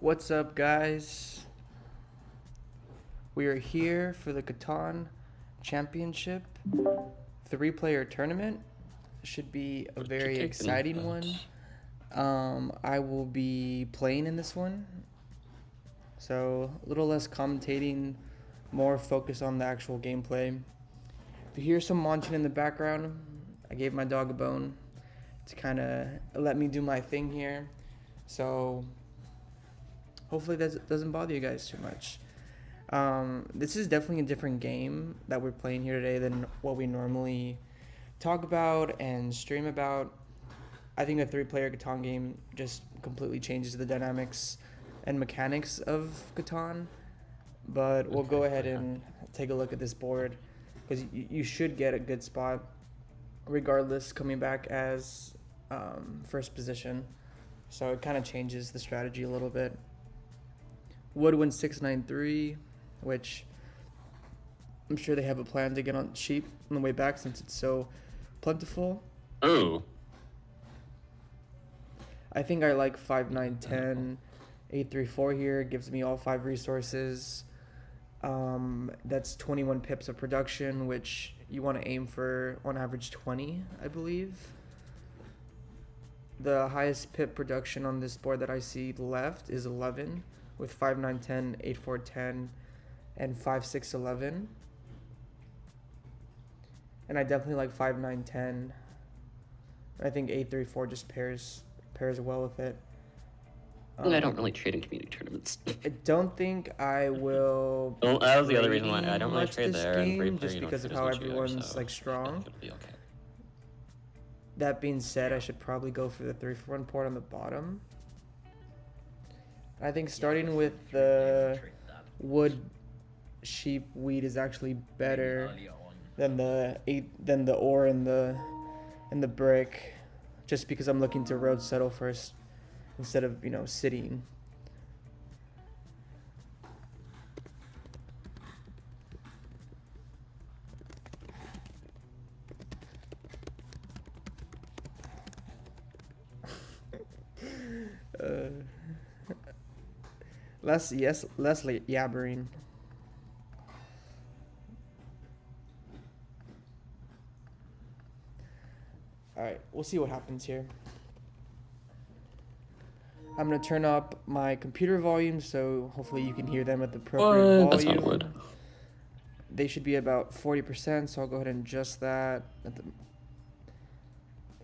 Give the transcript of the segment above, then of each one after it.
What's up, guys? We are here for the Catan Championship 3-player tournament. Should be a very exciting one. I will be playing in this one, so a little less commentating, more focus on the actual gameplay. If you hear some munching in the background, I gave my dog a bone to kind of let me do my thing here, so hopefully that doesn't bother you guys too much. This is definitely a different game that we're playing here today than what we normally talk about and stream about. I think a 3-player Catan game just completely changes the dynamics and mechanics of Catan. But we'll go ahead and take a look at this board, because you should get a good spot regardless coming back as first position. So it kind of changes the strategy a little bit. Wood wins 693, which I'm sure they have a plan to get on cheap on the way back since it's so plentiful. Oh. I think I like 5910, 834 here. It gives me all 5 resources. That's 21 pips of production, which you want to aim for on average 20, I believe. The highest pip production on this board that I see left is 11, with 5910, 8410, and 5611. And I definitely like 5910. I think 834 just pairs well with it. I don't really trade in community tournaments. I don't think I will. Well, that was the other reason why I don't really much trade this there. And game, just because of how everyone's like strong. It'll be okay. That being said, I should probably go for the 3-for-1 port on the bottom. I think starting with the wood sheep wheat is actually better than the ore and the brick, just because I'm looking to road settle first instead of, sitting. less yabbering. Alright, we'll see what happens here. I'm going to turn up my computer volume, so hopefully you can hear them at the appropriate volume. That's not wood. They should be about 40%, so I'll go ahead and adjust that.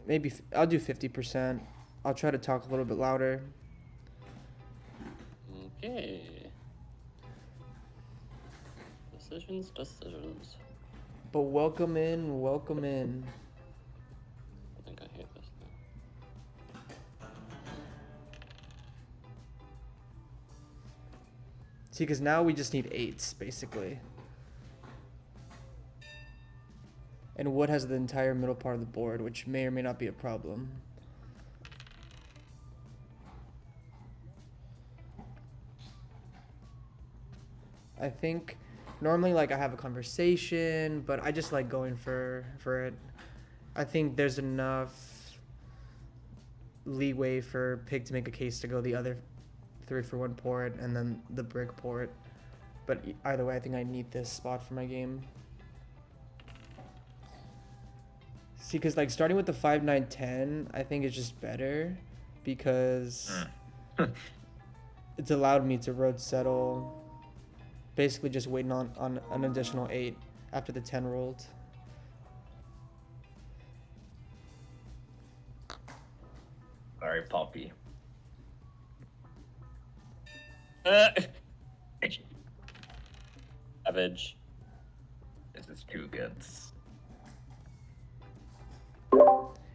Maybe I'll do 50%. I'll try to talk a little bit louder. Okay. Decisions. But welcome in. I think I hate this now. See, because now we just need 8s, basically. And wood has the entire middle part of the board, which may or may not be a problem. I think normally I have a conversation, but I just like going for it. I think there's enough leeway for Pig to make a case to go the other 3-for-1 port and then the brick port. But either way, I think I need this spot for my game. See, because starting with the 5-9-10, I think is just better because it's allowed me to road settle. Basically just waiting on an additional 8 after the 10 rolled. Sorry, Poppy. Savage. This is too good.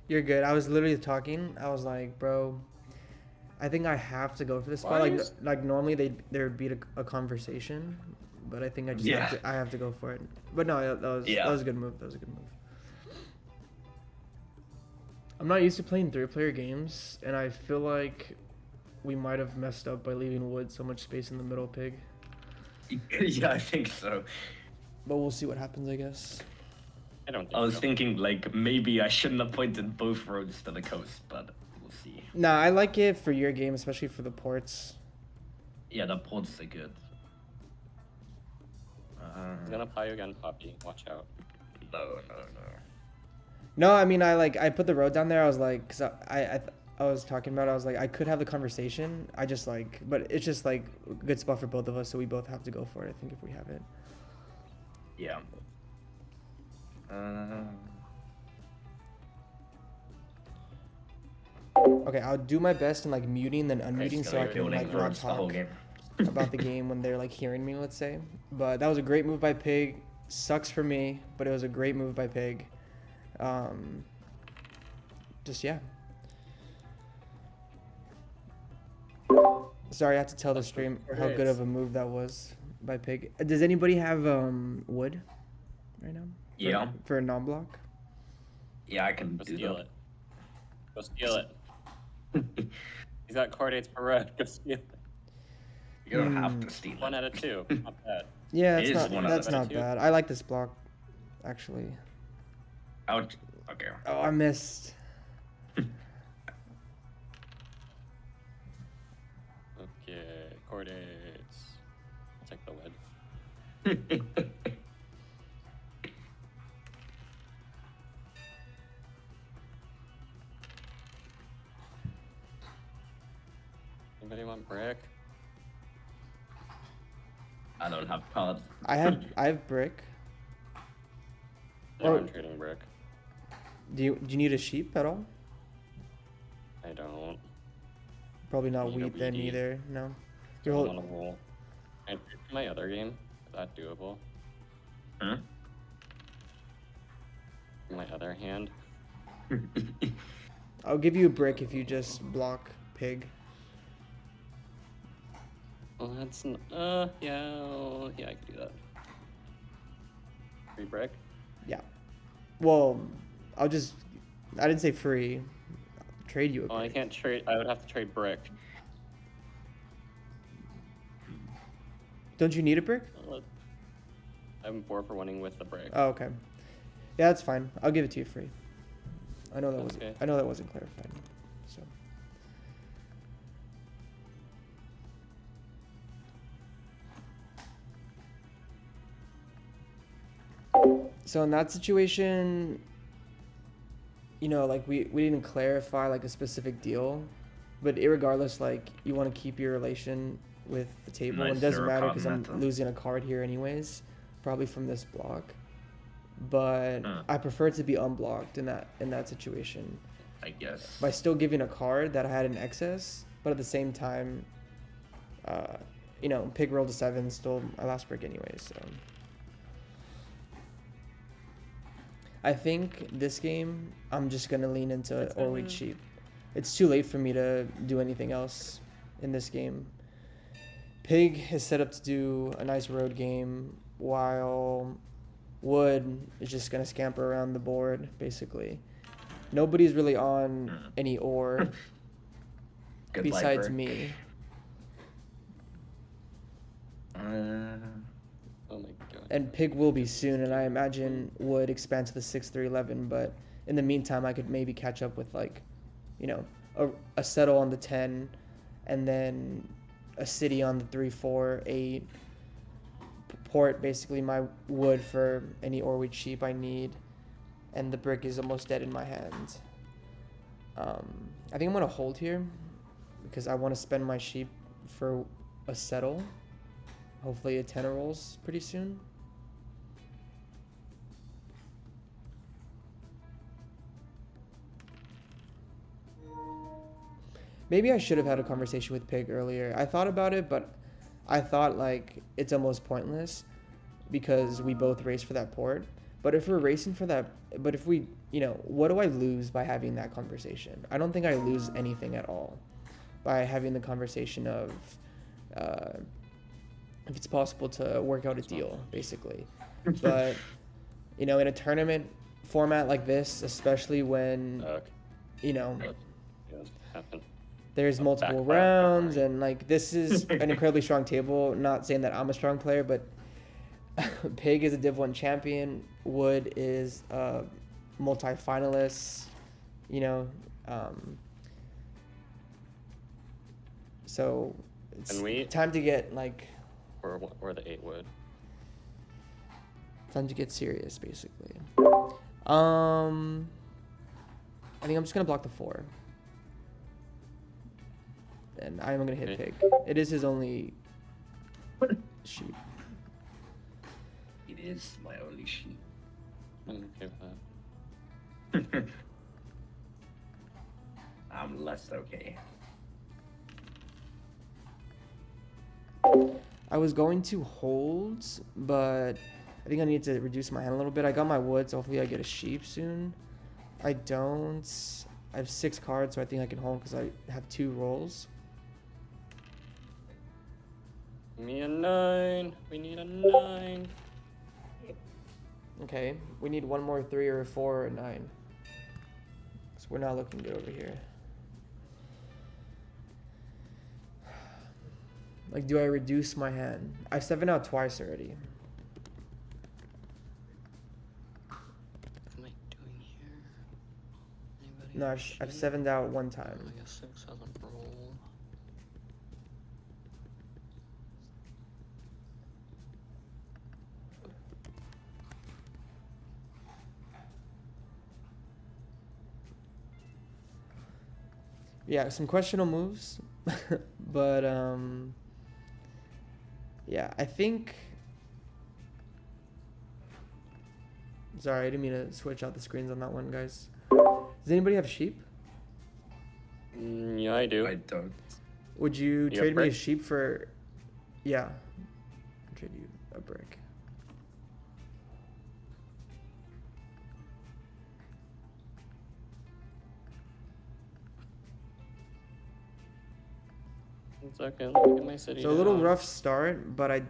You're good. I was literally talking. I was like, bro, I think I have to go for this spot. Like normally there would be a conversation, but I think I just have to go for it. But no, that was a good move. I'm not used to playing 3-player games, and I feel like we might have messed up by leaving wood so much space in the middle, Pig. Yeah, I think so. But we'll see what happens, I guess. I was thinking maybe I shouldn't have pointed both roads to the coast, but we'll see. Nah, I like it for your game, especially for the ports. Yeah, the ports are good. He's gonna apply you again, Poppy. Watch out. No. No, I mean, I put the road down there. I was like, cause I was talking about, I was like, I could have the conversation. I just like, but it's just like a good spot for both of us, so we both have to go for it. I think if we have it. Yeah. Okay, I'll do my best in like muting then unmuting so I can building like for not the whole talk game. about the game when they're like hearing me, let's say. But that was a great move by Pig. Sucks for me, but it was a great move by Pig. Just yeah. Sorry, I had to tell the stream how good of a move that was by Pig. Does anybody have wood right now? Yeah. For a non-block? Yeah, I can Go do steal that. it. Go steal it. He's got coordinates for red. Go steal it. You don't have to steal 1 it. out of 2. Not bad. Yeah, It is one out that's of not two. bad. I like this block, actually. Ouch. Okay. Oh, I missed. Okay, coordinates. I'll take the wed. Anybody want brick? I don't have cards. I have brick. Yeah, Oh. I'm trading brick. Do you need a sheep at all? I don't. Probably not Need a wheat then weedy. either. No. Still You're on a roll. And my other game, is that doable? Huh? My other hand. I'll give you a brick if you just block Pig. Well, that's yeah, I could do that. Free brick. Yeah. Well, I didn't say free. I'll trade you a Oh, I brick. can't trade. I would have to trade brick. Don't you need a brick? I'm 4 for winning with the brick. Oh, okay. Yeah, that's fine. I'll give it to you free. I know that That's wasn't. okay. I know that wasn't clarified. So. So in that situation, you know, like we didn't clarify like a specific deal, but irregardless, like you want to keep your relation with the table. Nice And it doesn't zero matter card because I'm meta. losing a card here anyways, probably from this block. But Huh. I prefer to be unblocked in that situation I guess. by still giving a card that I had in excess, but at the same time, you know, Pig rolled a 7, stole my last brick anyways. So I think this game I'm just gonna lean into or wheat sheep. It's too late for me to do anything else in this game. Pig is set up to do a nice road game while Wood is just gonna scamper around the board basically. Nobody's really on any ore Good besides light brick. me. Oh my god. And Pig will be soon, and I imagine Wood expand to the 6-3-11, but in the meantime I could maybe catch up with like, you know, a settle on the 10 and then a city on the 3-4-8. Port basically my wood for any ore wheat sheep I need, and the brick is almost dead in my hand. I think I'm gonna hold here because I want to spend my sheep for a settle. Hopefully a 10 rolls pretty soon. Maybe I should have had a conversation with Pig earlier. I thought about it, but I thought like it's almost pointless because we both race for that port. But if we're racing for that, but if we, you know, what do I lose by having that conversation? I don't think I lose anything at all by having the conversation of if it's possible to work out a deal, basically. But, you know, in a tournament format like this, especially when, Okay. you know, Yeah, happen. there's multiple backfire. rounds and like this is an incredibly strong table. Not saying that I'm a strong player, but Pig is a Div 1 champion. Wood is a multi-finalist, you know. So It's And we- time to get like Or the 8 wood. time to get serious, basically. I think I'm just gonna block the 4. And I'm gonna hit Okay. pig. It is his only sheep. It is my only sheep. I'm okay with that. I'm less okay. I was going to hold, but I think I need to reduce my hand a little bit. I got my wood, so hopefully I get a sheep soon. I don't. I have 6 cards, so I think I can hold because I have 2 rolls. Me a 9. We need a 9. Okay, we need one more 3 or a 4 or a 9. So we're not looking good over here. Like, do I reduce my hand? I've 7 out twice already. What am I doing here? Anybody No, have I've sheep? 7'd out 1 time. I guess 6 hasn't rolled. Yeah, some questionable moves, but yeah, I think. Sorry, I didn't mean to switch out the screens on that one, guys. Does anybody have sheep? Yeah, I do. I don't. Would you You trade have me a brick? sheep for? Yeah, I'll trade you a brick. One second. Let me get my city So a little down. rough start, but I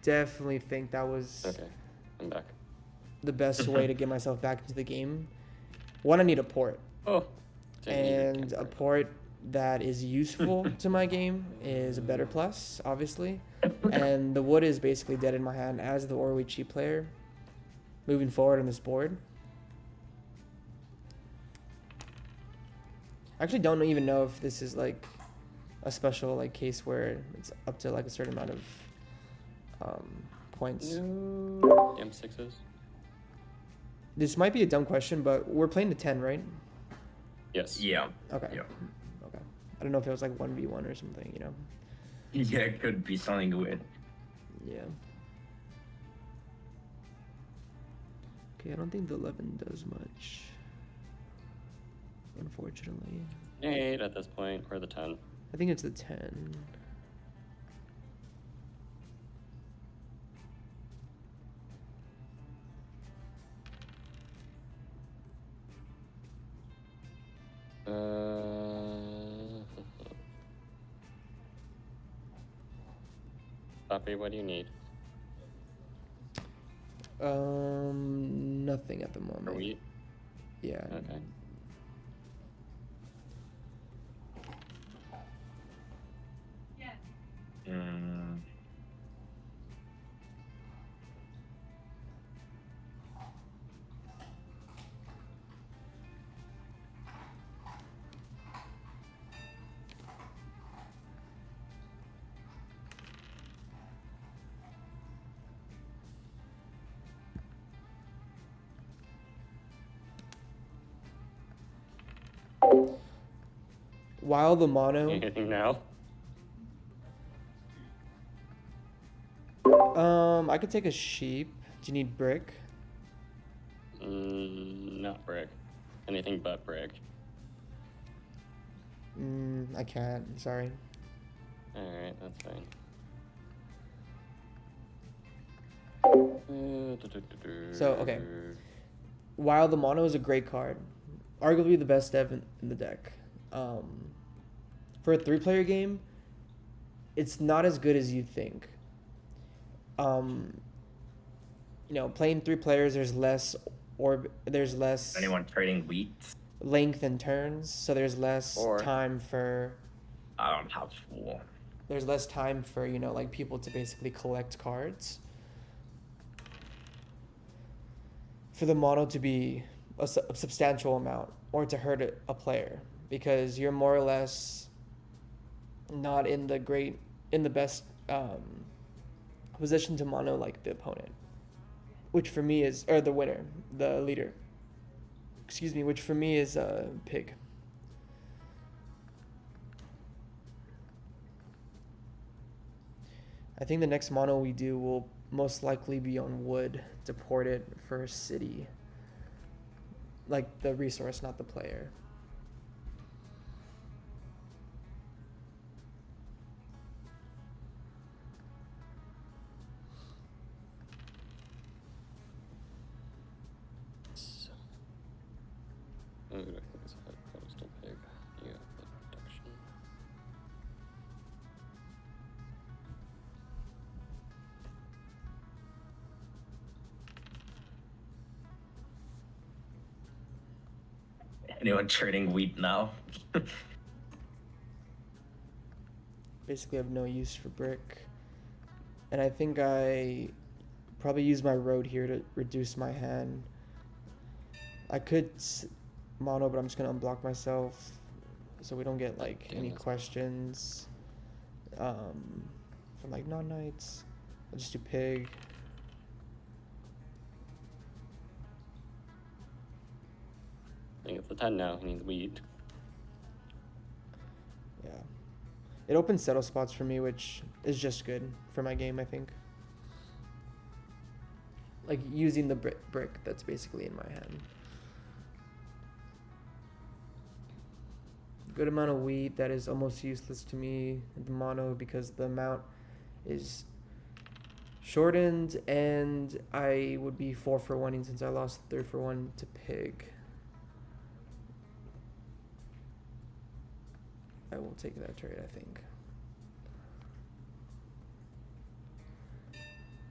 definitely think that was Okay, I'm back. the best way to get myself back into the game. One, I need a port, Oh. didn't need your and a camper. port that is useful to my game is a better plus, obviously. And the wood is basically dead in my hand as the Orwe cheap player moving forward on this board. I actually don't even know if this is like a special like case where it's up to like a certain amount of points. No. Damn 6s. This might be a dumb question, but we're playing to 10, right? Yes. Yeah. Okay. Yeah. Okay. I don't know if it was like 1v1 or something, you know? Yeah, it could be something weird. Yeah. Okay, I don't think the 11 does much. Unfortunately. 8 at this point, or the 10. I think it's the 10. Poppy, what do you need? Nothing at the moment. Are we? Yeah. Okay. Mm. While the mono, Anything now? I could take a sheep. Do you need brick? Not brick. Anything but brick. I can't. Sorry. Alright, that's fine. So, okay. While the mono is a great card, arguably the best dev in the deck. For a 3-player game, it's not as good as you'd think. You know, playing 3 players, there's less Anyone trading wheat? length and turns, so there's less Or- time for I don't have 4. there's less time for, you know, like people to basically collect cards. For the mono to be a substantial amount or to hurt a player, because you're more or less not in the great in the best position to mono like the opponent, which for me is, or the winner, the leader. Excuse me, which for me is pig. I think the next mono we do will most likely be on wood to port it for city. Like the resource, not the player. Oh, I think it's probably still pig. Yeah, the production. Anyone trading wheat now? Basically have no use for brick. And I think I probably use my road here to reduce my hand. I could mono, but I'm just gonna unblock myself so we don't get like any questions from like non-knights. I'll just do pig. I think it's a 10 now. He needs wheat. Yeah. It opens settle spots for me, which is just good for my game, I think. Like using the brick that's basically in my hand. Good amount of wheat that is almost useless to me in the mono because the amount is shortened and I would be 4 for 1 since I lost 3 for 1 to pig. I will take that trade, I think.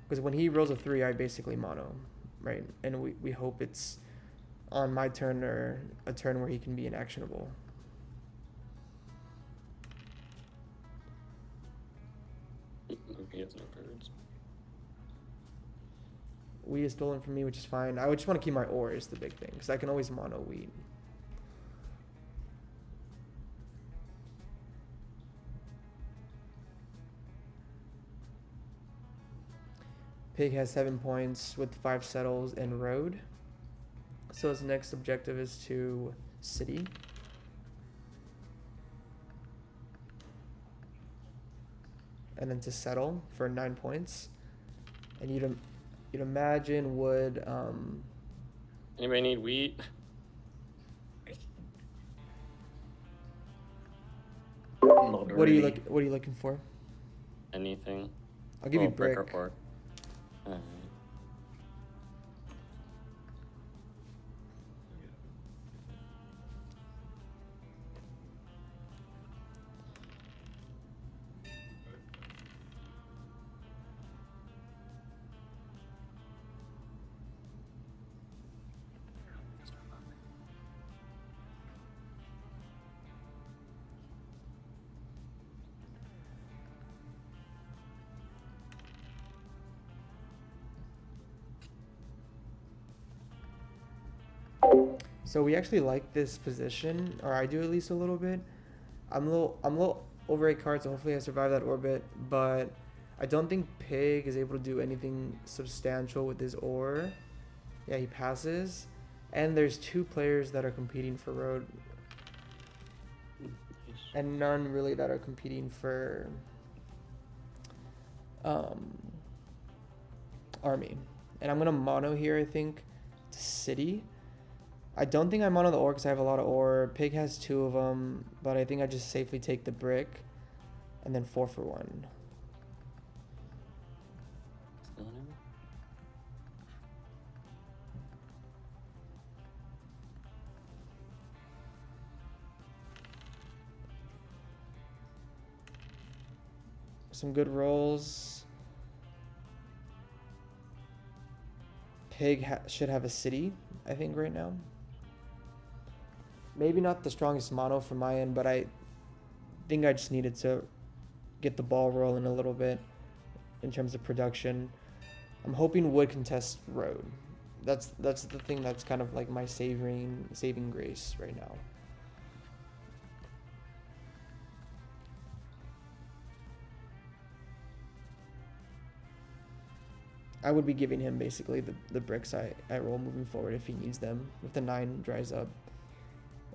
Because when he rolls a 3, I basically mono, right? And we hope it's on my turn or a turn where he can be inactionable. He has no birds. Wheat is stolen from me, which is fine. I would just want to keep my ore is the big thing, because I can always mono wheat. Pig has 7 points with 5 settles and road. So his next objective is to city. And then to settle for 9 points. And you'd imagine would Anybody need wheat? Not what are you really. looking for? Anything? I'll give you brick. Or ore. So we actually like this position, or I do at least a little bit. I'm a little over 8 cards, so hopefully I survive that orbit, but I don't think Pig is able to do anything substantial with his ore. Yeah, he passes. And there's 2 players that are competing for road. And none really that are competing for army. And I'm gonna mono here, I think, to city. I don't think I mono the ore because I have a lot of ore. Pig has 2 of them, but I think I just safely take the brick and then 4 for 1. Some good rolls. Pig should have a city, I think, right now. Maybe not the strongest mono from my end, but I think I just needed to get the ball rolling a little bit in terms of production. I'm hoping wood can test road. That's the thing that's kind of like my saving grace right now. I would be giving him basically the bricks I roll moving forward if he needs them, if the 9 dries up.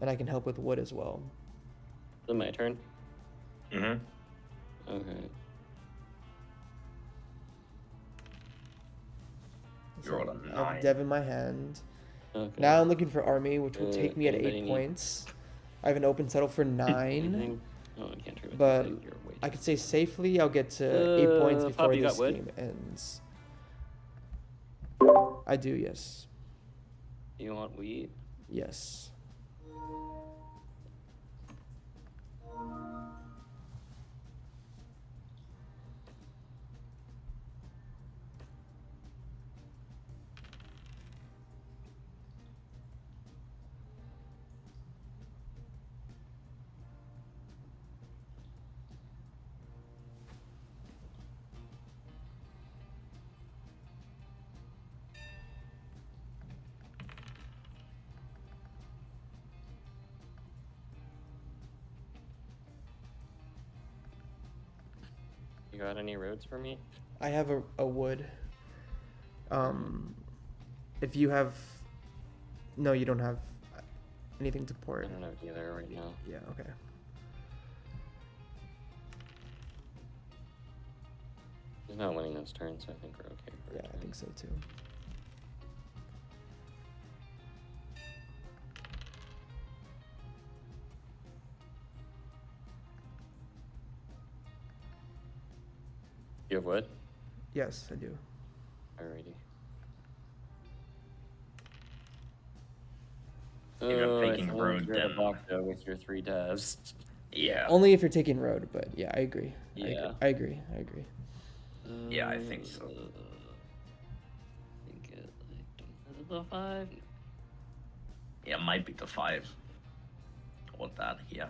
And I can help with wood as well. Is it my turn? Mm-hmm. Okay. You're on a I have 9. Dev in my hand. Okay. Now I'm looking for army, which will take me at anybody 8 need- points. I have an open settle for 9. Anything? Oh, I can't turn it. But You're way I could say safely I'll get to 8 points before Pop, you this got wood? game ends. I do, yes. You want wheat? Yes. You got any roads for me? I have a wood. If you have... No, you don't have anything to I port. don't have either right now. Yeah, okay. He's not winning this turn, so I think we're okay. For a Yeah, I turn. think so too. You have wood? Yes, I do. Alrighty. You're taking I road you're at a then. block though with your 3 devs. Yeah. Only if you're taking road, but yeah, I agree. Yeah. I agree. I agree. Yeah, I think so. I think it like is it the 5? Yeah, might be the 5. Or that, yeah.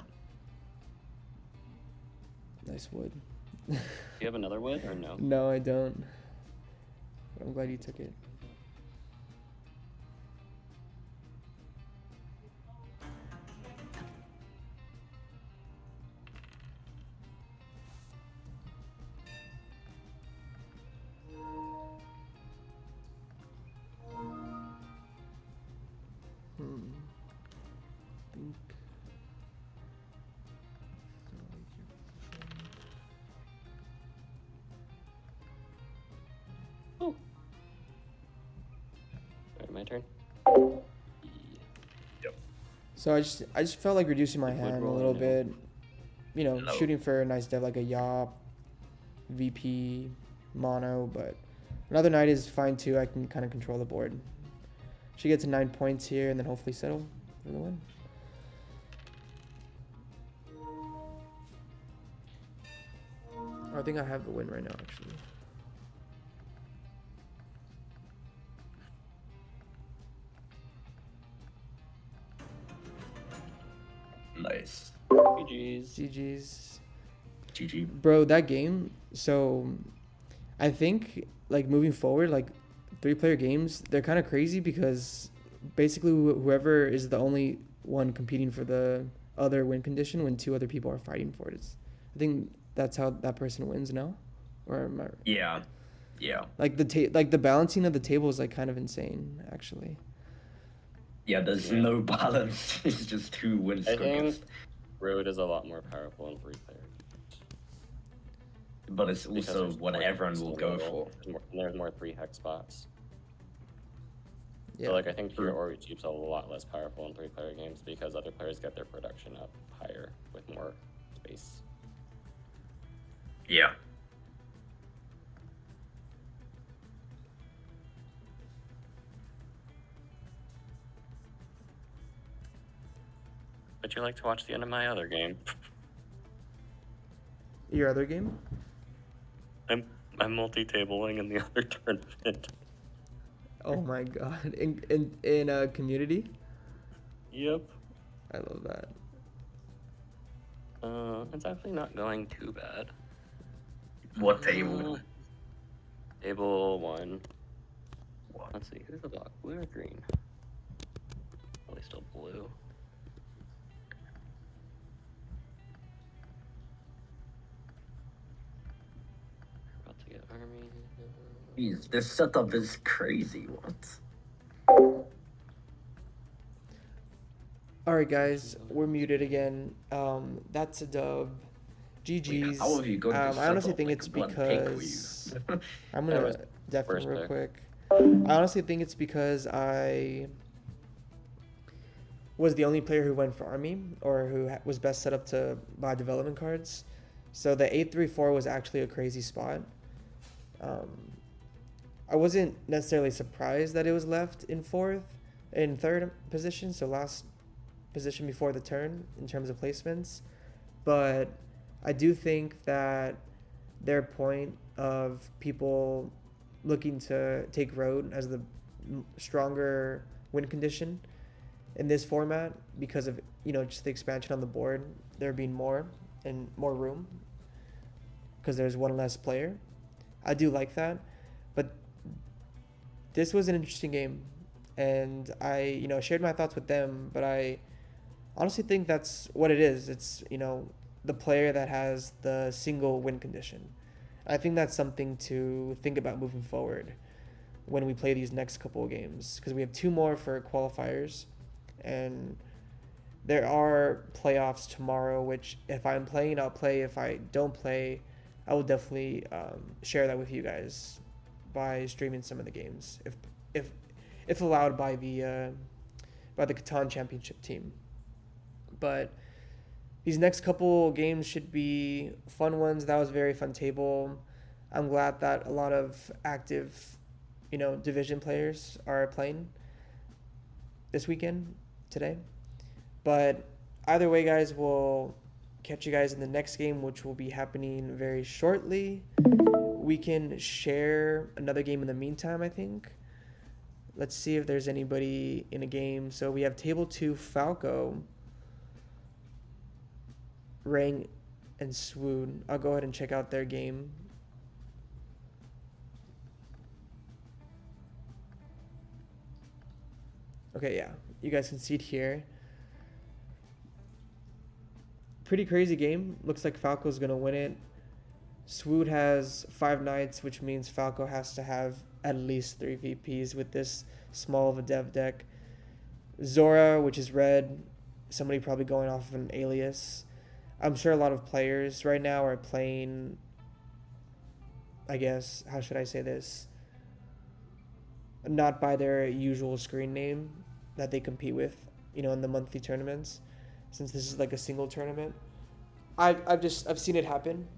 Nice wood. Do you have another wood or no? No, I don't. I'm glad you took it. Think. Oh. Alright, my turn. So I just felt like reducing my Like wood hand a roll, little no. bit. You know, No. shooting for a nice dev like a Yop, VP, Mono, but another knight is fine too. I can kind of control the board. She gets 9 points here and then hopefully settle for the win. I think I have the win right now, actually. Nice. GG's. GG's. GG. Bro, that game, so I think like moving forward, like 3-player games, they're kind of crazy because basically whoever is the only one competing for the other win condition when 2 other people are fighting for it. I think that's how that person wins, no? Or am I, Yeah. Yeah. like the balancing of the table is like kind of insane, actually. Yeah, there's Yeah. no balance. It's just 2 wins I think cookers. road is a lot more powerful in 3-player. But it's Because also there's what more everyone hex will in the go middle, for. and there's more 3-hex spots. Yeah. So like I think your True. Ori Jeep's a lot less powerful in 3-player games because other players get their production up higher with more space. Yeah. But you like to watch the end of my other game. Your other game? I'm multi-tabling in the other tournament. Oh my god. In a community? Yep. I love that. It's actually not going too bad. What table? Table 1. What? Let's see, who's the block? Blue or green? Probably still blue. About to get Army. Jeez, this setup is crazy. What? All right, guys, we're muted again. That's a dub. Wait, GG's. how have you got this I honestly setup? think Like, it's what pick were you? because I'm That gonna was definitely first real pick. quick. I honestly think it's because I was the only player who went for army or who was best set up to buy development cards. So the 834 was actually a crazy spot. I wasn't necessarily surprised that it was left in third position, so last position before the turn in terms of placements. But I do think that their point of people looking to take road as the stronger win condition in this format because of just the expansion on the board, there being more and more room because there's one less player. I do like that, but this was an interesting game, and I shared my thoughts with them, but I honestly think that's what it is. It's the player that has the single win condition. I think that's something to think about moving forward when we play these next couple of games, because we have 2 more for qualifiers, and there are playoffs tomorrow, which if I'm playing, I'll play. If I don't play, I will definitely share that with you guys by streaming some of the games, if allowed by the Catan championship team. But these next couple games should be fun ones. That was a very fun table. I'm glad that a lot of active, division players are playing this weekend, today. But either way, guys, we'll catch you guys in the next game, which will be happening very shortly. We can share another game in the meantime, I think. Let's see if there's anybody in a game. So we have Table 2 Falco, Rang, and Swoon. I'll go ahead and check out their game. Okay, yeah. You guys can see it here. Pretty crazy game. Looks like Falco's going to win it. Swoon has 5 knights, which means Falco has to have at least 3 VPs with this small of a dev deck. Zora, which is red. Somebody probably going off of an alias. I'm sure a lot of players right now are playing, I guess, how should I say this? Not by their usual screen name that they compete with, in the monthly tournaments, since this is like a single tournament. I've seen it happen.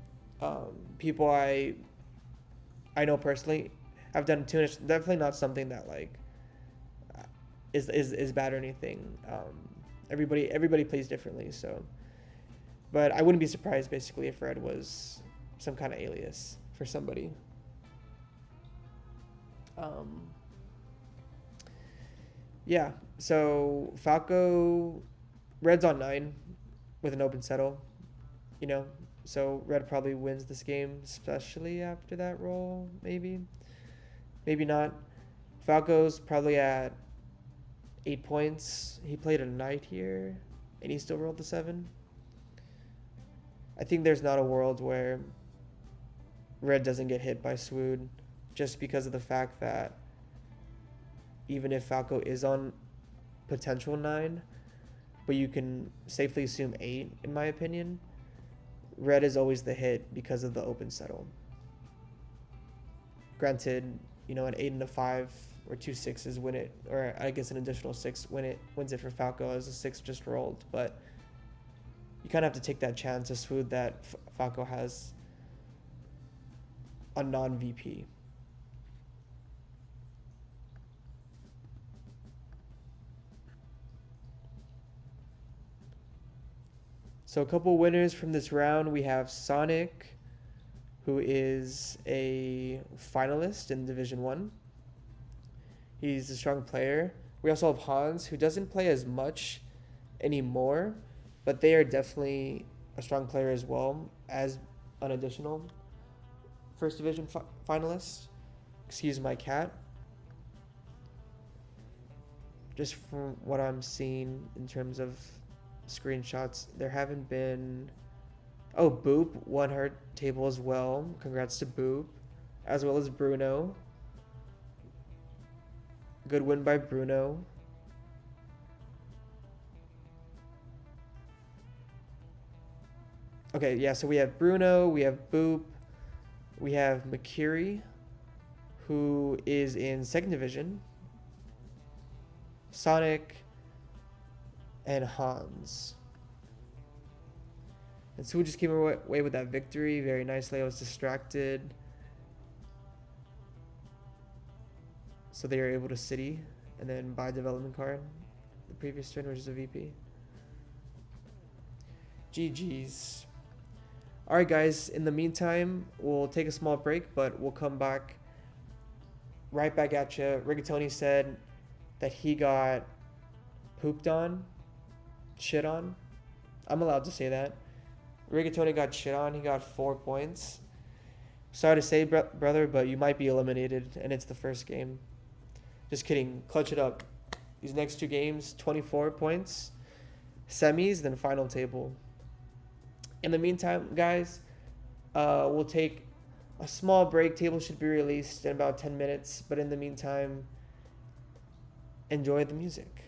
People I know personally have done it too. It's definitely not something that is bad or anything. Everybody plays differently, so. But I wouldn't be surprised basically if Red was some kind of alias for somebody. Yeah, so Falco, Red's on 9 with an open settle, so Red probably wins this game, especially after that roll, maybe not. Falco's probably at 8 points. He played a knight here, and he still rolled the 7. I think there's not a world where Red doesn't get hit by Swoon, just because of the fact that even if Falco is on potential 9, but you can safely assume 8, in my opinion, Red is always the hit because of the open settle. Granted, an 8 and a 5 or 2 6s win it, or I guess an additional 6 wins it for Falco as a 6 just rolled, but you kind of have to take that chance to Swoon that Falco has a non-VP. So a couple winners from this round. We have Sonic, who is a finalist in Division 1. He's a strong player. We also have Hans, who doesn't play as much anymore, but they are definitely a strong player as well as an additional First Division finalist. Excuse my cat. Just from what I'm seeing in terms of screenshots, there haven't been. Oh, Boop won her table as well. Congrats to Boop. as well as Bruno. Good win by Bruno. Okay, yeah, so we have Bruno, we have Boop, we have McCurry, who is in second division, Sonic, and Hans. And so we just came away with that victory very nicely. I was distracted. So they were able to city and then buy development card the previous turn, which is a VP. GG's. Alright guys, in the meantime, we'll take a small break, but we'll come back right back at you. Rigatoni said that he got pooped on, shit on. I'm allowed to say that. Rigatoni got shit on. He got 4 points. Sorry to say, brother, but you might be eliminated, and it's the first game. Just kidding. Clutch it up. These next 2 games, 24 points. Semis, then final table. In the meantime, guys, we'll take a small break. Table should be released in about 10 minutes. But in the meantime, enjoy the music.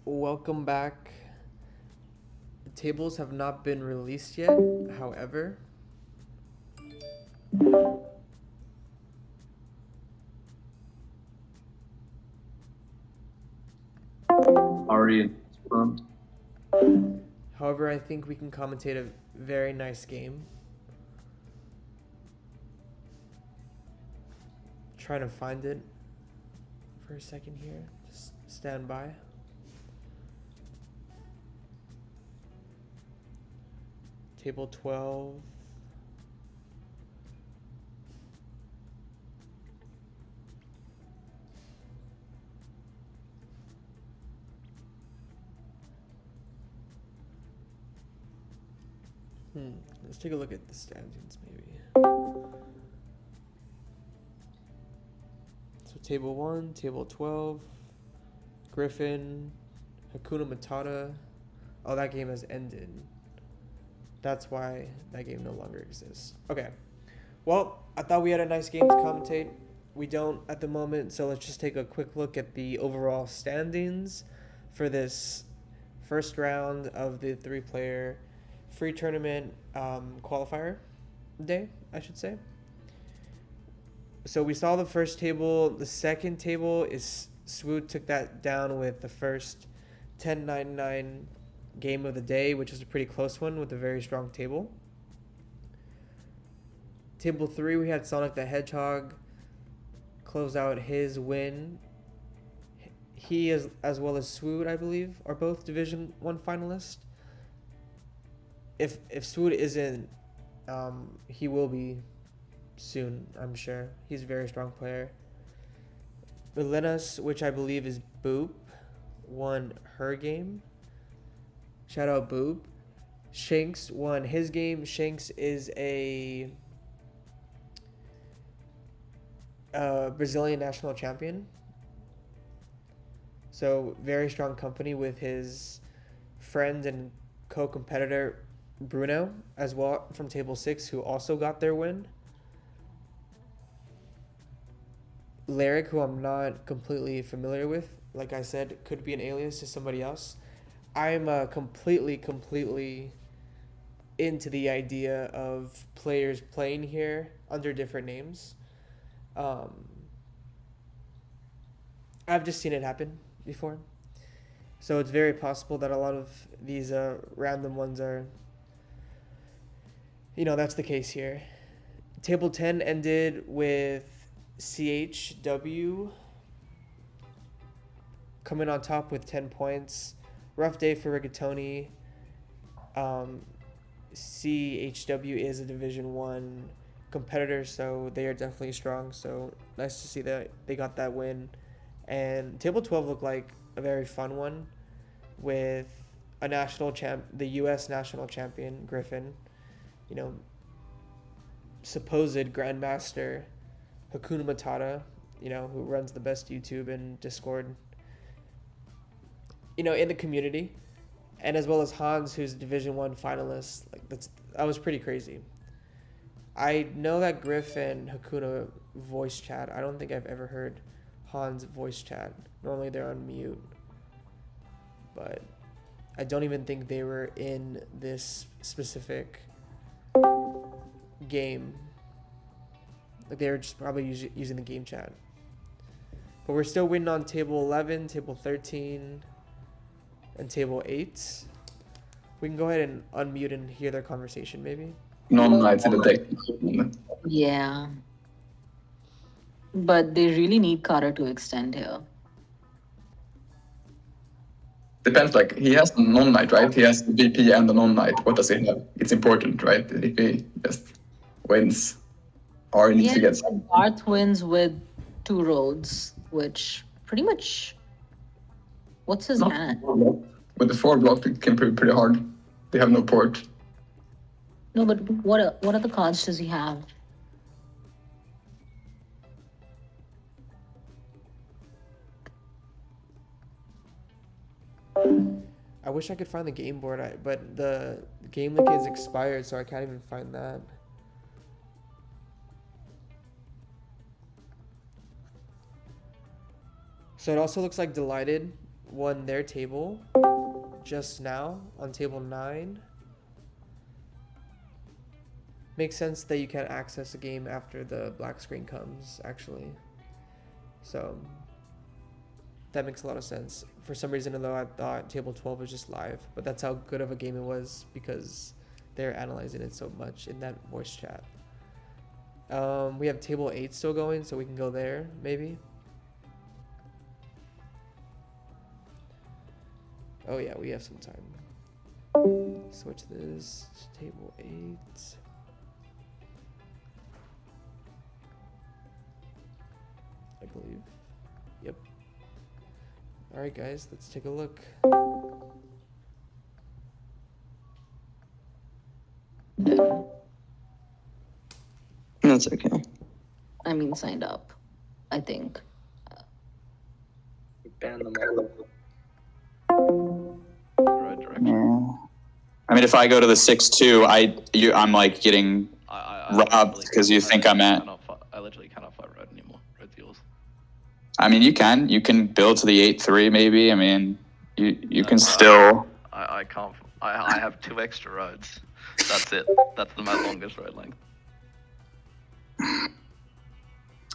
Welcome back. The tables have not been released yet, however. Already front. However, I think we can commentate a very nice game. Trying to find it for a second here. Just stand by. Table 12. Let's take a look at the standings maybe. So table 1, table 12, Griffin, Hakuna Matata. Oh, that game has ended. That's why that game no longer exists. Okay. Well, I thought we had a nice game to commentate. We don't at the moment, so let's just take a quick look at the overall standings for this first round of the 3-player free tournament qualifier day, I should say. So we saw the first table. The second table is Swoot took that down with the first 10-9-9 game of the day, which was a pretty close one with a very strong table. Table 3, we had Sonic the Hedgehog close out his win. He, as well as Swoot, I believe, are both Division 1 finalists. If Swoot isn't, he will be soon, I'm sure. He's a very strong player. Melenas, which I believe is Boop, won her game. Shout out Boop. Shanks won his game. Shanks is a Brazilian national champion. So very strong company with his friend and co-competitor Bruno as well from table 6, who also got their win. Lyric, who I'm not completely familiar with, like I said, could be an alias to somebody else. I'm completely into the idea of players playing here under different names. I've just seen it happen before. So it's very possible that a lot of these random ones are, that's the case here. Table 10 ended with CHW coming on top with 10 points. Rough day for Rigatoni. CHW is a Division 1 competitor, so they are definitely strong. So nice to see that they got that win. And table 12 looked like a very fun one with a the U.S. national champion, Griffin, supposed grandmaster Hakuna Matata, who runs the best YouTube and Discord, in the community, and as well as Hans, who's a Division 1 finalist. That was pretty crazy. I know that Griffin Hakuna voice chat. I don't think I've ever heard Hans voice chat. Normally they're on mute, but I don't even think they were in this specific game. They were just probably using the game chat. But we're still winning on table 11, table 13, and table 8. We can go ahead and unmute and hear their conversation, maybe. Non-knights in the deck. Yeah. But they really need Kara to extend here. Depends, like, he has the non-knight, right? He has the VP and the non-knight. What does he have? It's important, right? If he just wins, or he needs to get... Darth wins with 2 roads, which pretty much... What's his hand? With the 4 block, it can be pretty hard. They have no port. No, but what other cards does he have? I wish I could find the game board, but the game link is expired, so I can't even find that. So it also looks like Delighted won their table just now on table 9. Makes sense that you can't access a game after the black screen comes, actually. So that makes a lot of sense. For some reason, though, I thought table 12 was just live, but that's how good of a game it was because they're analyzing it so much in that voice chat. We have table 8 still going, so we can go there, maybe. Oh yeah, we have some time. Switch this to table 8. I believe. Yep. Alright guys, let's take a look. That's okay. I mean, signed up, I think. Ban them all. Right direction. Yeah. I mean, if I go to the 6-2, I'm like getting robbed because you think I'm at. I literally cannot fight red anymore. Red's yours. I mean, you can build to the 8-3 maybe. I mean, you can still. I can't. I have 2 extra roads. That's it. That's my longest road length.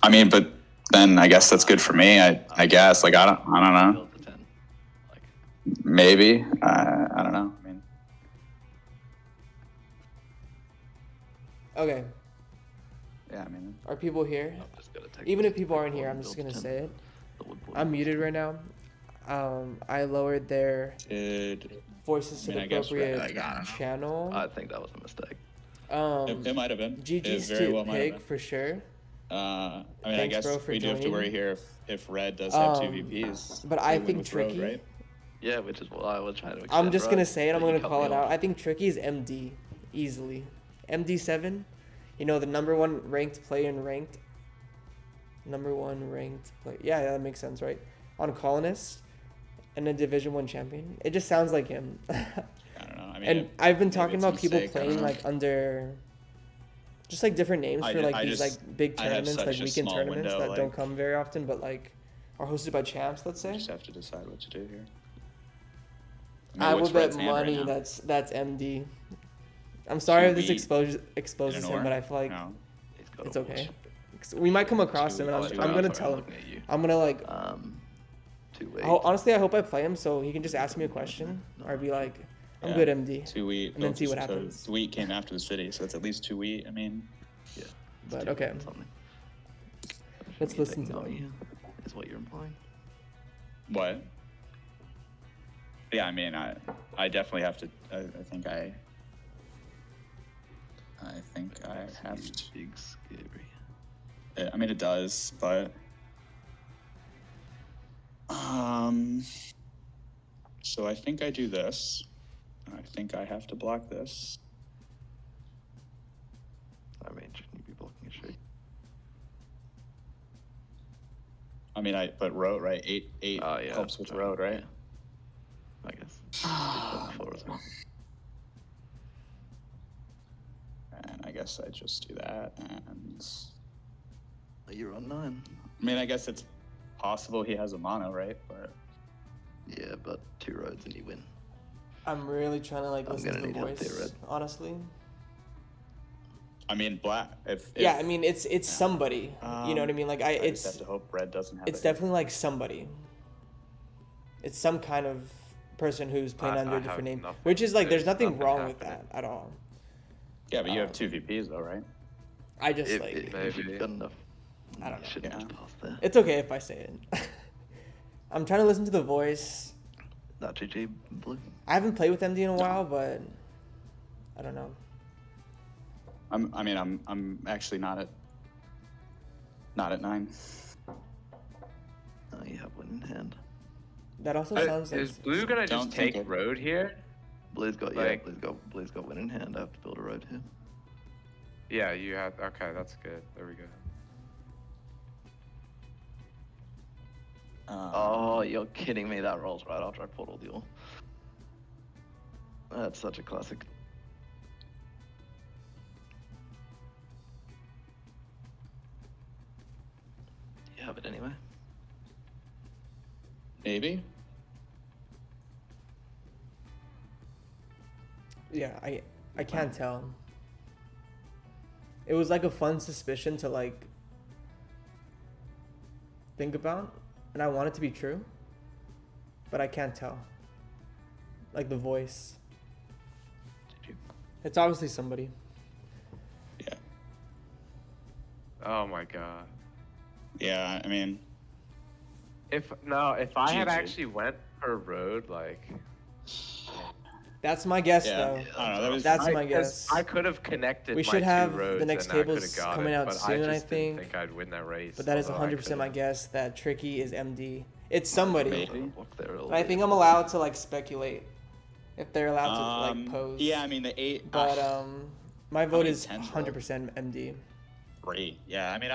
I mean, but then I guess that's good for me. I guess like I don't know. Build to 10. Like, Maybe I don't know. I mean, Okay, yeah. I mean, are people here? I'm just gonna take Even this if people aren't wood here, board I'm and just build gonna to say 10. it. The wood board I'm and muted right now. I lowered their voices to the appropriate channel. I think that was a mistake. It might have been. GG's It very to well might have Pig been. for sure. I mean, I Thanks, guess bro, for we do have to joining. worry here if Red does have 2 VPs. But they I win think with Road, Tricky. right? Yeah, which is what I was trying to. I'm extend, just right? gonna say it. I'm But you gonna cut call me it out. off. I think Tricky is MD easily. MD7, you know, the #1 ranked player in ranked. #1 ranked player. Yeah, that makes sense, right? On Colonist and a Division 1 champion. It just sounds like him. I don't know. I mean, And I've been maybe talking it's a about people mistake, I don't playing know. like under just like different names I for ju- like I these just- like big I have tournaments, such like a weekend small tournaments window, that don't like- come very often, but like are hosted by champs, let's We say. just have to decide what to do here. I what's would bet Red's hand right money now? that's MD. I'm sorry if this Two exposes In an him, or? but I feel like No. He's got it's a okay. bullshit. We might come across Two him, and wheat, I'm two gonna wheat. tell him. Looking at you. I'm gonna like. 2 weeks. Honestly, I hope I play him so he can just ask me a question or be like, "I'm Yeah. good, MD." 2 wheat. And then see what happens. 2 wheat came after the city, so it's at least 2 wheat. I mean, Yeah. But It's okay. something. Let's You listen think to no, him. yeah, is what you're implying. what? Yeah, I mean, I definitely have to. I think I have to. Big scary. I mean, it does, but so I think I do this. I think I have to block this. I mean, shouldn't you be blocking a shoot? I mean, but road, right? Eight Oh, yeah, helps with sorry, road, right? yeah. I guess. Did that before as well. And I guess I just do that, and You're on 9. I mean, I guess it's possible he has a mono, right? But Yeah, but 2 roads and you win. I'm really trying to like I'm listen to gonna the need help there, voice, Red. honestly. I mean, black. If Yeah, I mean it's somebody. You know what I mean? Like I just it's have to hope red doesn't have. it's it. definitely like somebody. It's some kind of person who's playing I under a have different name, nothing. which is like there's There's nothing nothing wrong with happening. that at all. Yeah, but you have 2 VPs though, right? I just If, like if you've got enough, I don't know. you shouldn't Yeah. just pass there. it's okay if I say it. I'm trying to listen to the voice. That GG blue. I haven't played with MD in a while, but I don't know. I'm actually not at 9. Oh, you have one in hand. That also sounds like Is blue gonna Don't just take think it- road here? Blue's got Like- Blue's got win in hand. I have to build a road here. Yeah, you have. Okay, that's good. There we go. Oh, you're kidding me. That rolls right after I portal duel. That's such a classic. You have it anyway. Maybe. Yeah, I can't tell. It was like a fun suspicion to like think about, and I want it to be true, but I can't tell. Like the voice. Did you? It's obviously somebody. Yeah. Oh my god. Yeah, I mean, If I had GG. actually went per road, like That's my guess, yeah. though. I don't know. That was That's my 'cause guess. I could have connected. We my should two have roads the next and I coulda tables got coming it, out but soon, I just think. didn't think I'd win that race. But that is although I 100% my could've. guess that Tricky is MD. It's somebody. Maybe. Block there a But I little think bit. I'm allowed to like speculate if they're allowed to like pose. Yeah, I mean the 8. But my vote many is 10s rolled? 100% MD. 3. Yeah, I mean,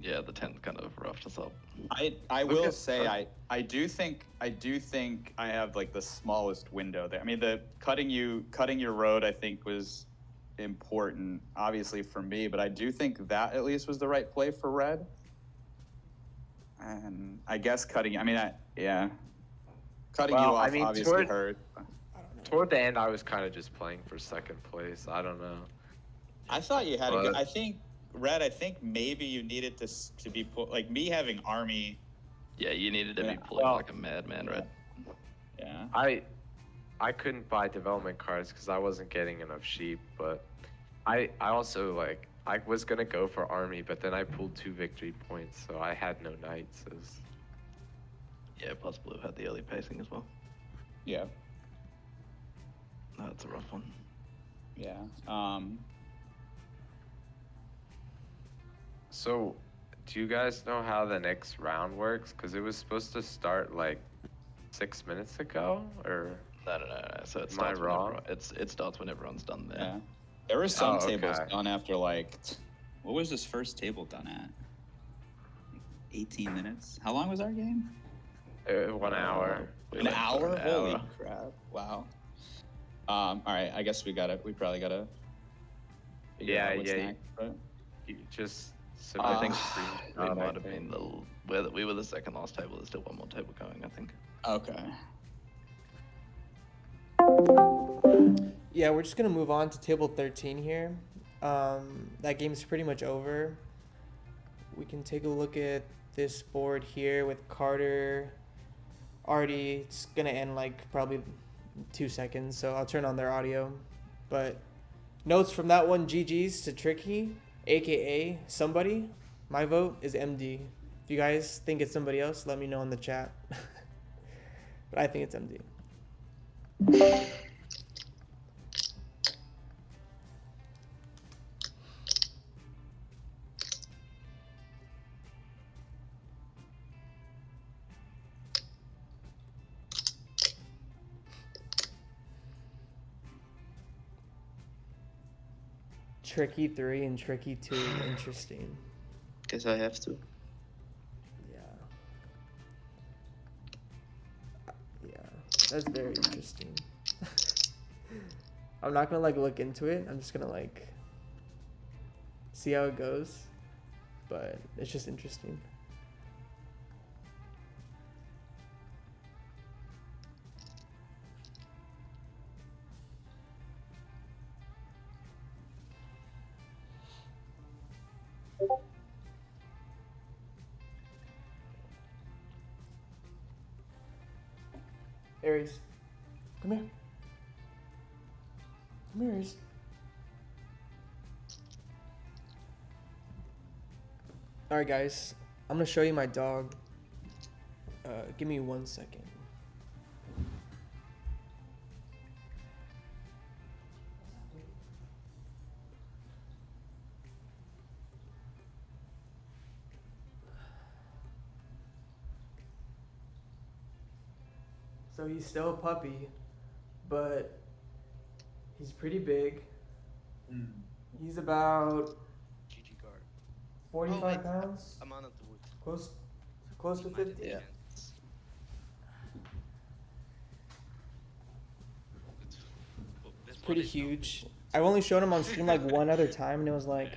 Yeah, the 10 kind of roughed us up. I Look will at- say I do think I have like the smallest window there. I mean, the cutting your road I think was important, obviously for me, but I do think that at least was the right play for red. And I guess cutting. I mean, cutting you Well, off I mean, obviously hurt. Toward the end, I was kind of just playing for second place. I don't know. I thought you had a good. But- I think red. I think maybe you needed to be like me having army. Yeah, you needed to Yeah. be pulling Well- like a madman, right? Yeah. I couldn't buy development cards because I wasn't getting enough sheep, but I also like I was gonna go for army, but then I pulled 2 victory points, so I had no knights. Yeah, plus blue had the early pacing as well. Yeah. No, that's a rough one. Yeah. So, do you guys know how the next round works? Because it was supposed to start like 6 minutes ago, or No. So it Am I starts when wrong? it starts when everyone's done there. Yeah. There were some Oh, tables okay. done after like. What was this first table done at? 18 minutes. How long was our game? 1 hour? We An went for hour? an Holy hour. crap! Wow. All right. I guess we probably gotta. figure Yeah, out what's yeah. next, right? You just I think screenshot, we I might have think. been we were the second last table. There's still one more table going, I think. Okay. Yeah, we're just gonna move on to table 13 here. That game's pretty much over. We can take a look at this board here with Carter. Already, it's gonna end like probably 2 seconds, so I'll turn on their audio. But notes from that one: GG's to Tricky, aka somebody. My vote is MD. If you guys think it's somebody else, let me know in the chat. But I think it's MD. Tricky 3 and Tricky 2. Interesting. Guess I have to. Yeah. Yeah, that's very interesting. I'm not gonna like look into it. I'm just gonna like see how it goes. But it's just interesting. Aries, come here. Come here, Aries. Alright, guys. I'm gonna show you my dog. Give me 1 second. So he's still a puppy, but he's pretty big. He's about GG guard. 45 wait. pounds, I'm on at the wood. close to 50. Yeah. It's pretty huge. I've only shown him on stream like one other time, and it was like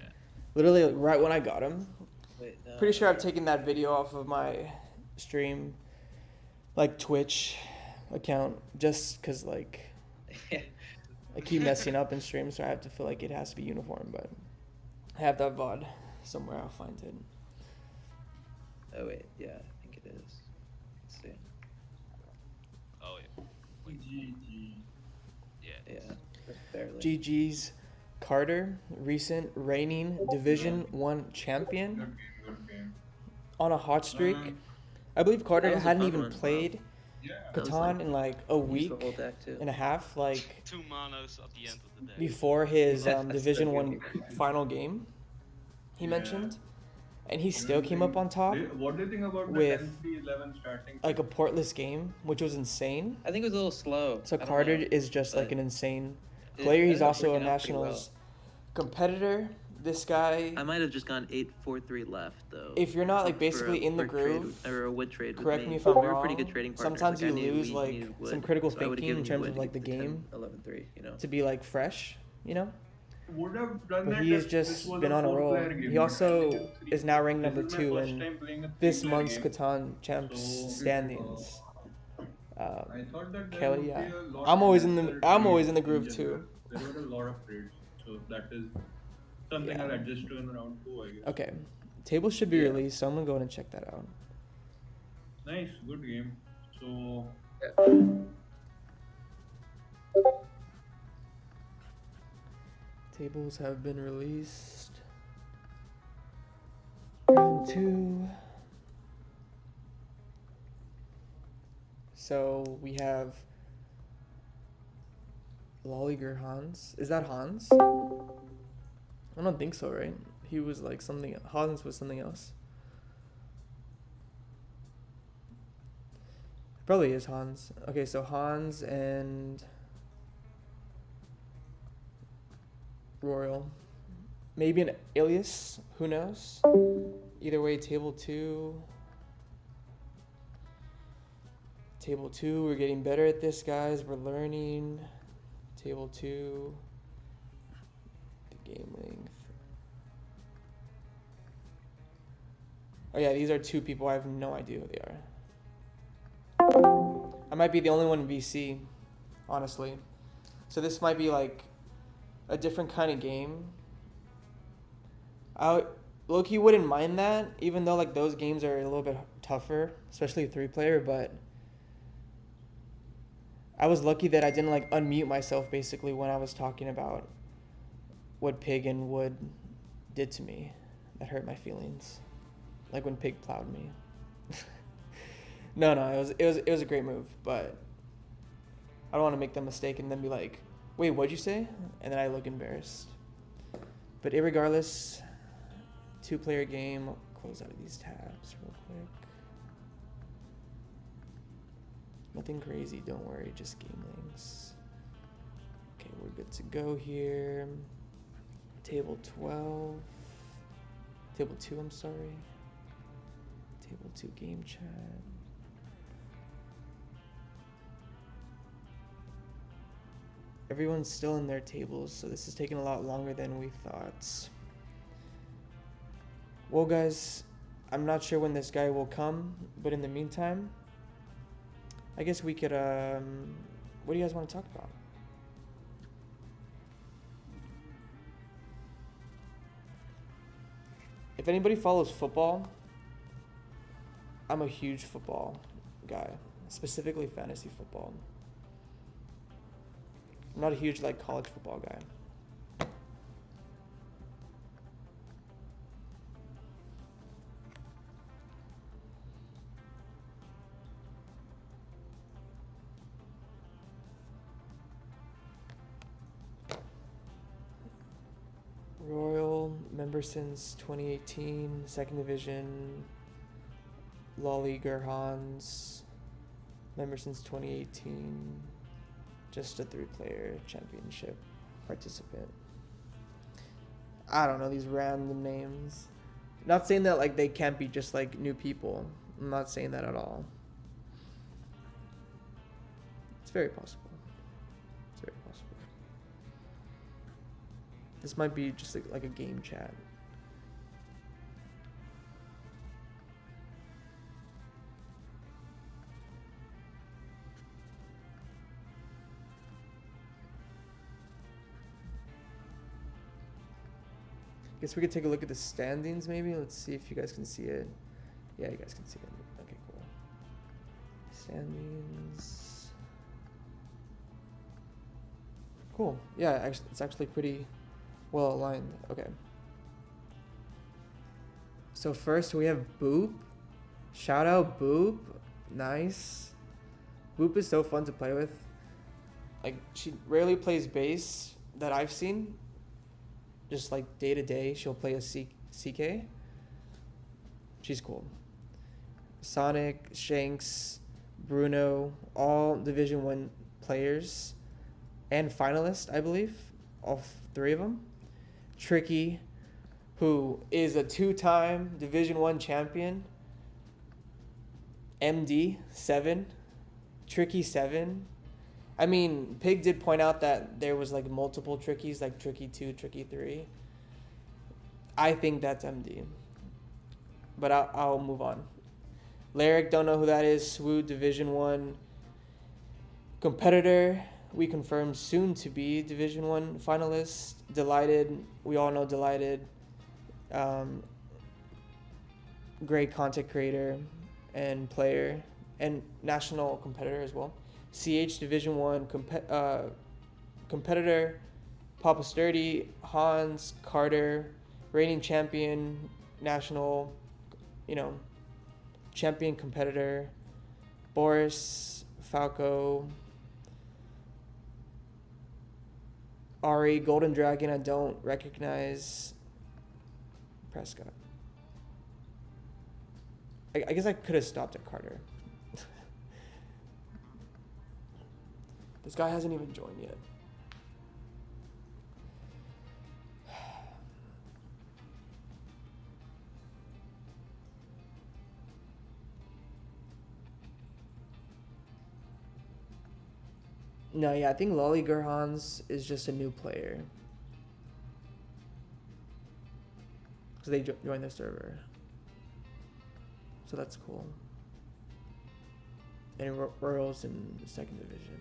literally like, right when I got him. Wait, Pretty sure I've taken that video off of my stream, like Twitch account, just cause like I keep messing up in stream, so I have to feel like it has to be uniform. But I have that VOD somewhere. I'll find it. Oh wait, yeah, I think it is. Let's see. Oh yeah. Wait. GG. Yeah. Yeah, just barely. GG's Carter, recent reigning Division 1 champion Good game, good game. on a hot streak. I believe Carter That was a hadn't fun even one, wow. played Yeah. That was Catan like- in like a Used week the whole deck too. and a half, like 2 manas at the end of the day. before his That's Division so 1 good. final game, he Yeah. mentioned. And he still came up on top What do you think about with, the 10-3-11 starting? like a portless game, which was insane. I think it was a little slow. So I don't Carter know, is just like but an insane it player. He's ended up also a working out pretty well. nationals competitor. This guy, I might have just gone 8-4-3 left though. if you're not like for basically a in the wood trade groove, or a wood trade. with correct me if We I'm were wrong. pretty good trading partners. Sometimes Like, I you knew lose we like needed wood, some critical so I would've thinking given in you terms wood of to like the get game 11-3, you know. to be like fresh, you know. Would have done But that he has if just this was been on a roll. four-player game, He but also I think it's is now ranked this number is my 2 first in time playing a this three-player month's game. Catan champs So, standings. I thought that there Kelly, would yeah. be a lot I'm of always in the lesser I'm always in the trades groove general. too. There were a lot of trades, so that is something Yeah. I'll adjust to in round 2, I guess. Okay, table should be Yeah. released, so I'm gonna go ahead and check that out. Nice, good game. So Tables have been released. Round 2. So we have Lolliger Hans. Is that Hans? I don't think so, right? He was like something. Hans was something else. Probably is Hans. Okay, so Hans and Royal. Maybe an alias. Who knows? Either way, table 2. Table 2, we're getting better at this, guys. We're learning. Table 2. The game length. Oh yeah, these are 2 people. I have no idea who they are. I might be the only one in VC, honestly. So this might be like a different kind of game. I low-key wouldn't mind that, even though like those games are a little bit tougher, especially 3-player, but I was lucky that I didn't like unmute myself basically when I was talking about what Pig and Wood did to me. That hurt my feelings. Like when Pig plowed me. No, it was a great move, but I don't want to make the mistake and then be like, wait, what'd you say? And then I look embarrassed. But irregardless, 2-player game. I'll close out of these tabs real quick. Nothing crazy, don't worry, just game links. Okay, we're good to go here. Table 12. Table 2, I'm sorry. Table 2 game chat. Everyone's still in their tables, so this is taking a lot longer than we thought. Well, guys, I'm not sure when this guy will come, but in the meantime, I guess we could, what do you guys want to talk about? If anybody follows football, I'm a huge football guy, specifically fantasy football. I'm not a huge like college football guy. Royal, member since 2018, second division. Lolly Gerhans, member since 2018. Just a 3-player championship participant. I don't know these random names. Not saying that like they can't be just like new people. I'm not saying that at all. It's very possible. It's very possible. This might be just like a game chat. guess we could take a look at the standings maybe. Let's see if you guys can see it. Yeah, you guys can see it. Okay, cool. Standings. Cool. Yeah, actually, it's actually pretty well aligned. Okay. So first we have Boop. Shout out Boop. Nice. Boop is so fun to play with. Like, she rarely plays bass that I've seen. Just like day to day, she'll play a CK. She's cool. Sonic, Shanks, Bruno, all Division 1 players and finalists, I believe. All three of them. Tricky, who is a 2-time Division 1 champion. MD 7. Tricky 7. I mean, Pig did point out that there was like multiple Trickies, like Tricky 2, Tricky 3. I think that's MD. But I'll move on. Lyric, don't know who that is. Swoot, Division 1 competitor. We confirmed soon to be Division 1 finalist. Delighted. We all know Delighted. Great content creator and player and national competitor as well. CH Division 1 competitor. Papa Sturdy, Hans, Carter, reigning champion, national, champion competitor. Boris, Falco, Ari, Golden Dragon, I don't recognize. Prescott. I guess I could have stopped at Carter. This guy hasn't even joined yet. No, yeah, I think Lolly Gerhans is just a new player. Because they joined the server. So that's cool. And Royals in the 2nd division.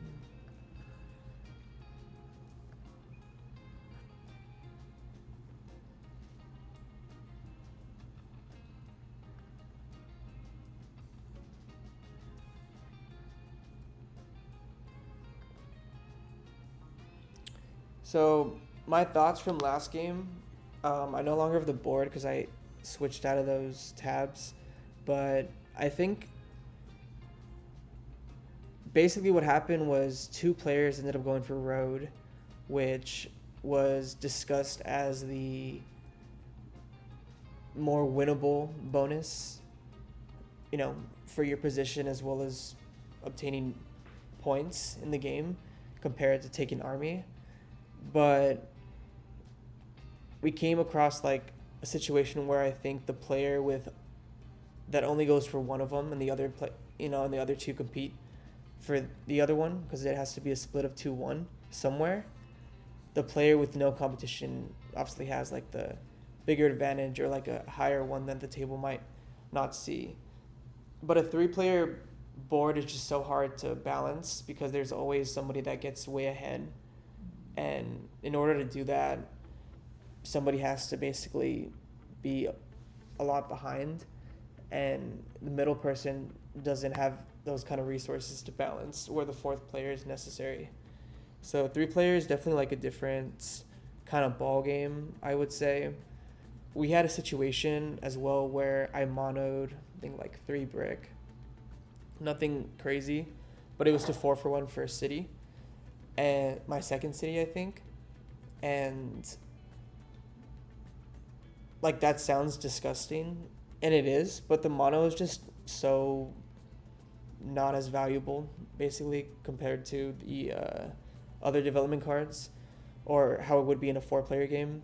So my thoughts from last game, I no longer have the board because I switched out of those tabs, but I think basically what happened was 2 players ended up going for road, which was discussed as the more winnable bonus, for your position as well as obtaining points in the game compared to taking army. But we came across like a situation where I think the player that only goes for one of them and the other and the other 2 compete for the other one because it has to be a split of 2-1 somewhere. The player with no competition obviously has like the bigger advantage or like a higher one that the table might not see. But a 3-player board is just so hard to balance because there's always somebody that gets way ahead. And in order to do that, somebody has to basically be a lot behind, and the middle person doesn't have those kind of resources to balance where the 4th player is necessary. So 3 players definitely like a different kind of ball game, I would say. We had a situation as well where I monoed, I think like 3 brick. Nothing crazy, but it was to 4-for-1 for a city. And my 2nd city, I think. And like that sounds disgusting, and it is, but the mono is just so not as valuable basically compared to the other development cards or how it would be in a 4-player game.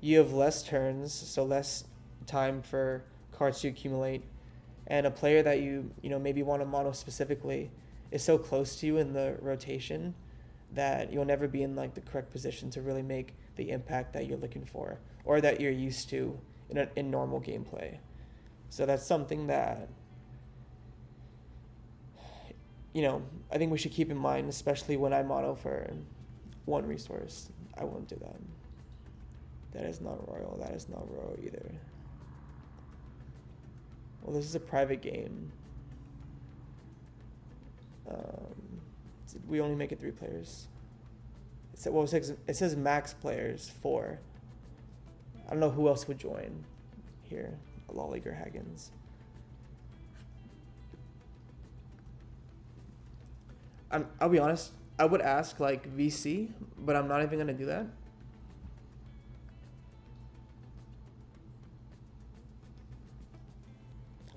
You have less turns, so less time for cards to accumulate, and a player that you maybe want to mono specifically is so close to you in the rotation that you'll never be in like the correct position to really make the impact that you're looking for or that you're used to in normal gameplay. So that's something that I think we should keep in mind, especially when I mono for 1 resource. I won't do that. That is not royal. That is not royal either. Well, this is a private game. We only make it 3 players. Well, it says max players 4. I don't know who else would join here. Lolliger Haggins. I'll be honest. I would ask like VC, but I'm not even gonna do that.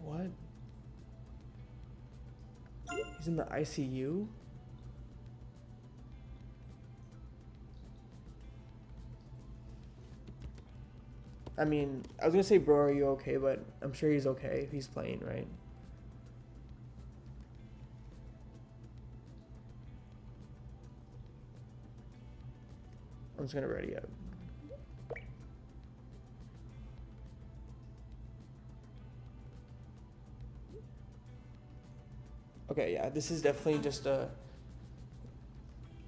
What? He's in the ICU? I mean, I was gonna say, bro, are you okay? But I'm sure he's okay if he's playing, right? I'm just gonna ready up. Okay, yeah, this is definitely just a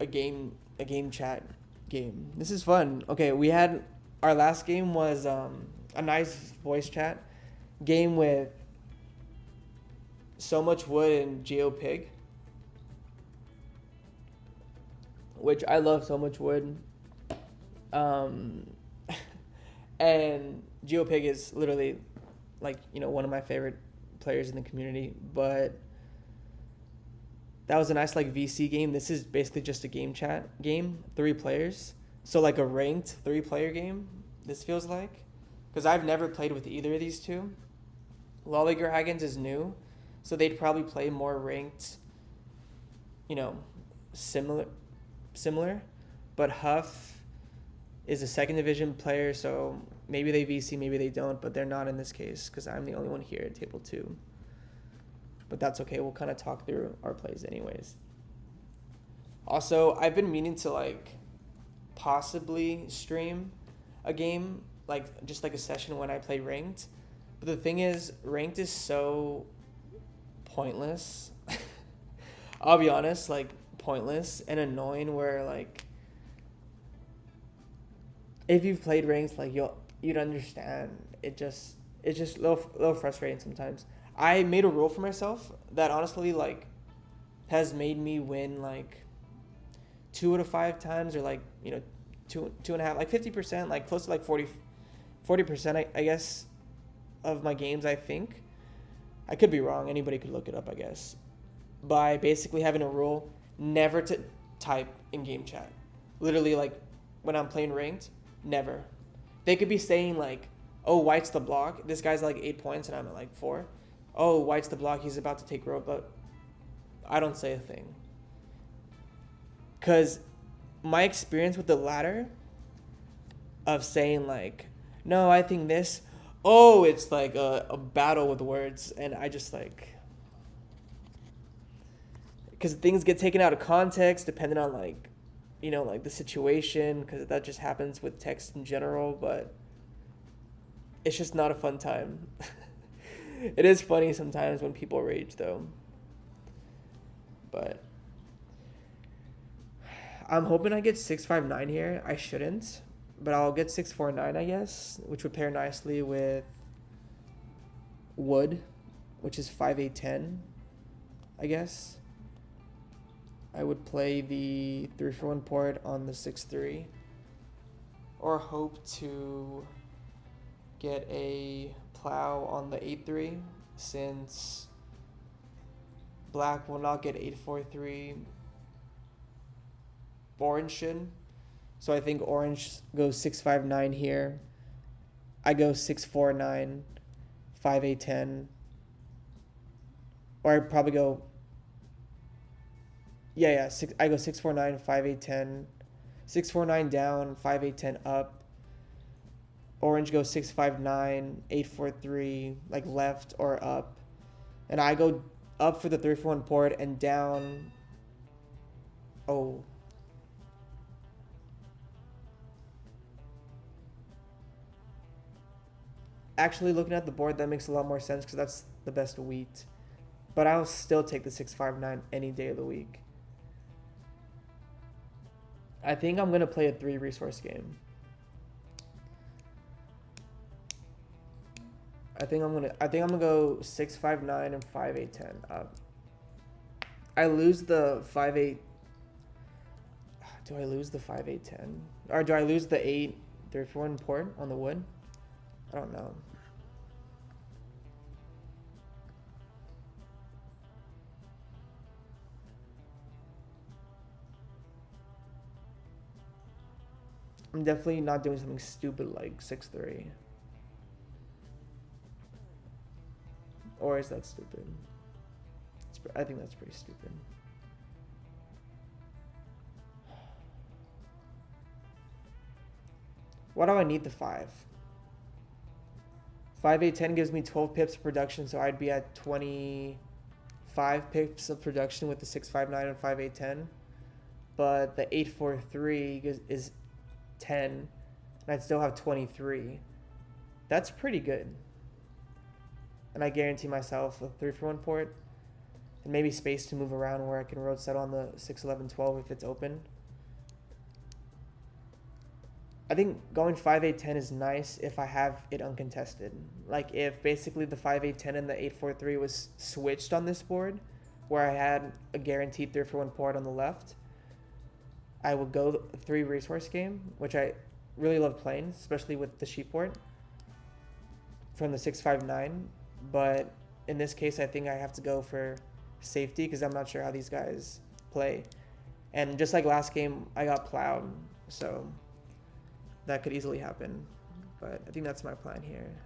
game chat game. This is fun. Okay, we had our last game was a nice voice chat game with So Much Wood and GeoPig, which I love So Much Wood. And GeoPig is literally like, you know, one of my favorite players in the community, but that was a nice like VC game. This is basically just a game chat game, 3 players. So like a ranked 3-player game, this feels like. Because I've never played with either of these two. Lolliger Haggins is new, so they'd probably play more ranked, you know, similar. But Huff is a 2nd division player, so maybe they VC, maybe they don't, but they're not in this case because I'm the only one here at table 2. But that's okay, we'll kind of talk through our plays anyways. Also, I've been meaning to like possibly stream a game, like just like a session when I play ranked. But the thing is, ranked is so pointless. I'll be honest, like pointless and annoying where like if you've played ranked, like you'd understand. It's just a little frustrating sometimes. I made a rule for myself that honestly like has made me win like 2 out of 5 times, or like, you know, 2.5, like 50%, like close to like 40%, I guess, of my games. I think I could be wrong. Anybody could look it up, I guess. By basically having a rule never to type in game chat. Literally, like when I'm playing ranked, never. They could be saying like, "Oh, white's the block. This guy's like 8 points, and I'm at like 4. Oh, white's the block. He's about to take row," but I don't say a thing. Because my experience with the ladder of saying like, "No, I think this," oh, it's like a battle with words, and I just like, because things get taken out of context depending on like, you know, like the situation, because that just happens with text in general, but it's just not a fun time. It is funny sometimes when people rage though, but I'm hoping I get 659 here. I shouldn't, but I'll get 649, I guess, which would pair nicely with Wood, which is 5810, I guess. I would play the 3-for-1 port on the 6-3, or hope to get a plow on the 8-3, since black will not get 8-4-3. Orange should. So I think orange goes 6-5-9 here. I go 6-4-9, 5-8-10. Or I probably go, yeah, I go 6-4-9, 5-8-10. 6-4-9 down, 5-8-10 up. Orange goes 6-5-9, 8-4-3, like left or up. And I go up for the 3-for-1 port and down. Oh. Actually, looking at the board, that makes a lot more sense because that's the best wheat. But I'll still take the 6-5-9 any day of the week. I think I'm going to play a 3-resource game. I think I'm gonna go 6-5-9 and 5-8-10. I lose the 5-8. Do I lose the 5-8-10? Or do I lose the 8-3-4 port on the wood? I don't know. I'm definitely not doing something stupid like 6-3. Or is that stupid? I think that's pretty stupid. Why do I need the 5? 5-8-10 gives me 12 pips of production, so I'd be at 25 pips of production with the 6-5-9 and 5-8-10. But the 8-4-3 is 10, and I'd still have 23. That's pretty good. And I guarantee myself a 3-for-1 port, and maybe space to move around where I can road set on the 6-11-12 if it's open. I think going 5-8-10 is nice if I have it uncontested. Like if basically the 5-8-10 and the 8-4-3 was switched on this board, where I had a guaranteed 3-for-1 port on the left, I would go 3 resource game, which I really love playing, especially with the sheep port from the 6-5-9. But in this case, I think I have to go for safety because I'm not sure how these guys play. And just like last game, I got plowed, so that could easily happen. But I think that's my plan here.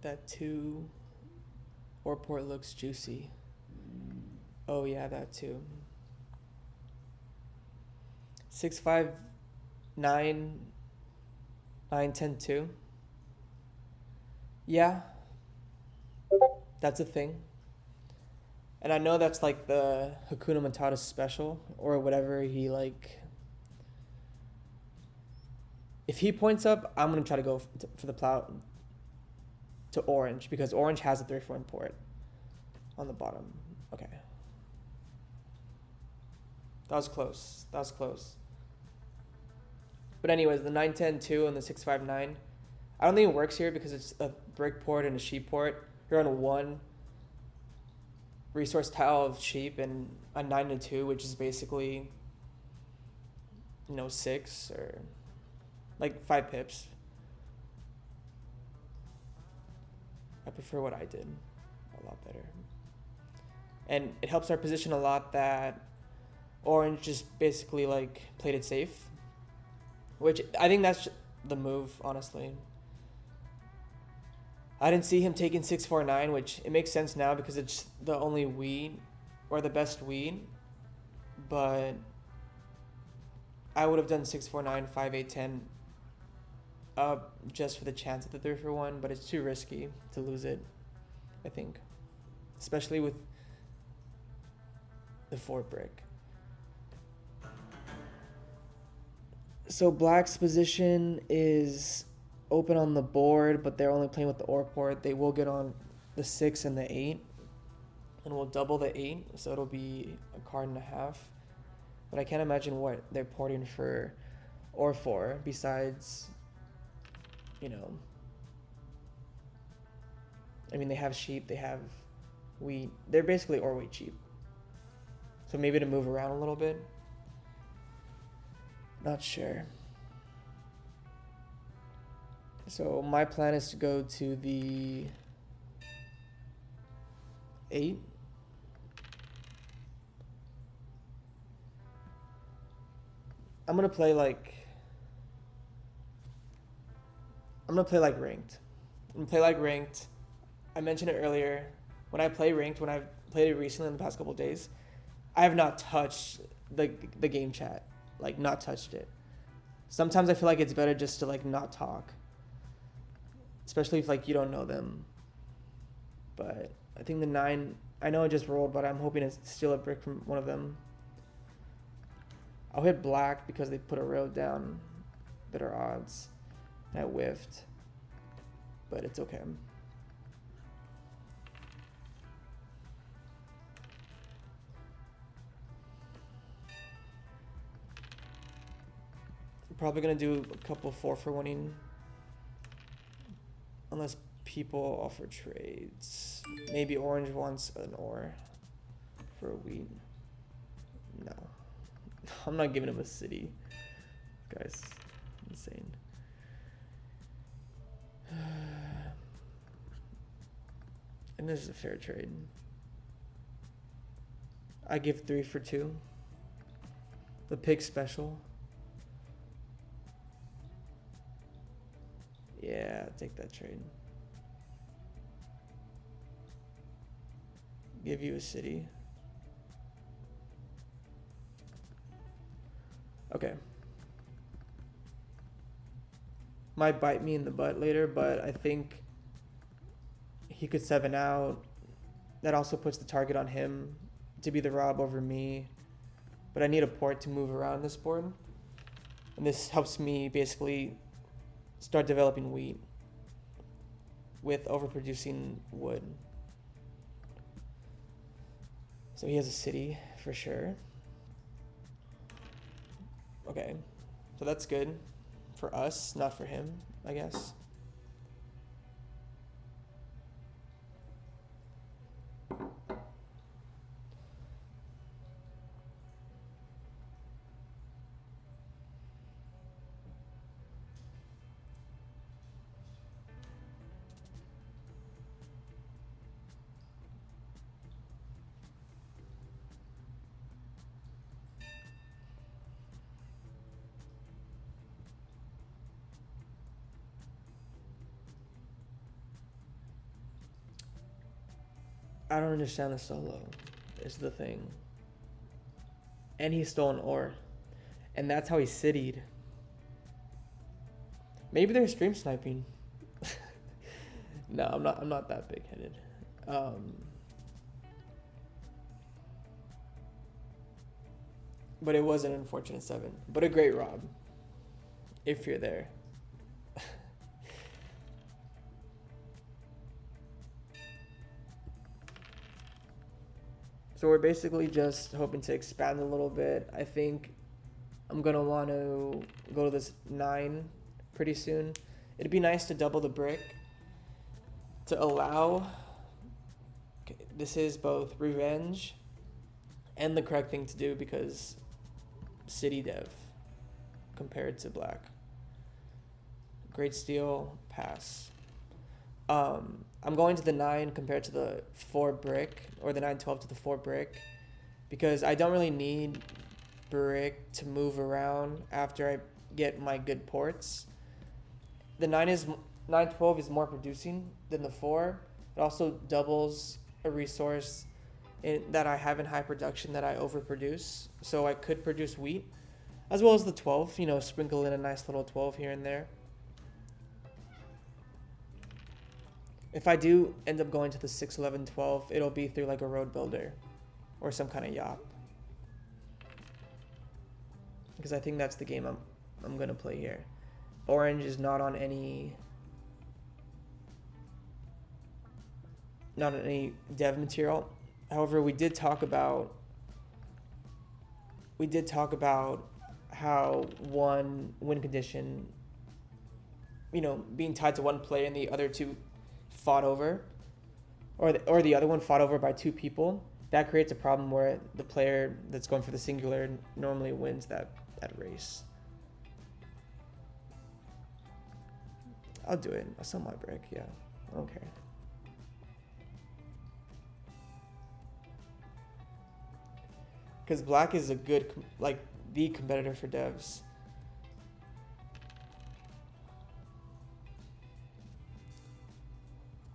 That 2 or port looks juicy. Oh yeah, that too. 6-5-9 9-10-2. Yeah, that's a thing. And I know that's like the Hakuna Matata special or whatever he like. If he points up, I'm gonna try to go for the plow to orange because orange has a 3-4 port on the bottom. Okay. That was close. That was close. But anyways, the 9-10-2 and the 6-5-9, I don't think it works here because it's a brick port and a sheep port. You're on 1 resource tile of sheep and a 9-2, which is basically, 6 or like 5 pips. I prefer what I did a lot better. And it helps our position a lot that orange just basically like played it safe, which I think that's the move, honestly. I didn't see him taking 6-4-9, which it makes sense now because it's the only weed or the best weed, but I would have done 6-4-9, 5-8-10 up just for the chance at the 3-for-1, but it's too risky to lose it, I think, especially with the 4 brick. So black's position is open on the board, but they're only playing with the OR port. They will get on the 6 and the 8, and we'll double the 8, so it'll be a card and a half. But I can't imagine what they're porting for OR 4 besides, I mean, they have sheep, they have wheat. They're basically OR wheat sheep. So maybe to move around a little bit. Not sure. So my plan is to go to the 8. I'm gonna play like ranked. I'm gonna play like ranked. I mentioned it earlier. When I play ranked, when I've played it recently in the past couple of days, I have not touched the game chat. Like, not touched it. Sometimes I feel like it's better just to like not talk, especially if like you don't know them. But I think the 9. I know I just rolled, but I'm hoping to steal a brick from one of them. I'll hit black because they put a road down. Better odds. And I whiffed. But it's okay. I'm probably gonna do a couple 4 for winning. Unless people offer trades. Maybe orange wants an ore for a wheat. No. I'm not giving him a city. This guy's insane. And this is a fair trade. I give 3 for 2. The pig special. Yeah, take that trade. Give you a city. Okay. Might bite me in the butt later, but I think he could 7 out. That also puts the target on him to be the rob over me. But I need a port to move around this board. And this helps me basically start developing wheat with overproducing wood. So he has a city for sure. Okay, so that's good for us, not for him, I guess. I don't understand the solo, is the thing. And he stole an ore. And that's how he citied. Maybe they're stream sniping. No, I'm not that big headed. But it was an unfortunate 7. But a great rob. If you're there. So we're basically just hoping to expand a little bit. I think I'm going to want to go to this 9 pretty soon. It'd be nice to double the brick to allow... Okay, this is both revenge and the correct thing to do because city dev compared to black. Great steal, pass. I'm going to the 9 compared to the 4 brick, or the 9-12 to the 4 brick, because I don't really need brick to move around after I get my good ports. The 9-12 is more producing than the 4. It also doubles a resource that I have in high production that I overproduce, so I could produce wheat, as well as the 12, you know, sprinkle in a nice little 12 here and there. If I do end up going to the 6, 11, 12, it'll be through like a road builder or some kind of yop. Because I think that's the game I'm gonna play here. Orange is not on any dev material. However, we did talk about how one win condition, you know, being tied to one player and the other two fought over, or the other one fought over by 2 people. That creates a problem where the player that's going for the singular normally wins that race. I'll do it. I'll sell my brick. Yeah, I don't care. Because black is a good, like, the competitor for devs.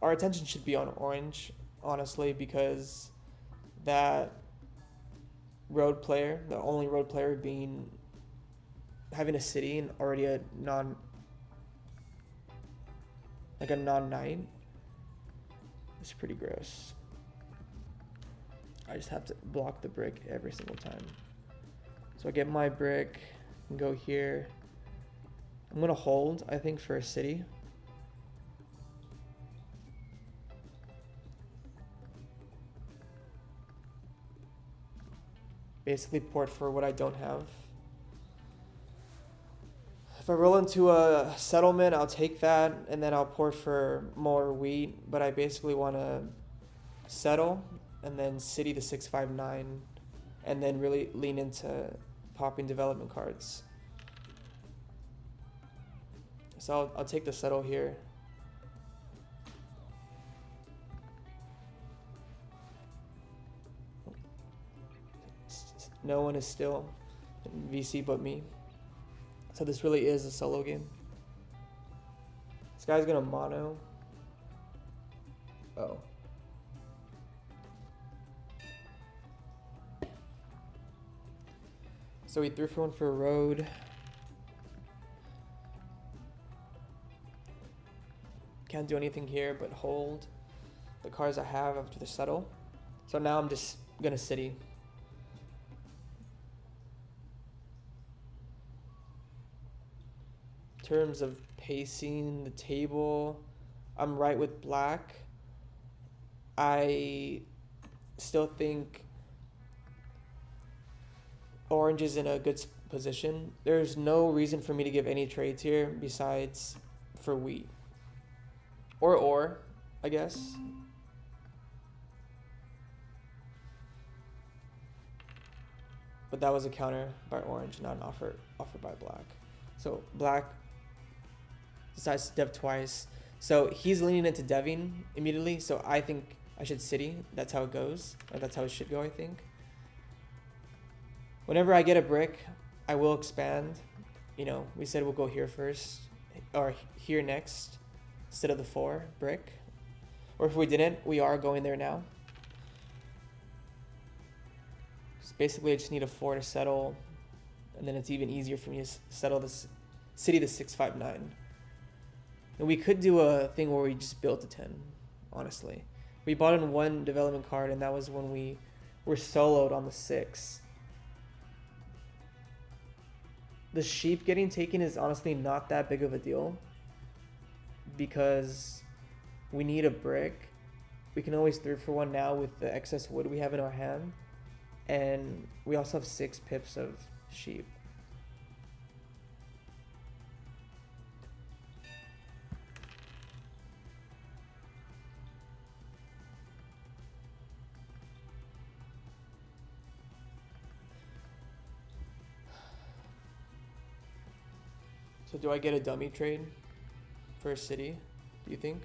Our attention should be on orange, honestly, because that road player, the only road player having a city and already a non-knight, is pretty gross. I just have to block the brick every single time. So I get my brick and go here. I'm gonna hold, I think, for a city. Basically port for what I don't have. If I roll into a settlement, I'll take that, and then I'll port for more wheat, but I basically want to settle, and then city the 659, and then really lean into popping development cards. So I'll take the settle here. No one is still in VC but me. So this really is a solo game. This guy's gonna mono. Oh. So we threw for one for a road. Can't do anything here but hold the cards I have after the settle. So now I'm just gonna city. In terms of pacing the table, I'm right with black. I still think orange is in a good position. There's no reason for me to give any trades here besides for wheat. Or, I guess. But that was a counter by orange, not an offer by black. So black decides to dev twice. So he's leaning into deving immediately, so I think I should city. That's how it goes. Or that's how it should go, I think. Whenever I get a brick, I will expand. You know, we said we'll go here first, or here next, instead of the 4 brick. Or if we didn't, we are going there now. So basically, I just need a 4 to settle, and then it's even easier for me to settle this city the 659. And we could do a thing where we just built a 10, honestly. We bought in 1 development card, and that was when we were soloed on the 6. The sheep getting taken is honestly not that big of a deal because we need a brick. We can always 3 for 1 now with the excess wood we have in our hand, and we also have 6 pips of sheep. So do I get a dummy trade for a city, do you think?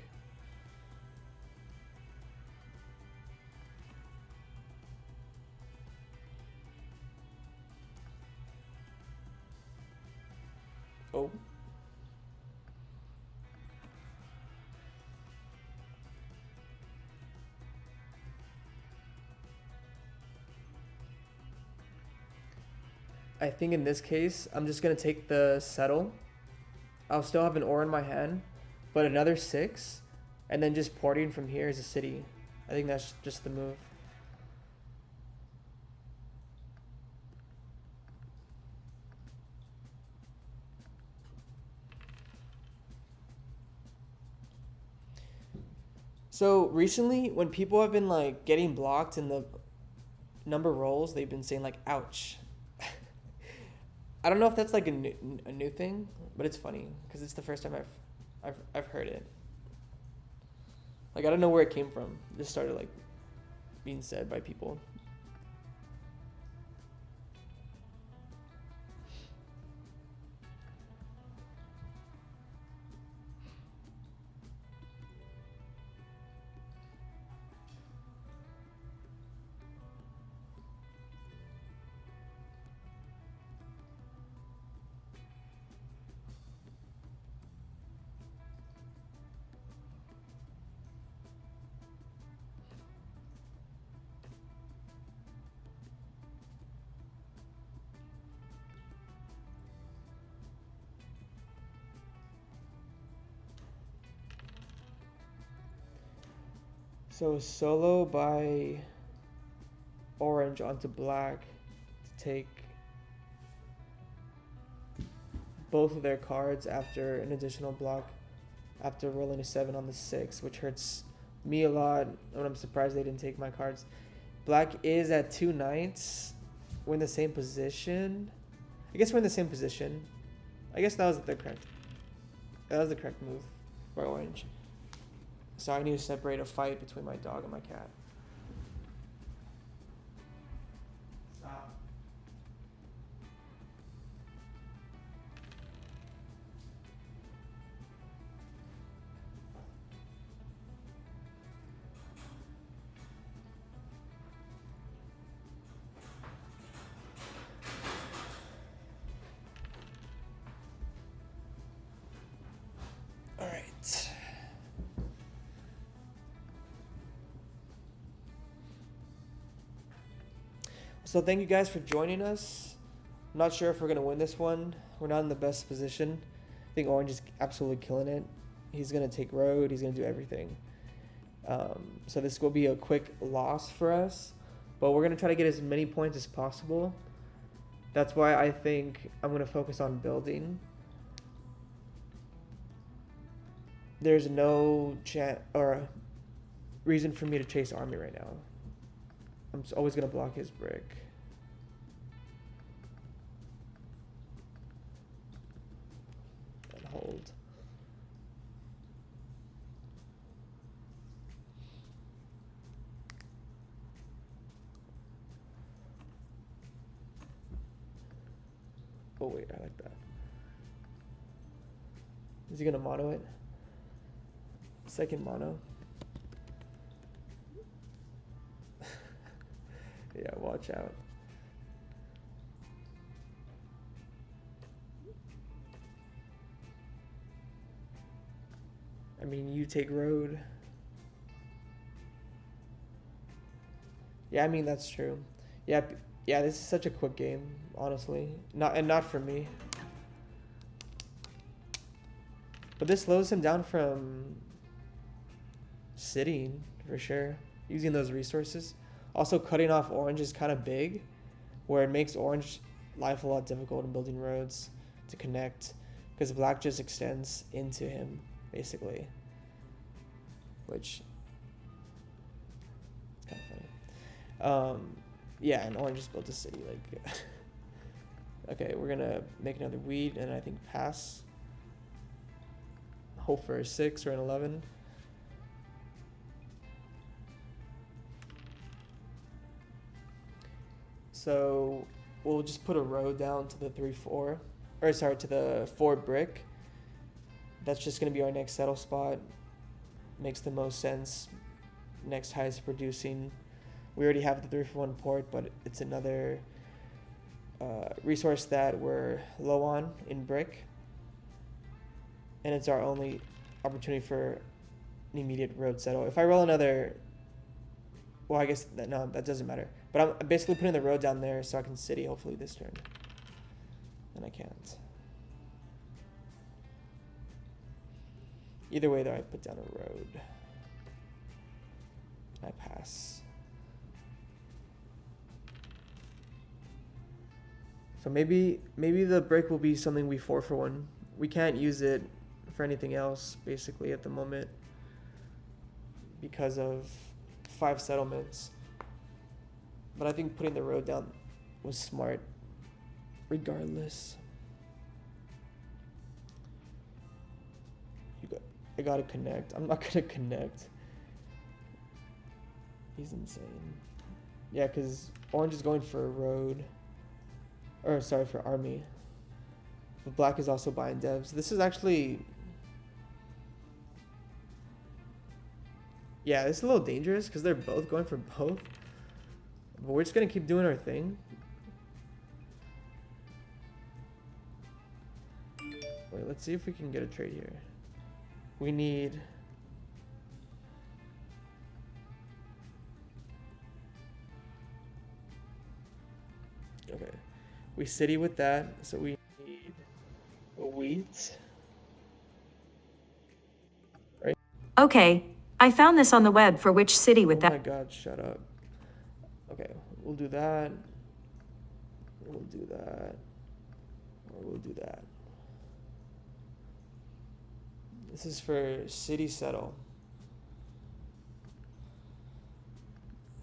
Oh. I think in this case, I'm just gonna take the settle. I'll still have an ore in my hand, but another 6, and then just porting from here is a city. I think that's just the move. So recently, when people have been like getting blocked in the number rolls, they've been saying like, ouch. I don't know if that's like a new thing, but it's funny because it's the first time I've heard it. Like I don't know where it came from. It just started like being said by people. So solo by orange onto black to take both of their cards after an additional block after rolling a 7 on the 6, which hurts me a lot, and I'm surprised they didn't take my cards. Black is at 2 knights. We're in the same position. I guess we're in the same position. I guess that was the correct move by orange. So I need to separate a fight between my dog and my cat. Stop. All right. So thank you guys for joining us. I'm not sure if we're gonna win this one. We're not in the best position. I think Orange is absolutely killing it. He's gonna take road. He's gonna do everything. So this will be a quick loss for us, but we're gonna try to get as many points as possible. That's why I think I'm gonna focus on building. There's no reason for me to chase army right now. I'm just always gonna block his brick. And hold. Oh wait, I like that. Is he gonna mono it? Second mono. Yeah, watch out. I mean, you take road. Yeah, I mean, that's true. Yeah, this is such a quick game, honestly. Not for me. But this slows him down from sitting, for sure. Using those resources. Also, cutting off orange is kind of big, where it makes orange life a lot difficult in building roads to connect, because black just extends into him, basically. Which is kind of funny. Yeah, and orange just built a city, like... Okay, we're gonna make another weed, and I think pass. Hope for a 6 or an 11. So we'll just put a road down to the 3-4, or sorry, to the 4 brick. That's just gonna be our next settle spot. Makes the most sense. Next highest producing. We already have the 3-for-1 port, but it's another resource that we're low on in brick. And it's our only opportunity for an immediate road settle. If I roll another, well, I guess that doesn't matter. But I'm basically putting the road down there so I can city hopefully this turn. And I can't. Either way though, I put down a road. I pass. So maybe the break will be something we 4-for-1. We can't use it for anything else basically at the moment because of 5 settlements. But I think putting the road down was smart regardless. I gotta connect. I'm not gonna connect. He's insane. Yeah, because orange is going for a road. Or sorry, for army. But black is also buying devs. This is actually... Yeah, this is a little dangerous because they're both going for both. But we're just gonna keep doing our thing. Wait, let's see if we can get a trade here. We need... Okay. We city with that, so we need a wheat. Right? Okay, I found this on the web for which city with that. Oh my god, shut up. Okay, We'll do that. We'll do that. Or we'll do that. This is for city settle.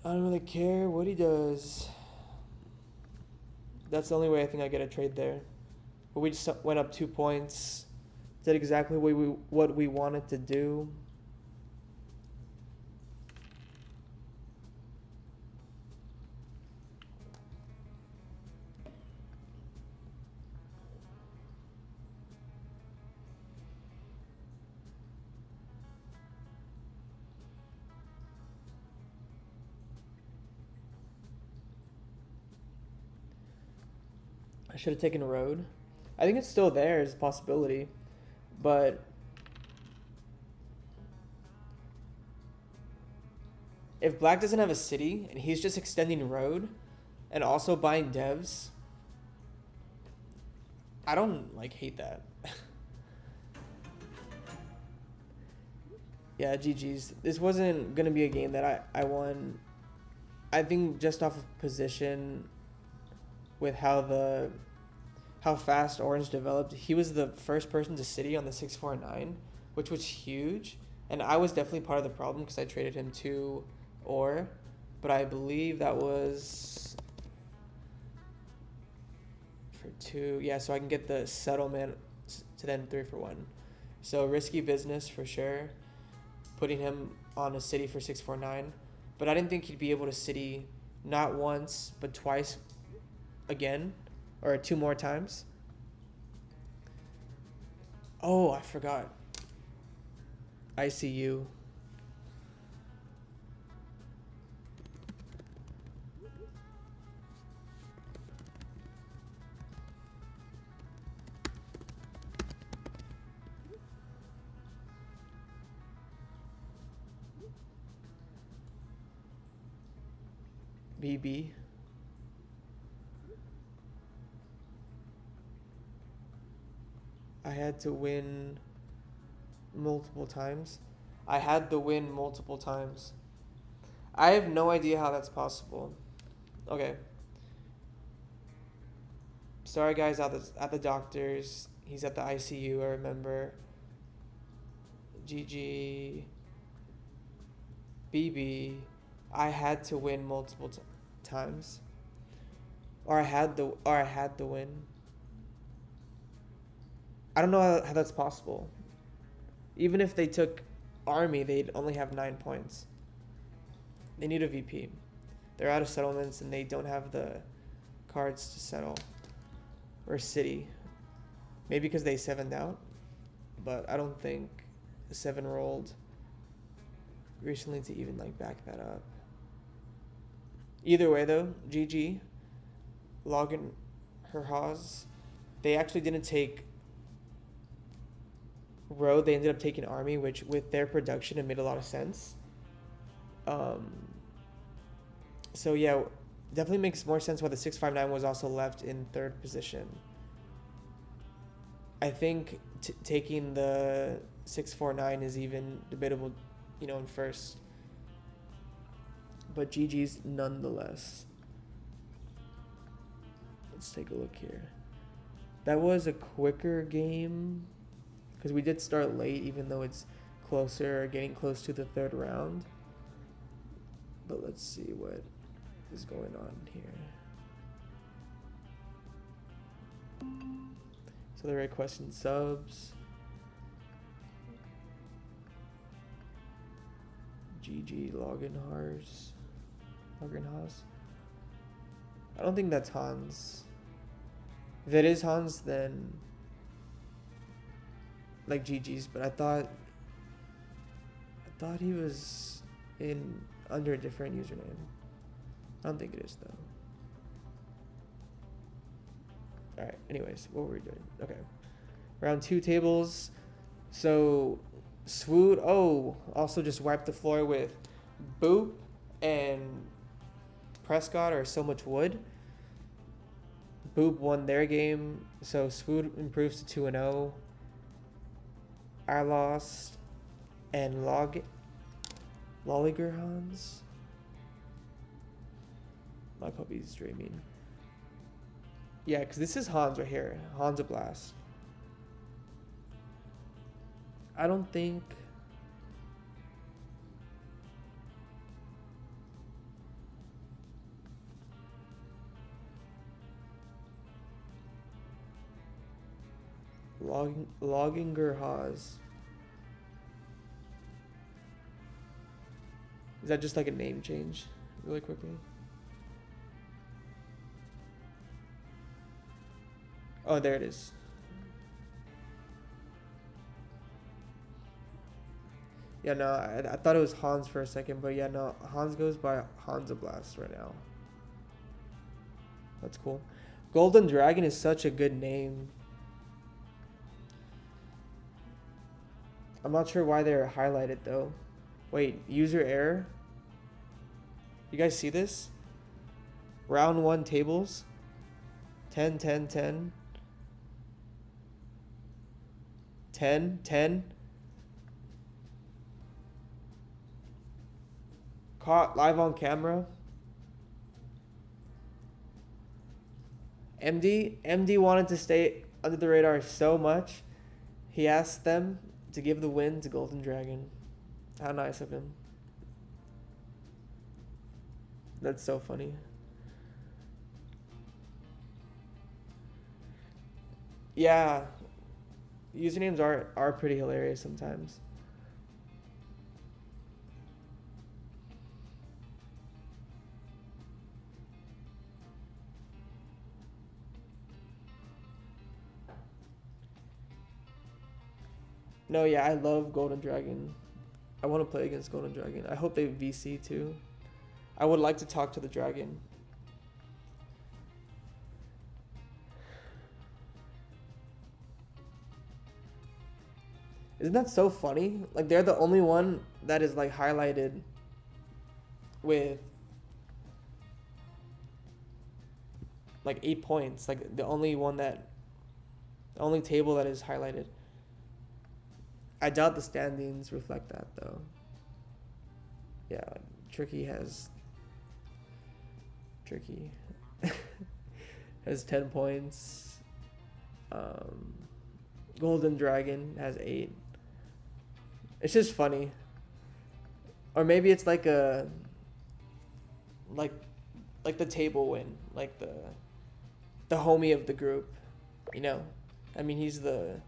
I don't really care what he does. That's the only way I think I get a trade there. But we just went up 2 points. Did exactly what we wanted to do. I should have taken road. I think it's still there as a possibility, but if black doesn't have a city and he's just extending road and also buying devs, I don't like hate that. Yeah, GG's. This wasn't gonna be a game that I won. I think just off of position with how fast Orange developed. He was the first person to city on the 649, which was huge. And I was definitely part of the problem because I traded him to Or. But I believe that was for 2. Yeah, so I can get the settlement to then 3 for 1. So risky business for sure. Putting him on a city for 649. But I didn't think he'd be able to city not once, but twice again. Or 2 more times. Oh, I forgot. ICU. BB. I had to win multiple times. I had to win multiple times. I have no idea how that's possible. Okay. Sorry guys at the doctor's. He's at the ICU, I remember. GG. BB. I had to win multiple times. Or I had to win. I don't know how that's possible. Even if they took Army, they'd only have 9 points. They need a VP. They're out of settlements and they don't have the cards to settle. Or City. Maybe because they 7'd out. But I don't think the 7 rolled recently to even like back that up. Either way though, GG. Login her Haas. They actually didn't take road. They ended up taking Army, which with their production it made a lot of sense. So yeah, definitely makes more sense why the 659 was also left in 3rd position. I think taking the 649 is even debatable, in 1st. But GG's nonetheless. Let's take a look here. That was a quicker game because we did start late, even though it's closer, getting close to the 3rd round. But let's see what is going on here. So they're requesting subs. GG Login Haas. I don't think that's Hans. If it is Hans, then like GG's, but I thought he was under a different username. I don't think it is though. Alright, anyways, what were we doing? Okay. Round 2 tables. So Swoot, also just wiped the floor with Boop and Prescott or So Much Wood. Boop won their game, so Swoot improves to 2-0. I lost, and Lolliger Hans. My puppy's dreaming. Yeah, because this is Hans right here. Hansa Blast. I don't think... Loginger Haas. Is that just like a name change? Really quickly. Oh, there it is. Yeah, no, I thought it was Hans for a second, but yeah, no, Hans goes by Hansa Blast right now. That's cool. Golden Dragon is such a good name. I'm not sure why they're highlighted though. Wait, user error? You guys see this? Round 1 tables. 10, 10, 10. 10, 10. Caught live on camera. MD wanted to stay under the radar so much, he asked them to give the win to Golden Dragon. How nice of him. That's so funny. Yeah. Usernames are pretty hilarious sometimes. No, yeah, I love Golden Dragon. I want to play against Golden Dragon. I hope they VC too. I would like to talk to the dragon. Isn't that so funny? Like, they're the only one that is like highlighted with like 8 points. Like the only table that is highlighted. I doubt the standings reflect that though. Yeah, Tricky has 10 points. Golden Dragon has 8. It's just funny. Or maybe it's like a like the table win, like the homie of the group, you know? I mean, he's the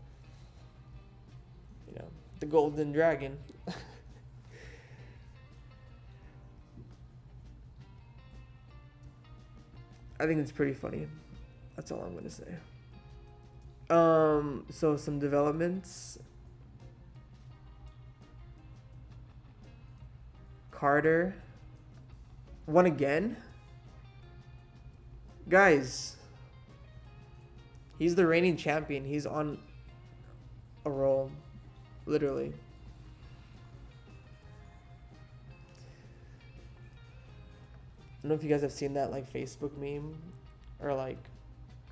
Golden Dragon. I think it's pretty funny. That's all I'm gonna say. So some developments. Carter won again. Guys, he's the reigning champion. He's on a roll, literally. I don't know if you guys have seen that like Facebook meme, or like,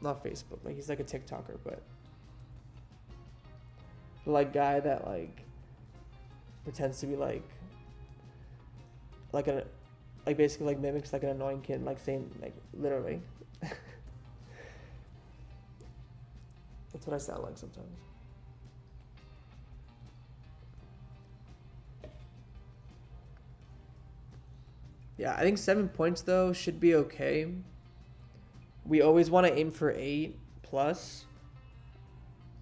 not Facebook, like he's like a TikToker, but the like guy that like pretends to be like basically like mimics like an annoying kid, like saying like literally. That's what I sound like sometimes. Yeah, I think 7 points though should be okay. We always want to aim for 8+.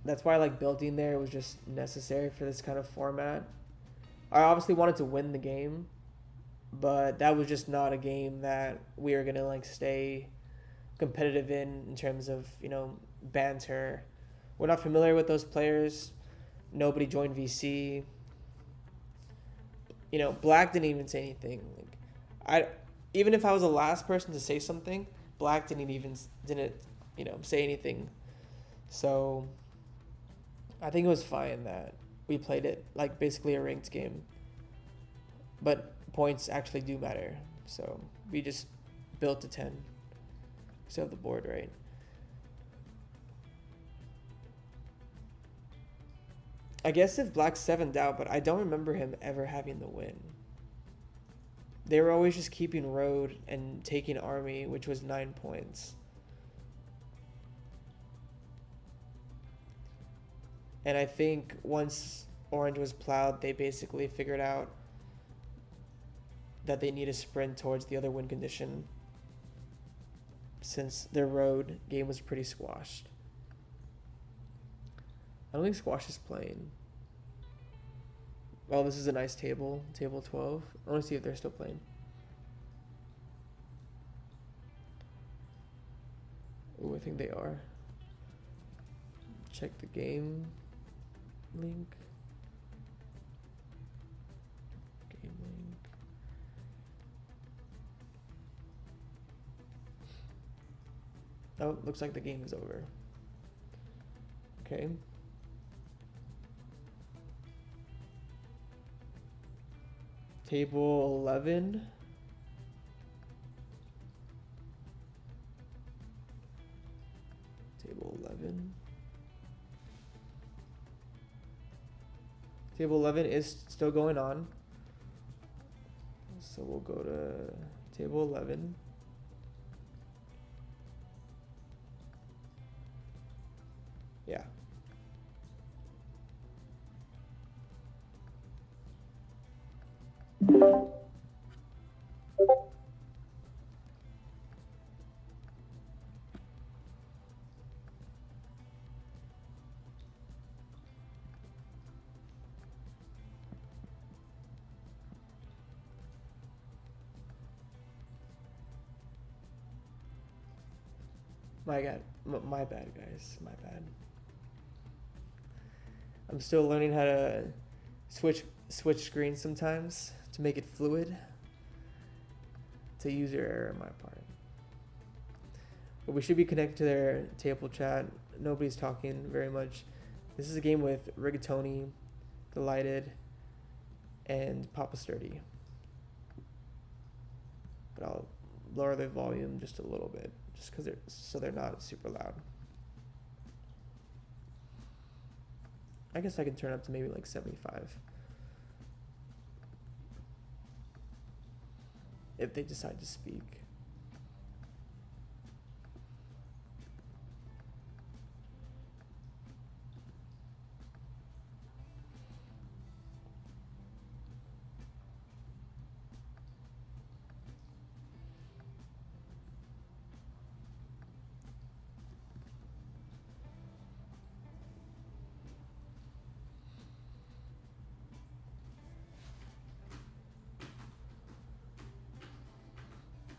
That's why like building there was just necessary for this kind of format. I obviously wanted to win the game, but that was just not a game that we were gonna like stay competitive in terms of, banter. We're not familiar with those players. Nobody joined VC. Black didn't even say anything. Even if I was the last person to say something, Black didn't say anything. So I think it was fine that we played it like basically a ranked game. But points actually do matter. So we just built to 10. So the board, right? I guess if Black 7'd out, but I don't remember him ever having the win. they were always just keeping road and taking army, which was 9 points. And I think once orange was plowed, they basically figured out that they need to sprint towards the other win condition, since their road game was pretty squashed. I don't think squash is playing. Oh, this is a nice table. Table 12. I want to see if they're still playing. Oh, I think they are. Check the game link. Game link. Oh, looks like the game is over. Okay. Table 11. Table 11. Table 11 is still going on. So we'll go to table 11. Yeah. My bad, guys. My bad. I'm still learning how to switch screens sometimes to make it fluid. It's a user error on my part. But we should be connected to their table chat. Nobody's talking very much. This is a game with Rigatoni, Delighted, and Papa Sturdy. But I'll lower the volume just a little bit, just because they're not super loud. I guess I can turn up to maybe like 75. If they decide to speak.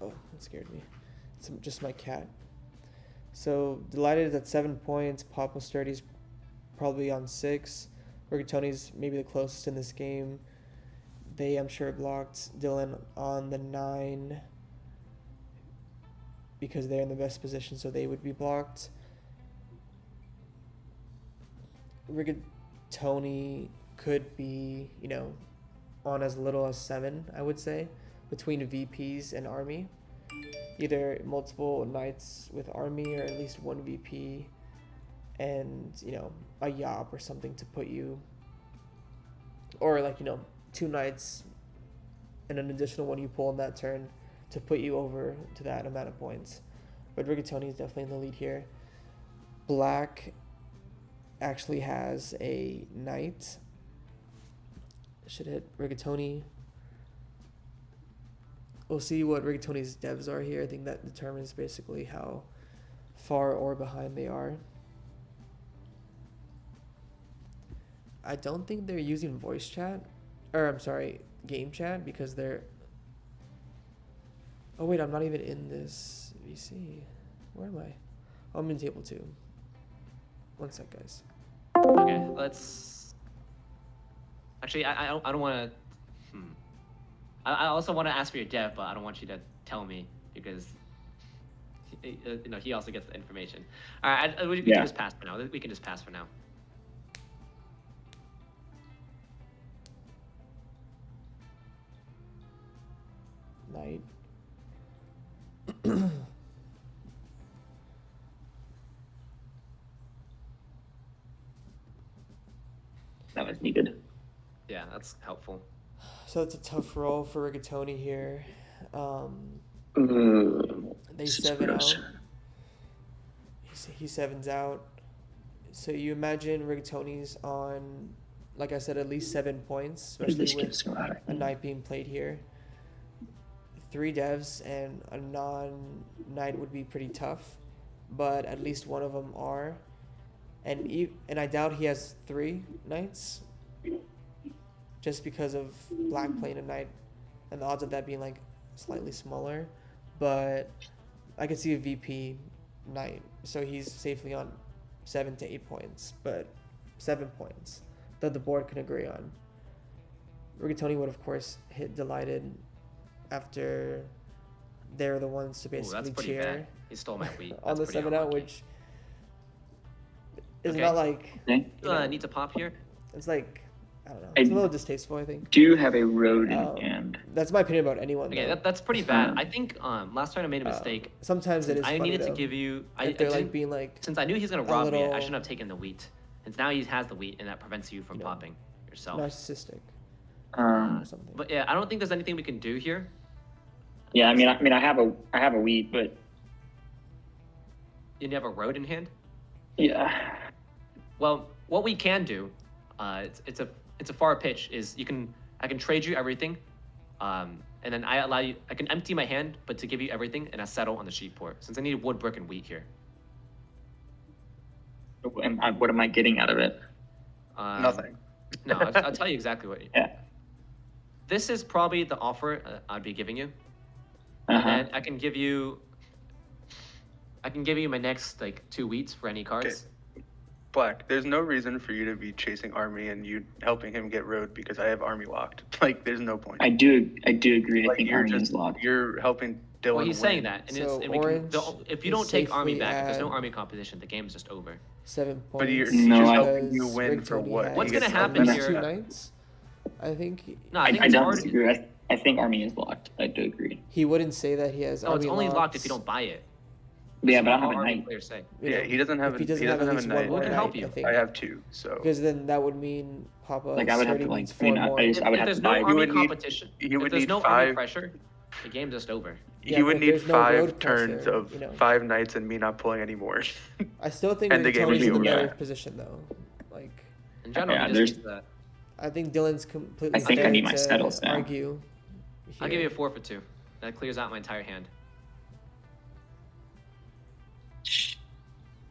Oh, that scared me. It's just my cat. So Delighted is at 7 points. Papa Sturdy's probably on 6. Rigatoni's maybe the closest in this game. They, I'm sure, blocked Dylan on the 9 because they're in the best position, so they would be blocked. Rigatoni could be, on as little as 7, I would say, between VPs and Army. Either multiple knights with Army or at least one VP and, a Yob or something to put you, or 2 knights and an additional one you pull in that turn to put you over to that amount of points. But Rigatoni is definitely in the lead here. Black actually has a knight. Should hit Rigatoni. We'll see what Rigatoni's devs are here. I think that determines basically how far or behind they are. I don't think they're using voice chat, or I'm sorry, game chat, because they're... Oh wait, I'm not even in this VC. Where am I? Oh, I'm in table 2. One sec, guys. Okay, let's... Actually, I don't want to... I also want to ask for your dev, but I don't want you to tell me because he also gets the information. All right, we can just pass for now. We can just pass for now. Knight. That was needed. Yeah, that's helpful. So it's a tough roll for Rigatoni here. They This is 7 gross. out. He 7s out. So you imagine Rigatoni's on, like I said, at least 7 points, Where did this especially get with so out of a knight being played here. 3 devs and a non-knight would be pretty tough, but at least one of them are. And I doubt he has 3 knights, just because of black playing a knight, and the odds of that being like slightly smaller. But I could see a VP knight, so he's safely on 7 to 8 points, but 7 points that the board can agree on. Rigatoni would of course hit delighted after they're the ones to Ooh, basically that's pretty cheer bad. He stole my wheat. on the That's pretty 7 out, unlucky. which is Okay. not like, Okay. you know, Need to pop here. it's like, I don't know, I it's a little distasteful, I think. do have a road in Um, hand. That's my opinion about anyone. Okay, though. that's pretty bad. I think last time I made a mistake. Sometimes it is I funny, needed to though, give you. I if they're like didn't- being like, since I knew he's gonna a rob me, I little, shouldn't have taken the wheat. Since now he has the wheat, and that prevents you from you know, popping yourself. narcissistic Um, or something. But yeah, I don't think there's anything we can do here. yeah, I have a wheat, but You have a road in hand. yeah. Well, what we can do, it's a far pitch. Is I can trade you everything, and then I can empty my hand, but to give you everything, and I settle on the sheep port. Since I need wood, brick, and wheat here. What am I getting out of it? Nothing. No, I'll tell you exactly what. Yeah. This is probably the offer I'd be giving you, Uh-huh. and I can give you my next like 2 wheats for any cards. Black, there's no reason for you to be chasing army and you helping him get road because I have army locked. Like, there's no point. I do agree. Like, I think you're army just is locked. you're helping Dylan. Well, he's win. saying that, and, So and we can, orange if you is don't take army safely back, if there's no at- army competition, the game's just over. 7 points. But you're No, just I- helping you because win for Rigatoni what? has What's He gonna gets happen at least here- 2 knights, I think. No, I think I it's don't already. disagree. I think army is locked. I do agree. He wouldn't say that he has No, it's army only locked if you locks. don't buy it. Yeah, but I That's don't what have a army knight. players say. You Yeah, know, he doesn't have if he a doesn't he have doesn't at have least a one knight. more We can knight, help you. I think. I have 2, so Because then that would mean Papa Like I would have to needs like 4 I more. just I would If have there's to no buy. army would need- competition, he if would there's need no army 5 pressure, the game's just over. Yeah, he would but need there's no 5 road turns pressure, of you know. 5 knights and me not pulling anymore. I still think And the game would Rigatoni's be in the over. better Yeah. position though. Like, In general, Yeah, he there's- just needs that. I think Dylan's completely I think I fair need my to settles now. argue. I'll give you a here. 4 for 2. That clears out my entire hand.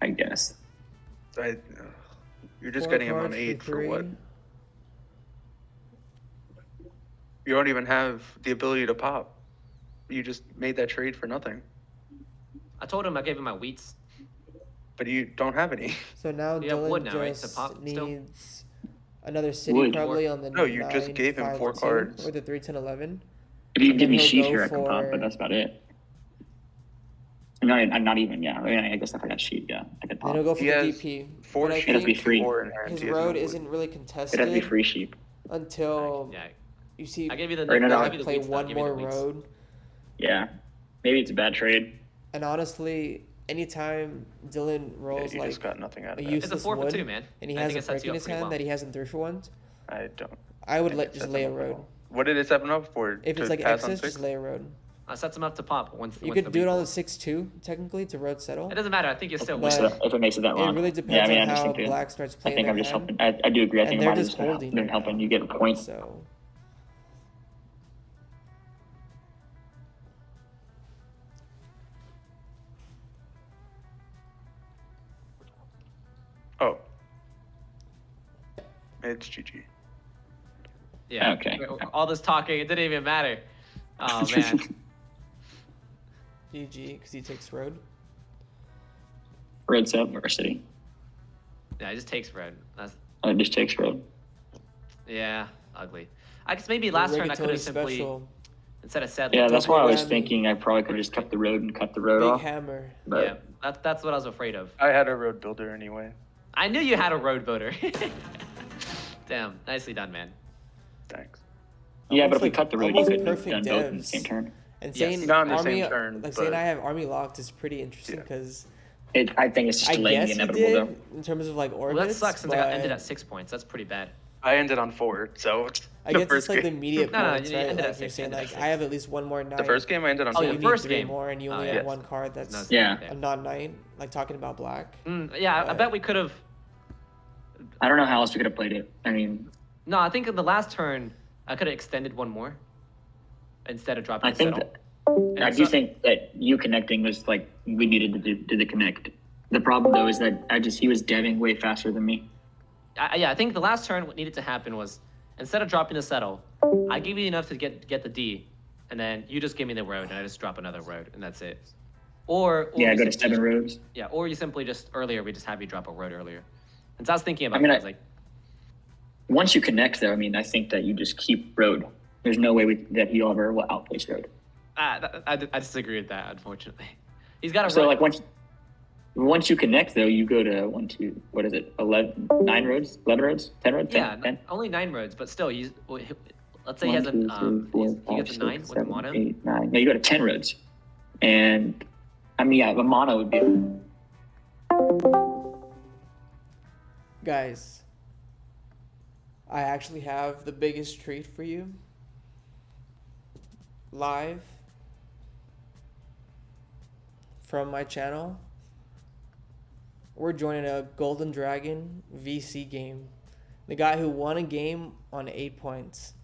I guess. You're just 4 getting him on cards 8 for what? 3. You don't even have the ability to pop. You just made that trade for nothing. I told him I gave him my wheats. But you don't have any. So now You have Dylan wood now, right, to just pop still? needs another city Wood. probably on the No, you just 9, gave him 5, 4 2, cards. or the 3, 10, 11. If you And give me then he'll sheep go here, I can pop, for- but that's about it. I'm not even. Yeah, I guess if I got sheep, yeah, I could Then pop. he'll go for He the has DP. 4 But I sheep, It'll be think free. 4 in hand. his He has no road wood. isn't really It'd contested have to be free sheep. until Yeah, you see I gave you the. Or no, no, I'll I give you the play wheats, I'll one give you the more wheats. road. Yeah, maybe it's a bad trade. And honestly, anytime Dylan Yeah, rolls you like just got nothing out a of that. It's a useless 4 for wood, 2, man. and he I has think a it sets brick you in up his pretty hand well. that he hasn't 3 for ones, I don't. I would think let it just sets lay a him up at road. all. What did it set him up for? If to it's like pass on excess, 6? just lay a road. Sets him up to pop once. You once could the do it wheat on the falls. 6-2 technically to road settle. It doesn't matter. I think you're still But- winning. If it makes it that long. It really Yeah, depends I mean, I on just how think black starts I playing think their I'm just hand. helping. I do agree. I And think they're I'm just just holding right helping. now. You get a point. So Oh. It's GG. Yeah. Okay. All this talking, it didn't even matter. Oh man. GG because he takes road. Red set varsity. Yeah, it just takes red. That's It just takes road. yeah, ugly. I guess maybe last turn I could have Rigatoni simply special. instead of said. Yeah, like, that's why I was Whammy. thinking I probably could have just cut the road and cut the road Big off. hammer. But Yeah, that's what I was afraid of. I had a road builder anyway. I knew you had a road voter. Damn, nicely done, man. Thanks. yeah, Almost but if we like- cut the road, you almost could have perfect done both in the devs. same turn. And Yes. saying Not in the army, same turn, like saying but- I have army locked is pretty interesting Yeah. because I think it's just I delaying guess the he inevitable, did though. in terms of like Well, orbits. that sucks since I got ended but at 6 points. That's pretty bad. I ended on 4, so I the guess it's first like the game. immediate No, no, points, you right? ended at Like you're 6, saying, ended at like I have at least one more night. The first game I ended on Oh, 4. your you first need 3 game. more, and you Oh, only yeah. have Yes. one card that's Yeah. a non-night. Like talking about black. Yeah, I But- bet we could have. I don't know how else we could have played it. I mean, No, I think in the last turn, I could have extended one more instead of dropping I think settle. that, I do think that you connecting was like we needed to do the connect. The problem though is that he was deving way faster than me. I think the last turn, what needed to happen was instead of dropping the settle, I gave you enough to get the D, and then you just give me the road, and I just drop another road, and that's it. Or Yeah, we go to simply 7 roads. Yeah, or you simply just earlier we just have you drop a road earlier. And so I was thinking about I mean, that. I was like, Once you connect though, I mean, I think that you just keep road. There's no way that he'll ever will outplace road. I disagree with that, unfortunately. He's got a So road. like once you connect though, you go to 1, 2, what is it? 9 roads, 11 roads, 10 roads, 10, Yeah, 10? only 9 roads, but still, let's say he 1, has a 2, 3, 4, he 5, gets a 9 6, with a 7, mono. 8, 9. No, you go to 10 roads, and I mean, yeah, the mono would be. Guys, I actually have the biggest treat for you. Live from my channel. We're joining a Golden Dragon VC game. The guy who won a game on 8 points.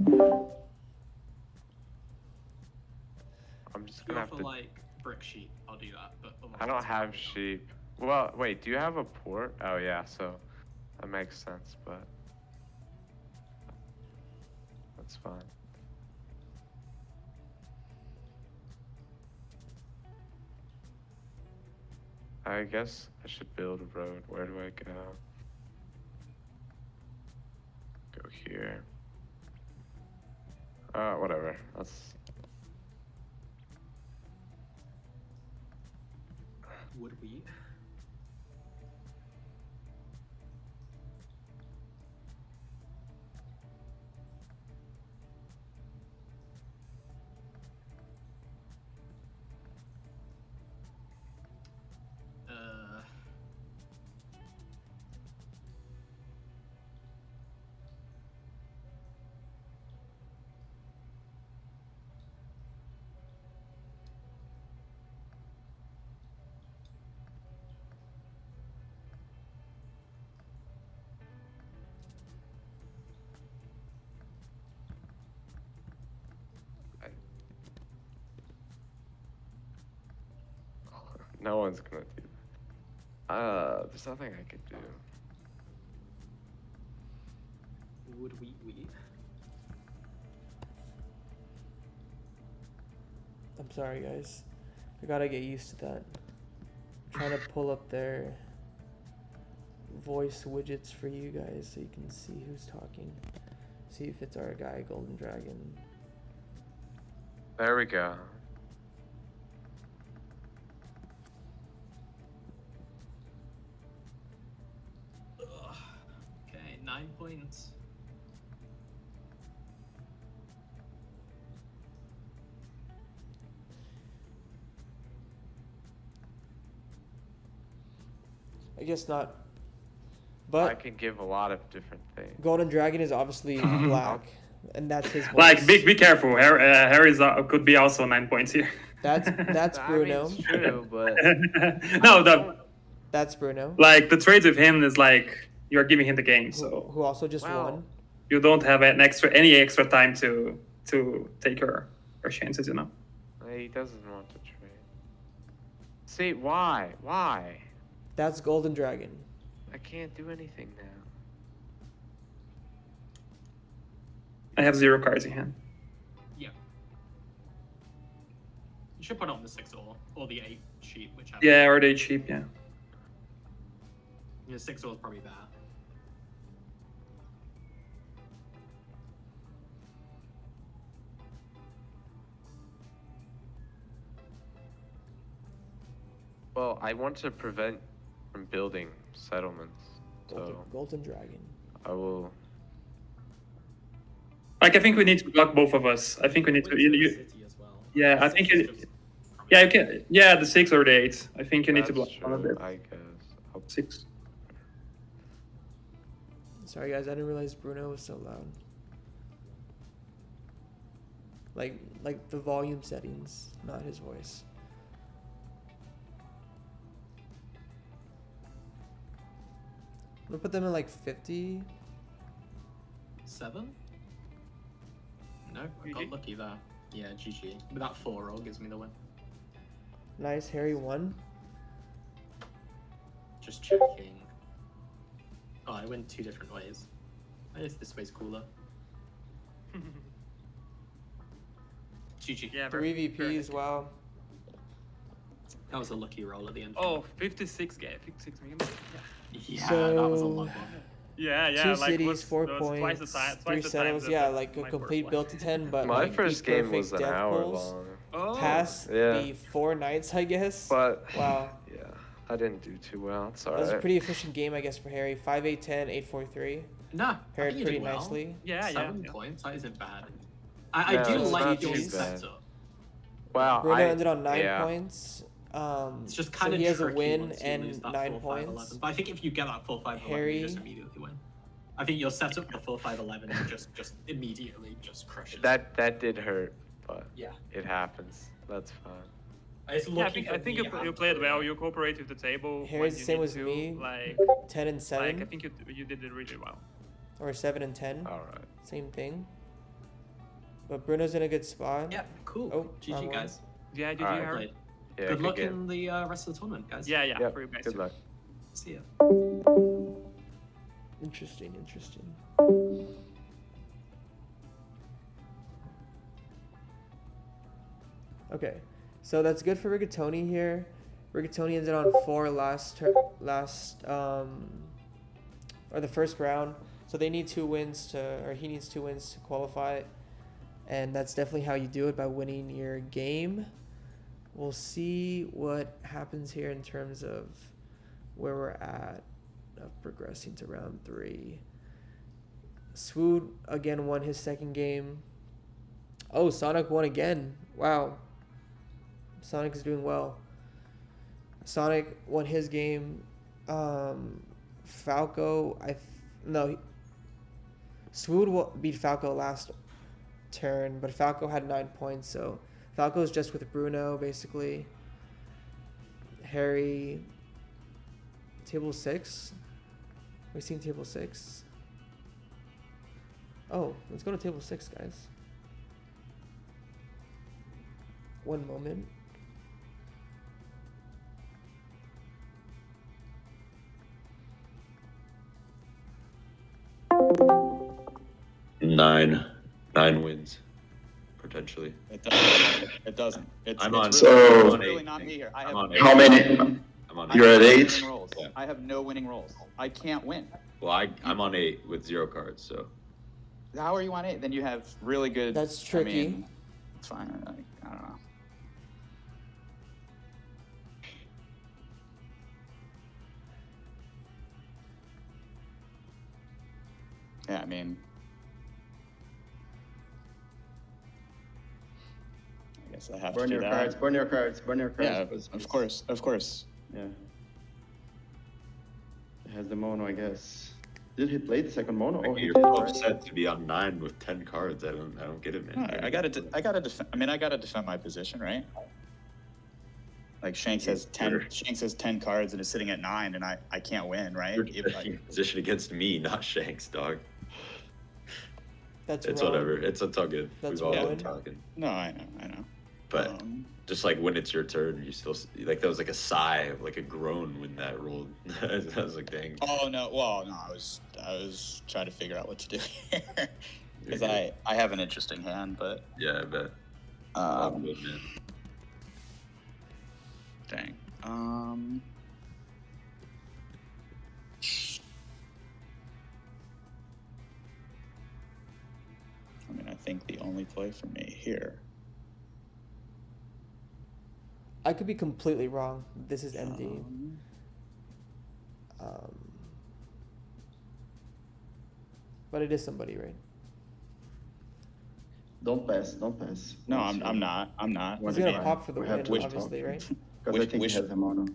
I'm just Go gonna have for to. like brick sheet. I'll do that. But I don't have sheep. Well, wait. Do you have a port? Oh yeah. So that makes sense, but that's fine. I guess I should build a road. Where do I go? Go here. Whatever. That's Would we? no one's gonna do that. There's nothing I could do. Would we? I'm sorry, guys. I gotta get used to that. I'm trying to pull up their voice widgets for you guys so you can see who's talking. See if it's our guy, Golden Dragon. There we go. Okay, 9 points. I guess not. I But can give a lot of different things. Golden Dragon is obviously black, and that's his voice. Like, be careful. Harry's could be also 9 points here. That's I Bruno. mean, it's true, but No, That's Bruno. like the trade with him is like you're giving him the game, so Who also just Wow. won. you don't have any extra time to take your chances, you know. he doesn't want to trade. See, why? Why? That's Golden Dragon. I can't do anything now. I have 0 cards in hand. Yeah. You should put on the 6 or the 8 sheet, whichever. Yeah, are they cheap? Yeah. Yeah, 6 is probably better. Well, I want to prevent from building settlements, so Golden Dragon. I will. Like I think we need to block both of us. I think we need to. Yeah, I think you. Yeah, you can. Yeah, the 6 or the 8. I think you need to block That's one of true, it. I guess. 6. Sorry guys, I didn't realize Bruno was so loud. Like the volume settings, not his voice. I'm gonna put them in like 50. 7? No, I got lucky there. Yeah, GG. But that 4-roll gives me the win. Nice, Harry won. Just checking. Oh, I went 2 different ways. I guess this way's cooler. GG. Yeah, 3 VP as well. That was a lucky roll at the end. Oh, 56 game, 56 million. Yeah, that was a luck one. Yeah, yeah. 2 like cities, what's- 4 twice points, the time, 3 twice the time settles. that Yeah, the- like a my complete first build to 10, but My like, first the game perfect was an death hour pulls long. Oh. Past Yeah. the 4 nights, I guess. But Wow. yeah, I didn't do too well. It's That was a alright. pretty efficient game, I guess, for Harry. 5, 8, 10, 8, 4, 3. Nah, I Paired think you pretty did well. nicely. Yeah, 7 yeah. points, that isn't bad. I No, do it's like not your too setup. Wow, Bruno I ended on 9 yeah. points. It's just So kind of he has a tricky win once you lose and that 9 4, 5, points. 11. But I think if you get that 4, 5, 11, Harry- you just immediately win. I think your setup for 4, 5, 11 and just immediately just crushes. That did hurt, but Yeah. it happens. That's fine. It's Yeah, I lucky think, for I think me you, how you to played do well. it. You cooperate with the table. Harry's when the you same need as to, me. Like, 10 and 7. like I think you did it really well. Or 7 and 10. Alright. Same thing. But Bruno's in a good spot. Yeah, cool. Oh, wrong GG, one. guys. Yeah, GG, Alright. Harry. Played. Yeah, Good luck game. in the rest of the tournament, guys. Yeah, yeah. Yep, For you guys. good luck. See ya. Interesting, interesting. Okay, so that's good for Rigatoni here. Rigatoni ended on 4 or the first round. So they need 2 wins or he needs 2 wins to qualify. And that's definitely how you do it, by winning your game. We'll see what happens here in terms of where we're at of progressing to round 3. Swoot again won his second game. Oh, Sonic won again. Wow. Sonic is doing well. Sonic won his game. Falco, Swoot beat Falco last turn, but Falco had 9 points, so Falco's just with Bruno, basically. Harry, table 6? We've seen table 6. Oh, let's go to table 6, guys. One moment. Nine wins, potentially. It doesn't. It doesn't. It's, I'm it's on- really, So- it's really not me here. I have I'm on no eight. How many? I'm on You're I at have no 8. winning rolls. Yeah. I have no winning rolls. I can't win. Well, I'm on 8 with 0 cards, so. How are you on 8? Then you have really good. That's I tricky. mean, it's fine. I don't know. Yeah, I mean. I guess I have Burn to do your that. cards, burn your cards, burn your cards. Yeah, because- of course, of course. Yeah. It has the mono, I guess. Did he play the second mono? Oh, he You're did, so right? upset to be on 9 with 10 cards. I don't get it, man. I gotta defend. I mean, I gotta defend my position, right? Like Shanks has 10. Sure. Shanks has 10 cards and is sitting at 9, and I can't win, right? You're If I- defending your position against me, not Shanks, dog. That's It's wrong. whatever. It's all good. That's We've all been wrong. talking. No, I know. But just like when it's your turn, you still like that was like a sigh, like a groan when that rolled. I was like, dang. Oh no! Well, no, I was trying to figure out what to do here because I have an interesting hand, but Yeah, I bet. Good, man. dang. I mean, I think the only play for me here. I could be completely wrong. This is MD. But it is somebody, right? Don't pass, don't pass. No, I'm not. He's gonna pop for the We have win, to obviously, talk. right? Because I think he has the mono.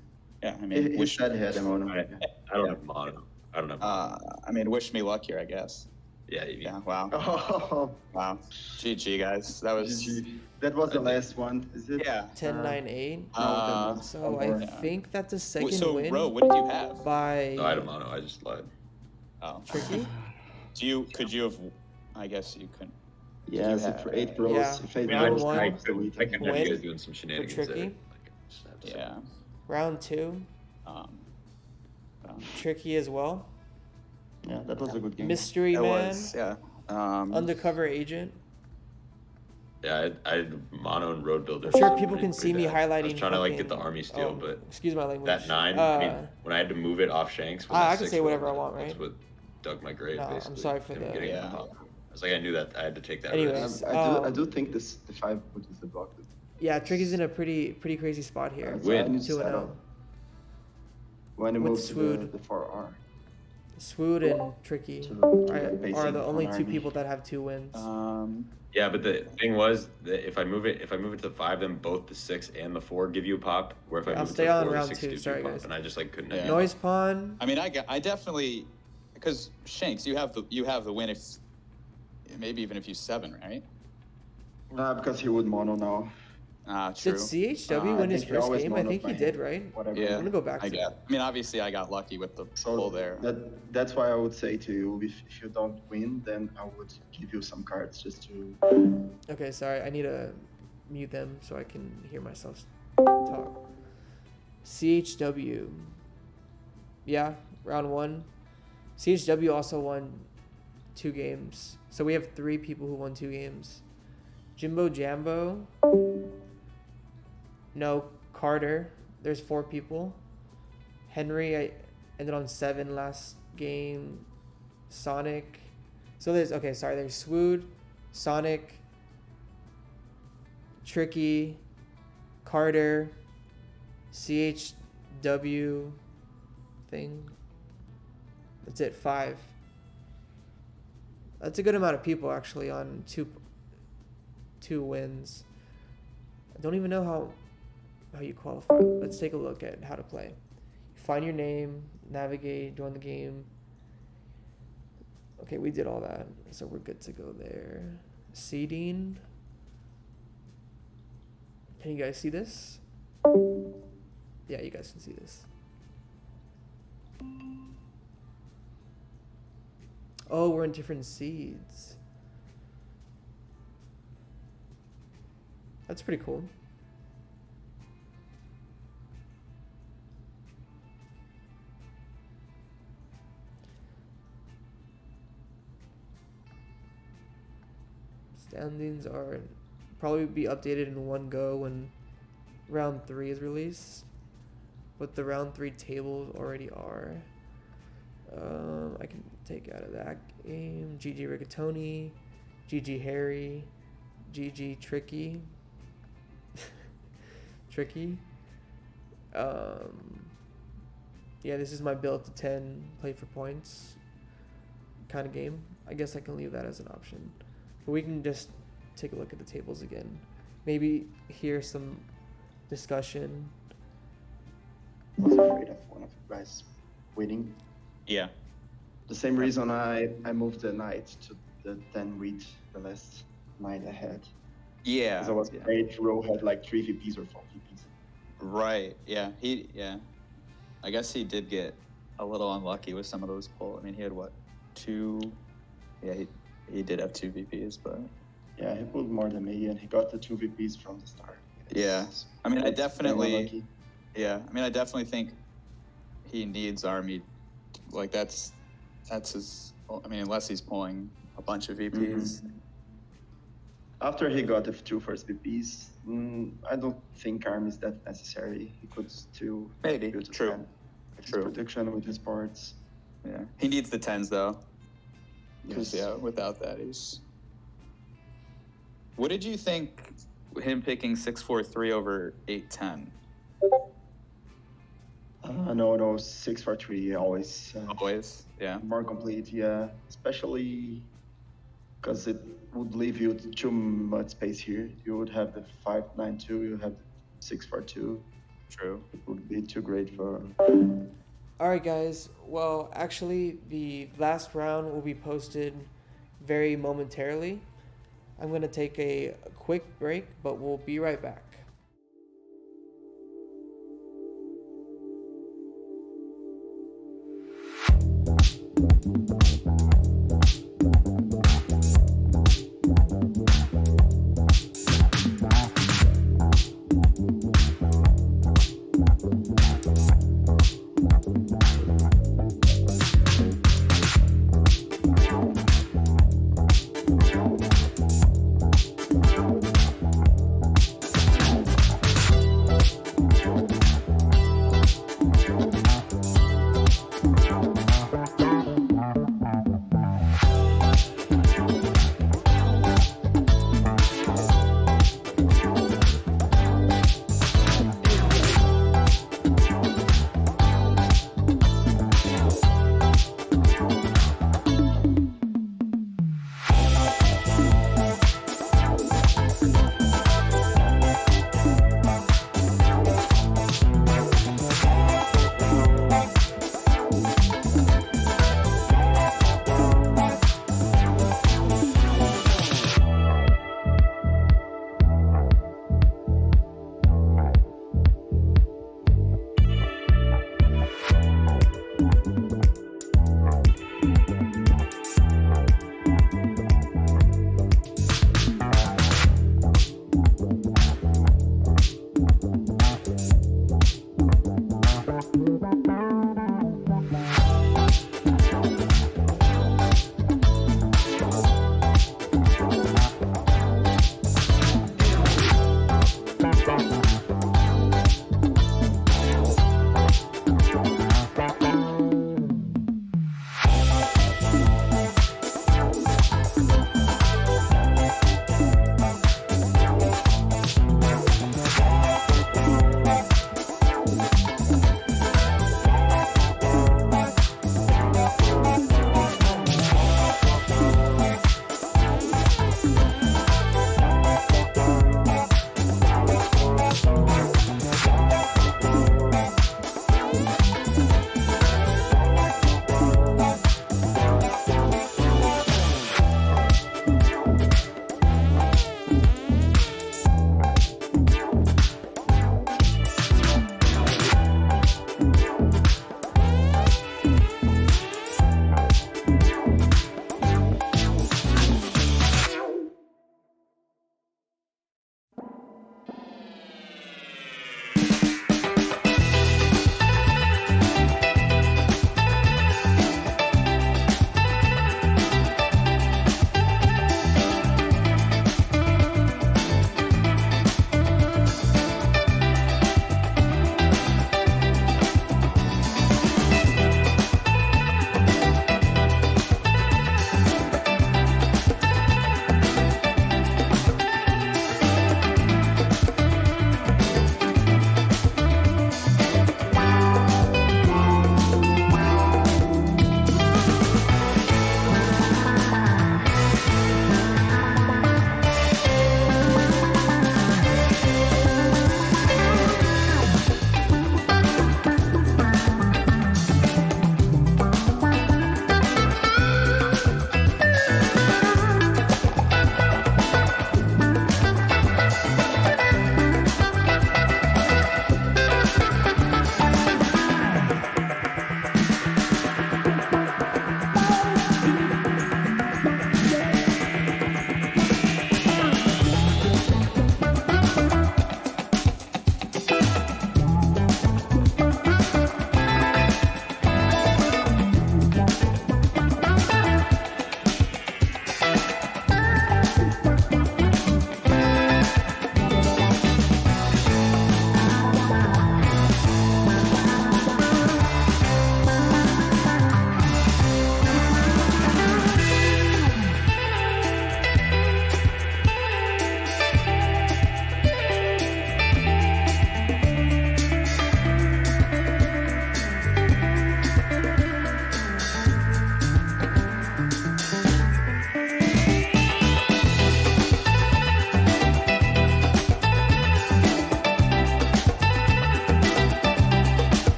Yeah, I He, mean, he said he had the mono. I don't have mono. I don't know. I mean, wish me luck here, I guess. Yeah. Yeah. Wow. Oh, Wow. GG, guys. That was. GG. That was the last one, is it? Yeah. 10-9-8. No, So one I more. think that's a second So, win. Ro, what did you have? By No, I had a mono. I just lied. Oh. Tricky. Could you have? I guess you couldn't. Yeah, you so have- for 8 rows, Yeah, if 8 round rows, one. I that's the could week. have you Win guys doing some shenanigans there. Tricky. Yeah. Round 2, Um, Tricky as well. Yeah, that was a good game. Mystery it Man, was. Yeah. Undercover Agent. Yeah, I had mono and road builder. I'm sure so people pretty- can see pretty me bad. highlighting. I was trying to like get the fucking- army steal, oh, but excuse my language. that 9. I mean, when I had to move it off Shanks. with I that can 6 say whatever roll, I want, right? That's what dug my grade. No, I'm basically. sorry for Him that. getting Yeah. on top. I was like, I knew that I had to take that Anyways, risk. I do think the 5 put is the block. Yeah, Tricky's in a pretty crazy spot here. So I need to 2-0. settle. When it With moves to Swood. the 4R. Swood and Tricky To are basing the only on 2 army. people that have 2 wins. Yeah, but the thing was that if I move it to the 5, then both the 6 and the 4 give you a pop. Where if I I'll move it to stay the on 4, the round 6 two, gives sorry, you a pop, guys. and I just like couldn't. Yeah. Noise Pawn. I mean, I definitely, because Shanks, you have the win if maybe even if you 7, right? Nah, because he would mono now. True. Did CHW I win his think he first always game? I monoed think he my did, hand. right? Whatever. Yeah. I'm gonna go back I to get. I mean, obviously, I got lucky with the pull there. That's why I would say to you, if you don't win, then I would give you some cards just to. Okay, sorry. I need to mute them so I can hear myself talk. CHW. Yeah, round 1. CHW also won 2 games. So we have 3 people who won 2 games. Jimbo Jambo. No, Carter. There's 4 people. Henry, I ended on 7 last game. Sonic. So there's Swood, Sonic, Tricky, Carter, CHW thing. That's it, 5. That's a good amount of people actually on two wins. I don't even know how you qualify. Let's take a look at how to play. Find your name, navigate, join the game. Okay, we did all that, so we're good to go there. Seeding. Can you guys see this? Yeah, you guys can see this. Oh, we're in different seeds. That's pretty cool. Standings are probably be updated in one go when round 3 is released. What the round 3 tables already are. I can take out of that game. GG Rigatoni, GG Harry, GG Tricky. Tricky. Yeah, this is my build to 10 play for points kind of game. I guess I can leave that as an option. But we can just take a look at the tables again. Maybe hear some discussion. I was afraid of one of you guys winning. Yeah. The same reason I moved the knight to the 10 wheat, the last knight I had. Yeah. Because I was afraid Ro had like 3 VPs or 4 VPs. Right. Yeah. I guess he did get a little unlucky with some of those pull. I mean, he had what, 2? Yeah, he did have 2 VPs, but Yeah, he pulled more than me, and he got the 2 VPs from the start. yeah. I mean, I That's definitely. unlucky. Yeah. I mean, I definitely think he needs army. Like that's his. I mean, unless he's pulling a bunch of VPs. After he got the 2 first VPs, I don't think arm is that necessary. He could still Maybe. build a True. 10 with his True. protection with his parts. Yeah. He needs the 10s though. Because Yes. yeah, without that, he's. What did you think? Him picking 6-4-3 over 8-10. No, 6-4-3 always. Always, yeah. More complete, yeah. Especially because it would leave you too much space here. You would have the 5-9-2, you have the 6-4-2. True. It would be too great for All right, guys. Well, actually, the last round will be posted very momentarily. I'm going to take a quick break, but we'll be right back.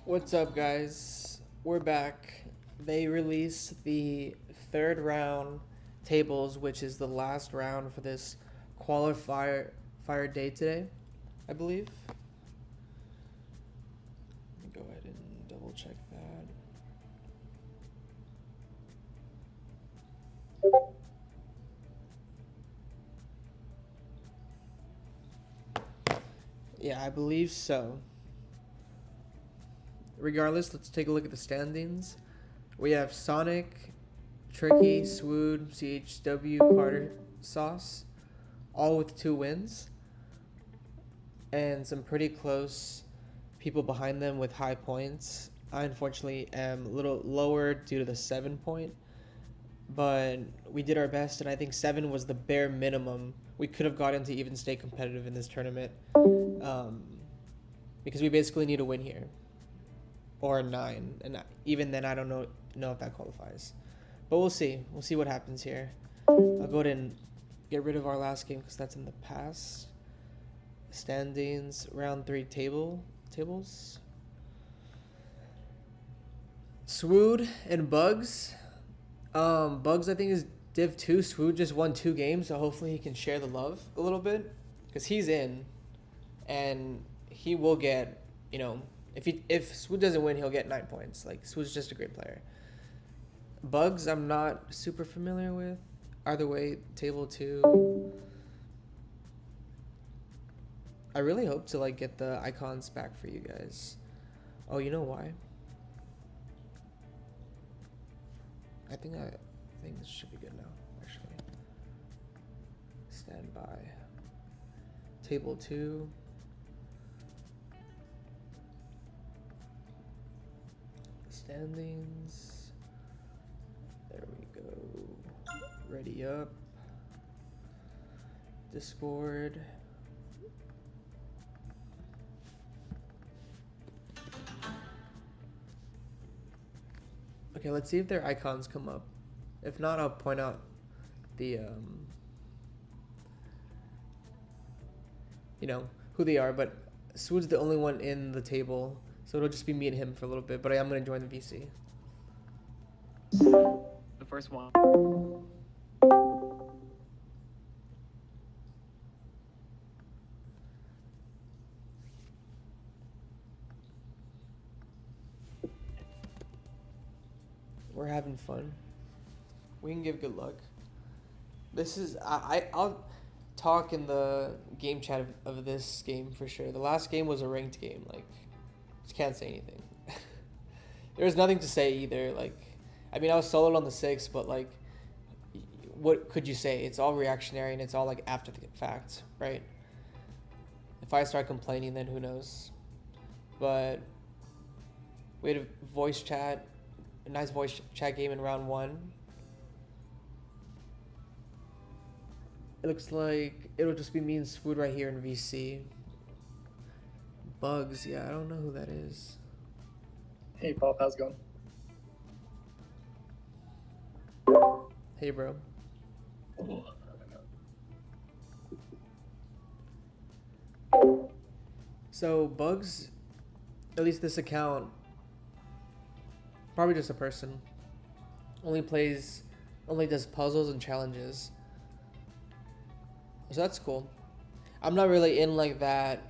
What's up, guys? We're back. They released the third round tables, which is the last round for this qualifier day today, I believe. Let me go ahead and double check that. Yeah, I believe so. Regardless, let's take a look at the standings. We have Sonic, Tricky, Swood, CHW, Carter, Sauce, all with 2 wins. And some pretty close people behind them with high points. I unfortunately am a little lower due to the 7 point. But we did our best, and I think 7 was the bare minimum. We could have gotten to even stay competitive in this tournament. Because we basically need a win here. Or 9, and even then I don't know if that qualifies, but we'll see what happens here. I'll go ahead and get rid of our last game because that's in the past. Standings, round 3 tables. Swood and Bugs. Bugs I think is Div 2. Swood just won 2 games, so hopefully he can share the love a little bit because he's in, and he will get, you know, if Swood doesn't win, he'll get 9 points. Like, Swood's just a great player. Bugs, I'm not super familiar with. Either way, table 2. I really hope to like get the icons back for you guys. Oh, you know why? I think this should be good now, actually. Stand by. Table 2. Standings. There we go. Ready up. Discord. Okay, let's see if their icons come up. If not, I'll point out the you know, who they are, but Swood's the only one in the table, so it'll just be me and him for a little bit, but I am going to join the VC. The first one. We're having fun. We can give good luck. This is I'll talk in the game chat of this game for sure. The last game was a ranked game. Like, just can't say anything. There was nothing to say either. Like, I mean, I was soloed on the 6, but like, what could you say? It's all reactionary and it's all like after the fact, right? If I start complaining, then who knows? But we had a voice chat, a nice voice chat game in round 1. It looks like it'll just be me and Swood right here in VC. Bugs, yeah, I don't know who that is. Hey, Pop, how's it going? Hey, bro. So, Bugs, at least this account, probably just a person, only does puzzles and challenges. So that's cool. I'm not really in like that,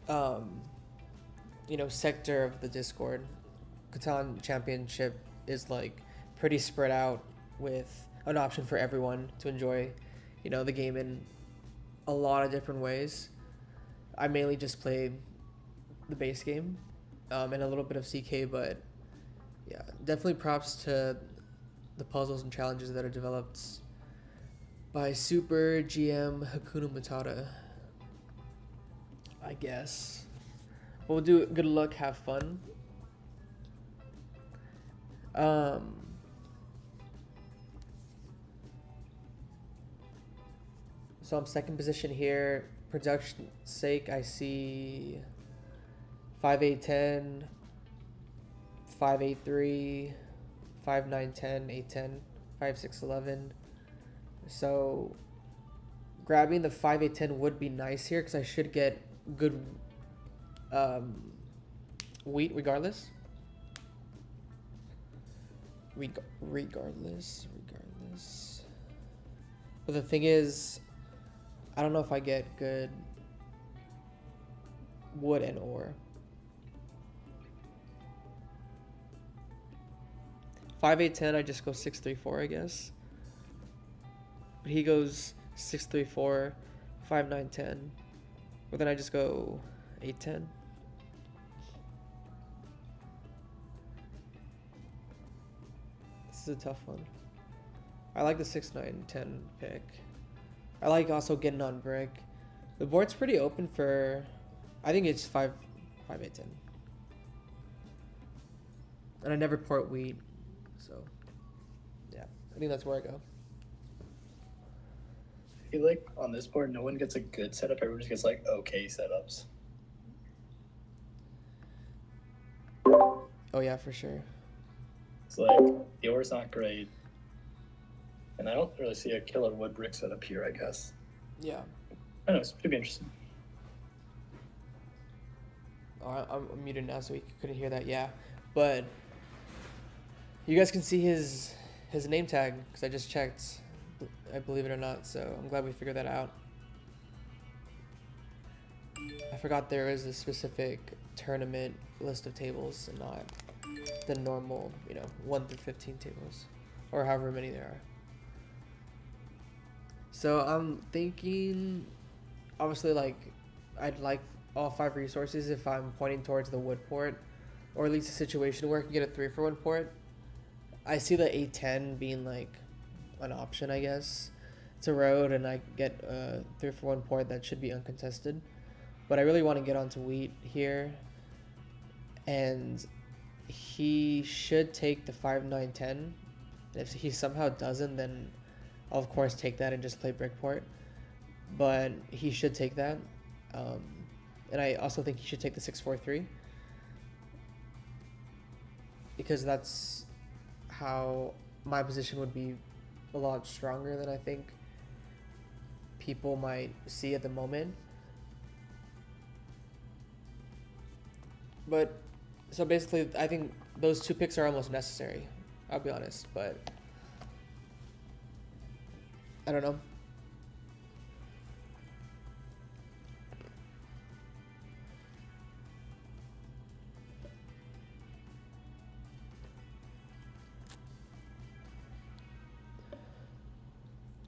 you know, sector of the Discord. Catan Championship is like pretty spread out with an option for everyone to enjoy, you know, the game in a lot of different ways. I mainly just play the base game, and a little bit of CK, but yeah, definitely props to the puzzles and challenges that are developed by Super GM Hakuna Matata, I guess. We'll do good luck, have fun. So I'm second position here. Production sake, I see 5810, 583, 5910, 810, 5611. So grabbing the 5810 would be nice here because I should get good Wheat regardless. Regardless. But the thing is, I don't know if I get good wood and ore. 5, 8, 10, I just go 6, 3, 4, I guess. But he goes 6, 3, 4, 5, 9, 10. But then I just go 8, 10. This is a tough one. I like the 6, 9, 10 pick. I like also getting on brick. The board's pretty open for, I think it's 5, 8, 10. And I never port wheat, so yeah, I think that's where I go. I feel like on this board, no one gets a good setup. Everyone just gets like okay setups. Oh yeah, for sure. It's like the ore's not great, and I don't really see a killer wood brick setup here. I guess. Yeah. I don't know. It's gonna be interesting. Oh, I'm muted now, so we couldn't hear that. Yeah, but you guys can see his name tag because I just checked. I believe it or not, so I'm glad we figured that out. I forgot there is a specific tournament list of tables and not the normal, 1 through 15 tables, or however many there are. So I'm thinking, obviously, like, I'd like all 5 resources if I'm pointing towards the wood port, or at least a situation where I can get a 3-for-1 port. I see the 8-10 being like an option, I guess. It's a road and I get a 3-for-1 port that should be uncontested. But I really want to get onto wheat here. And he should take the 5, 9, 10. If he somehow doesn't, then I'll of course take that and just play brick port. But he should take that. And I also think he should take the 6, 4, 3. Because that's how my position would be a lot stronger than I think people might see at the moment. But so basically, I think those 2 picks are almost necessary. I'll be honest, but I don't know.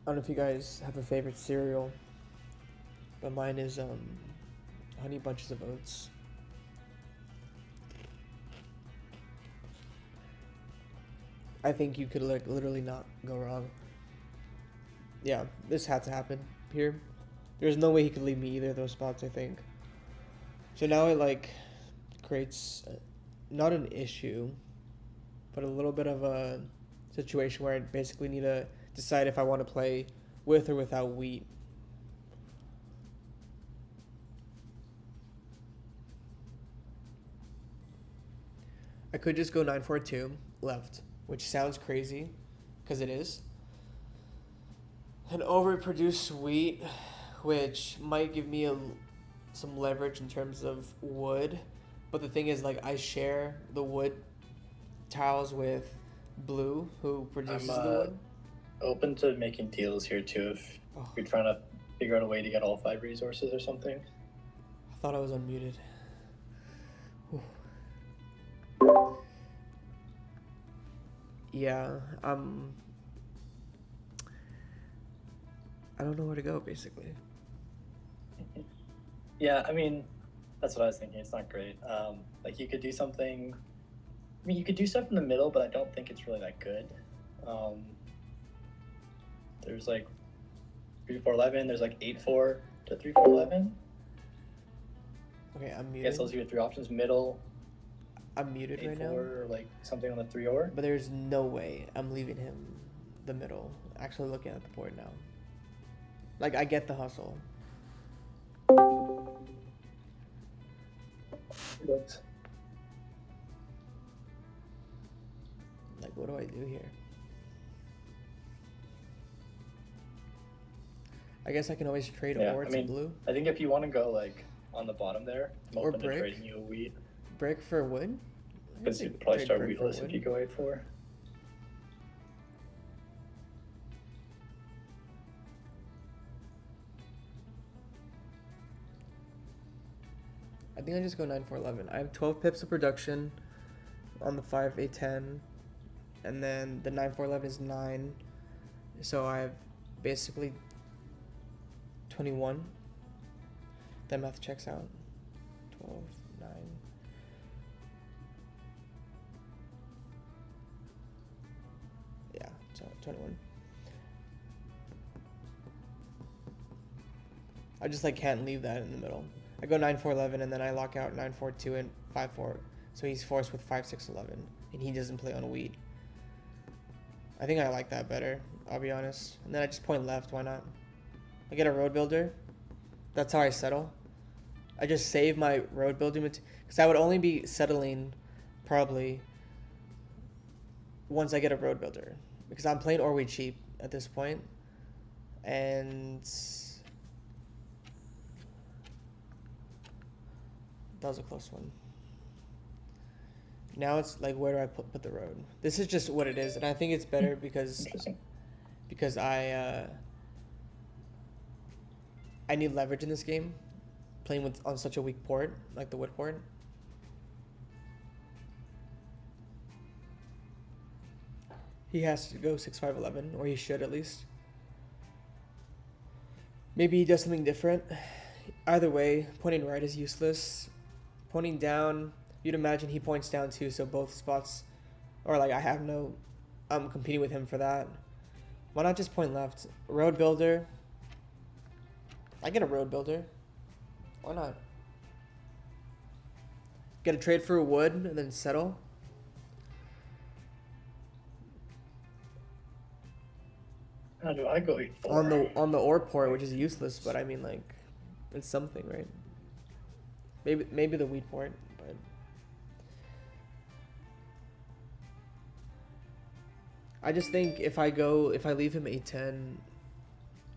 I don't know if you guys have a favorite cereal, but mine is Honey Bunches of Oats. I think you could like literally not go wrong. Yeah, this had to happen here. There's no way he could leave me either of those spots, I think. So now it like creates not an issue, but a little bit of a situation where I basically need to decide if I want to play with or without wheat. I could just go 9-4-2 left, which sounds crazy, because it is. And overproduce wheat, which might give me some leverage in terms of wood. But the thing is, like, I share the wood tiles with Blue, who produces the wood. Open to making deals here too if you're trying to figure out a way to get all 5 resources or something. I thought I was unmuted. Whew. Yeah, I don't know where to go, basically. Yeah, I mean, that's what I was thinking. It's not great. Like you could do something. I mean, you could do stuff in the middle, but I don't think it's really that good. There's like 3-4-11. There's like 8-4 to 3-4-11. Okay, I'm I muted. guess those are your 3 options. Middle. I'm muted 8-4, right now. or like something on the 3 or. But there's no way I'm leaving him the middle. Actually looking at the board now. Like, I get the hustle. Like, what do I do here? I guess I can always trade ore to blue. I think if you want to go like on the bottom there, I'm Or open to brick. trading you a wheat. Brick for wood? Because you'd probably start wheatless if you go 8-4. I think I just go 9-4-11. I have 12 pips of production on the 5-8-10, and then the 9-4-11 is 9, so I have basically 21. That math checks out. 12, 9. Yeah, so 21. I just like can't leave that in the middle. I go 9-4-11 and then I lock out 9-4-2 and 5-4. So he's forced with 5-6-11 and he doesn't play on wheat. I think I like that better, I'll be honest. And then I just point left, why not? I get a road builder. That's how I settle. I just save my road building because I would only be settling probably once I get a road builder because I'm playing Orwe cheap at this point. And that was a close one. Now it's like, where do I put the road? This is just what it is, and I think it's better because I need leverage in this game, playing with on such a weak port like the wood port. He has to go 6-5-11, or he should at least. Maybe he does something different. Either way, pointing right is useless. Pointing down, you'd imagine he points down too, so both spots, or like I'm competing with him for that. Why not just point left? Road builder. I get a road builder. Why not? Get a trade for a wood and then settle. How do I go 8-4? On the ore port, which is useless, but I mean like, it's something, right? Maybe the wheat port, but I just think if I leave him 8-10,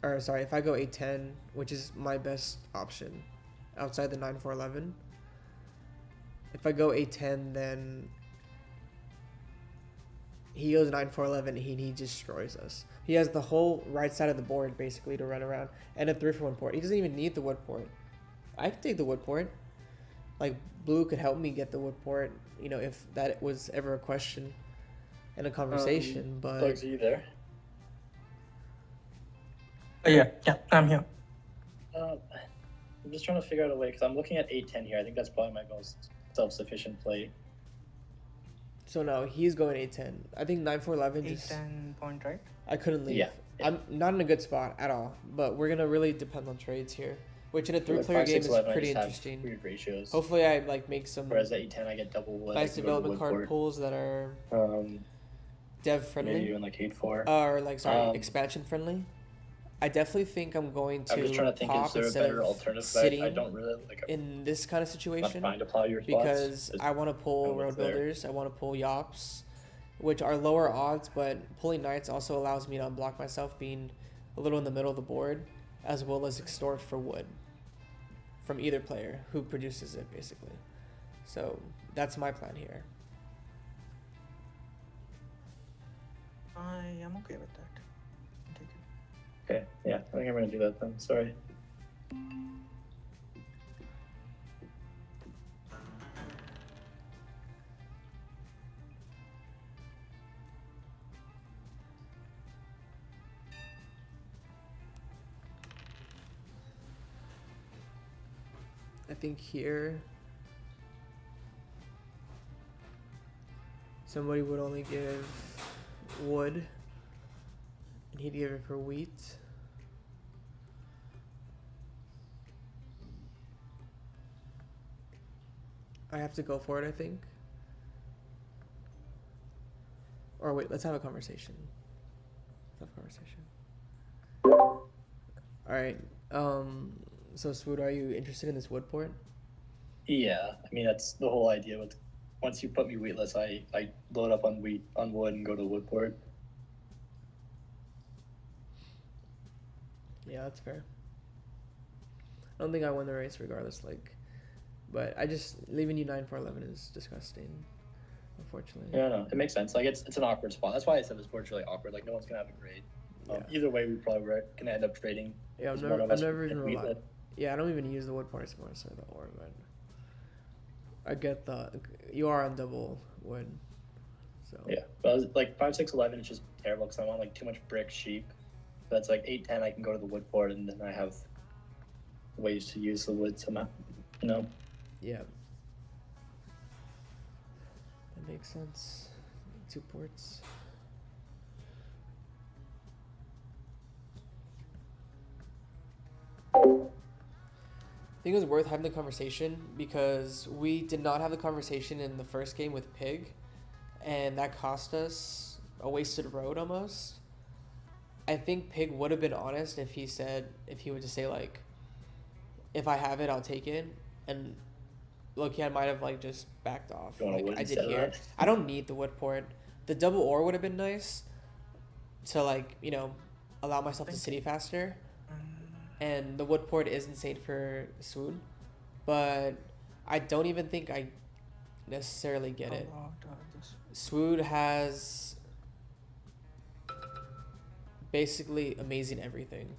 or sorry, if I go 8-10, which is my best option outside the 9-4-11, if I go 8-10, then he goes 9-4-11 and he destroys us. He has the whole right side of the board basically to run around and a 3-for-1 port. He doesn't even need the wood port. I could take the wood port. Like, blue could help me get the wood port, you know, if that was ever a question in a conversation, but... Dogs, are you there? Yeah, I'm here. I'm just trying to figure out a way, because I'm looking at 8-10 here. I think that's probably my most self-sufficient play. So no, he's going 8-10. I think 9-4-11 just... 8-10 point, right? I couldn't leave. Yeah. I'm not in a good spot at all, but we're going to really depend on trades here, which in a 3-player game is pretty interesting. Weird ratios. Hopefully I like make some Whereas at 8-10 I get double wood. nice development card port. pools that are dev friendly. Maybe even like 8-4. Or like, sorry, expansion friendly. I definitely think I'm going to I'm just trying to think, pop is there a instead better of alternative? sitting I don't really like in this kind of situation trying to plow your spots. because I want to pull what's road there. builders, I want to pull yops, which are lower odds, but pulling knights also allows me to unblock myself being a little in the middle of the board, as well as extort for wood from either player who produces it, basically. So that's my plan here. I am okay with that. Okay, yeah, I think I'm gonna do that then. Sorry. I think here somebody would only give wood and he'd give it for wheat. I have to go for it, I think. Or wait, let's have a conversation. Let's have a conversation. Alright, so Swoot, are you interested in this wood port? Yeah, I mean that's the whole idea with once you put me wheatless, I load up on wood and go to wood port. Yeah, that's fair. I don't think I win the race regardless. Like, But I just leaving you 9-4-11 is disgusting, unfortunately. Yeah, no, it makes sense. Like it's an awkward spot. That's why I said this board's really awkward. Like no one's gonna have a grade. Either way, we probably were gonna end up trading. Yeah, because I'm one never, of I'm us never would even wheat rely. it. Yeah, I don't even use the wood parts more so the ore, but I get the you are on double wood, so Yeah, but I was like 5-6-11 is just terrible because I want like too much brick sheep. That's like 8-10. I can go to the wood board and then I have ways to use the wood somehow. You know. yeah, that makes sense. 2 ports. I think it was worth having the conversation because we did not have the conversation in the first game with Pig, and that cost us a wasted road almost. I think Pig would have been honest if he would just say like, if I have it, I'll take it, and look, I might have like just backed off You want a like wood I did instead of here. that? I don't need the wood port. The double ore would have been nice to like, allow myself to city faster. And the wood port is insane for Swoon, but I don't even think I necessarily get it. Swoon has basically amazing everything,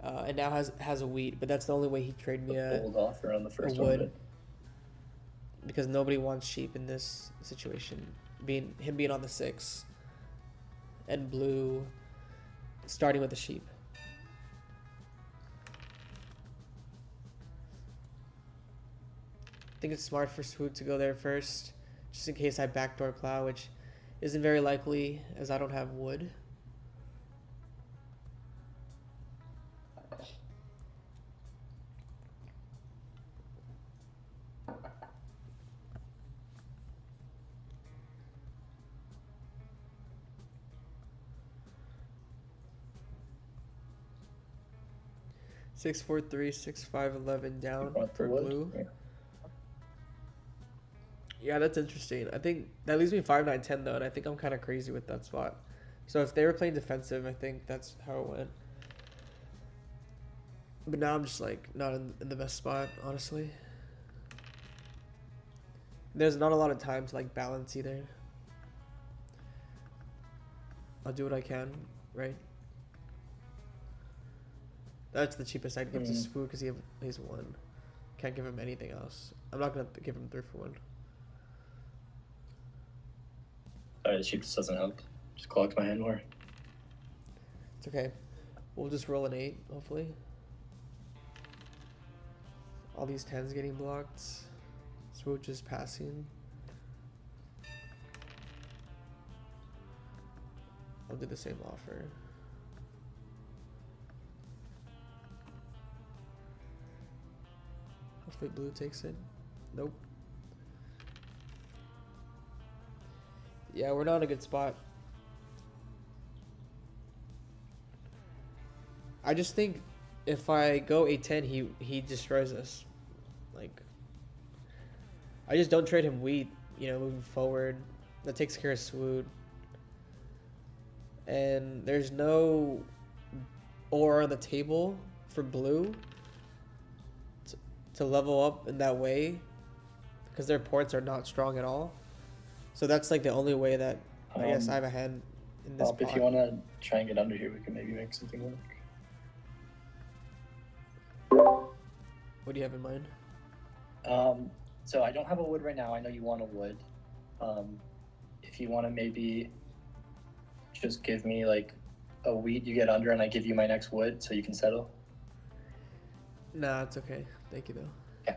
and now has a wheat, but that's the only way he traded me a Hold off around the first wood. one. Because nobody wants sheep in this situation. Being on the 6, and blue starting with the sheep. I think it's smart for Swoot to go there first, just in case I backdoor plow, which isn't very likely as I don't have wood. Six, 4, 3, 6, 5, 11 down for blue. Yeah, that's interesting. I think that leaves me 5, 9, 10 though, and I think I'm kind of crazy with that spot. So if they were playing defensive, I think that's how it went. But now I'm just like not in the best spot, honestly. There's not a lot of time to like balance either. I'll do what I can, right? That's the cheapest I'd give to Spoo because he's 1. Can't give him anything else. I'm not gonna give him 3 for 1. Sorry, the sheep just doesn't help. Just clogs my hand more. It's okay. We'll just roll an 8, hopefully. All these 10s getting blocked. Swoot just passing. I'll do the same offer. Hopefully blue takes it. Nope. Yeah, we're not in a good spot. I just think if I go 8-10, he destroys us. Like, I just don't trade him wheat, moving forward. That takes care of Swoot. And there's no ore on the table for blue to level up in that way because their ports are not strong at all. So that's like the only way that I guess I have a hand in this If you want to try and get under here, we can maybe make something work. What do you have in mind? So I don't have a wood right now. I know you want a wood. If you want to maybe just give me like a wheat you get under and I give you my next wood so you can settle. Nah, it's okay. Thank you though. Yeah.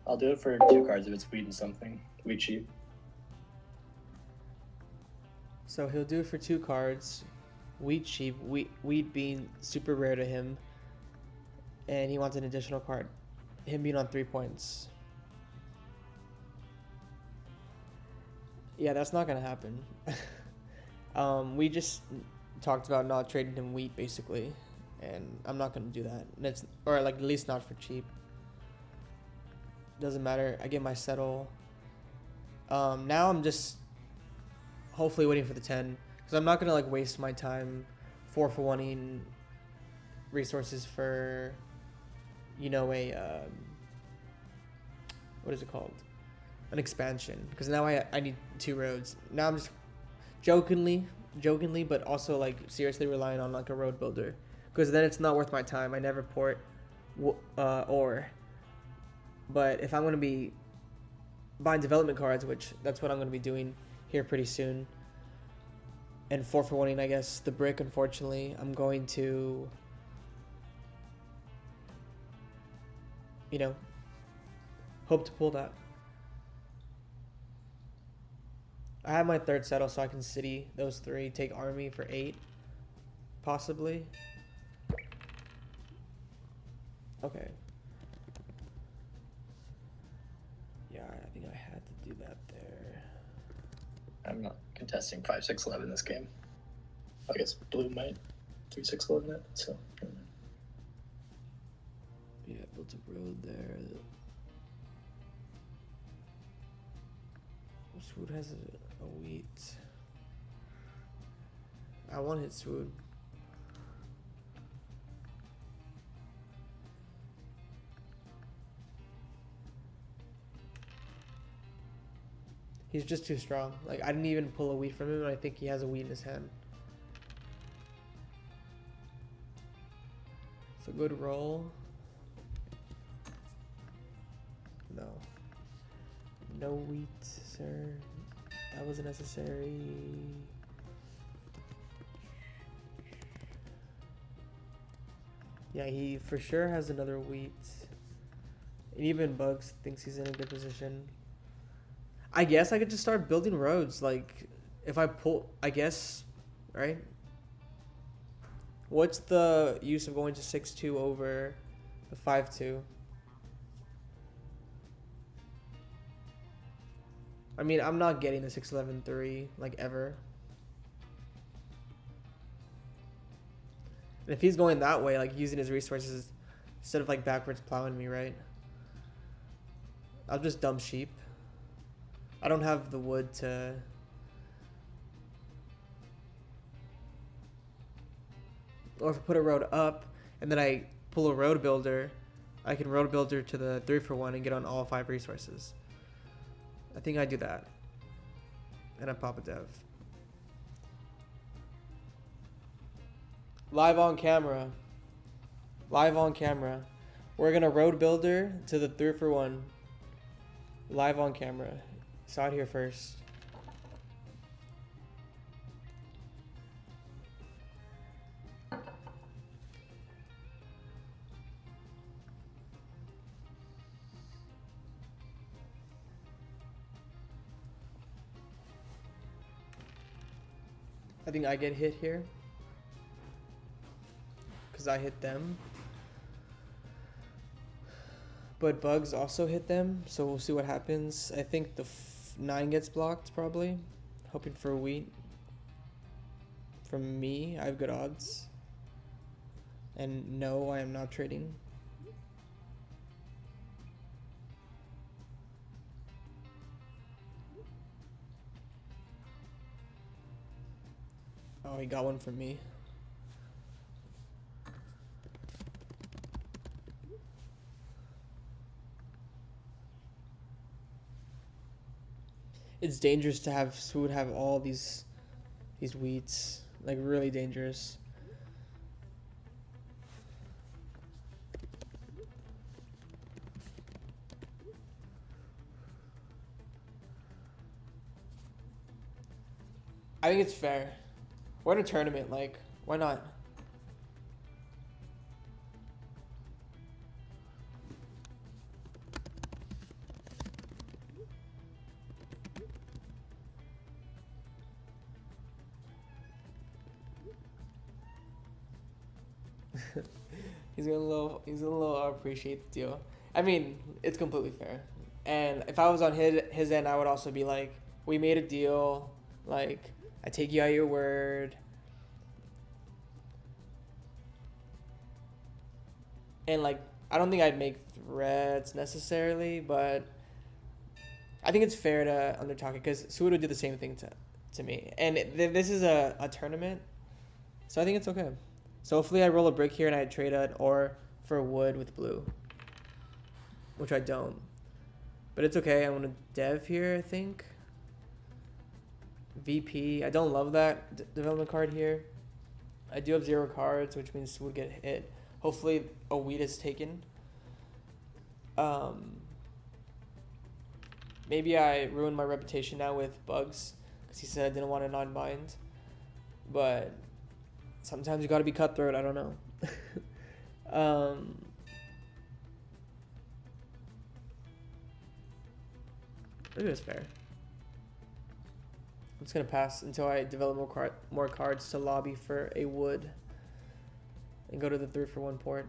I'll do it for 2 cards if it's wheat and something. Wheat sheep. So he'll do it for 2 cards. Wheat sheep, wheat being super rare to him. And he wants an additional card. Him being on 3 points. Yeah, that's not gonna happen. We just talked about not trading him wheat basically, and I'm not gonna do that. And or like at least not for cheap. Doesn't matter. I get my settle. Now I'm just hopefully waiting for the 10 because I'm not gonna like waste my time 4 for 1ing resources for, you know, what is it called? An expansion. Because now I need 2 roads. Now I'm just jokingly, but also like seriously relying on like a road builder. Because then it's not worth my time. I never port ore. But if I'm going to be buying development cards, which that's what I'm going to be doing here pretty soon, and 4-for-1ing, I guess, the brick, unfortunately, I'm going to, you know, hope to pull that. I have my 3rd settle, so I can city those 3, take army for 8, possibly. Okay. Yeah, I think I had to do that there. I'm not contesting 5-6-11 this game. I guess blue might 3-6-11 it, so. never mind. Yeah, built a road there. Swood has a wheat. I want to hit Swood. He's just too strong. Like, I didn't even pull a wheat from him, and I think he has a wheat in his hand. So good roll. No. No wheat, sir. That wasn't necessary. Yeah, he for sure has another wheat. And even Bugs thinks he's in a good position. I guess I could just start building roads. Like, if I pull, I guess, right? What's the use of going to 6-2 over the 5-2? I mean, I'm not getting the 6-11-3, like, ever. And if he's going that way, like, using his resources instead of, like, backwards plowing me, right? I'll just dump sheep. I don't have the wood to... Or if I put a road up, and then I pull a road builder, I can road builder to the 3-for-1 and get on all 5 resources. I think I do that. And I pop a dev. Live on camera. Live on camera. We're gonna road builder to the 3-for-1. Live on camera. Saw it here first. I think I get hit here. Because I hit them. But Bugs also hit them, so we'll see what happens. I think the 9 gets blocked, probably. Hoping for a wheat. From me, I have good odds. And no, I am not trading. Oh, he got one from me. It's dangerous to have Swood have all these wheats. Like, really dangerous. I think it's fair. We're in a tournament, like, why not? He's gonna appreciate the deal. I mean, it's completely fair. And if I was on his end, I would also be like, we made a deal. Like, I take you at your word. And like, I don't think I'd make threats necessarily, but I think it's fair to undertalk it because Suud would do the same thing to me. And this is a tournament, so I think it's okay. So hopefully I roll a brick here and I trade an ore for wood with blue. Which I don't. But it's okay. I'm going to dev here, I think. VP. I don't love that development card here. I do have 0 cards, which means we'll get hit. Hopefully a wheat is taken. Maybe I ruined my reputation now with bugs. Because he said I didn't want a non-bind. But sometimes you gotta be cutthroat. I don't know. Maybe it was fair. I'm just gonna pass until I develop more cards to lobby for a wood and go to the 3-for-1 port.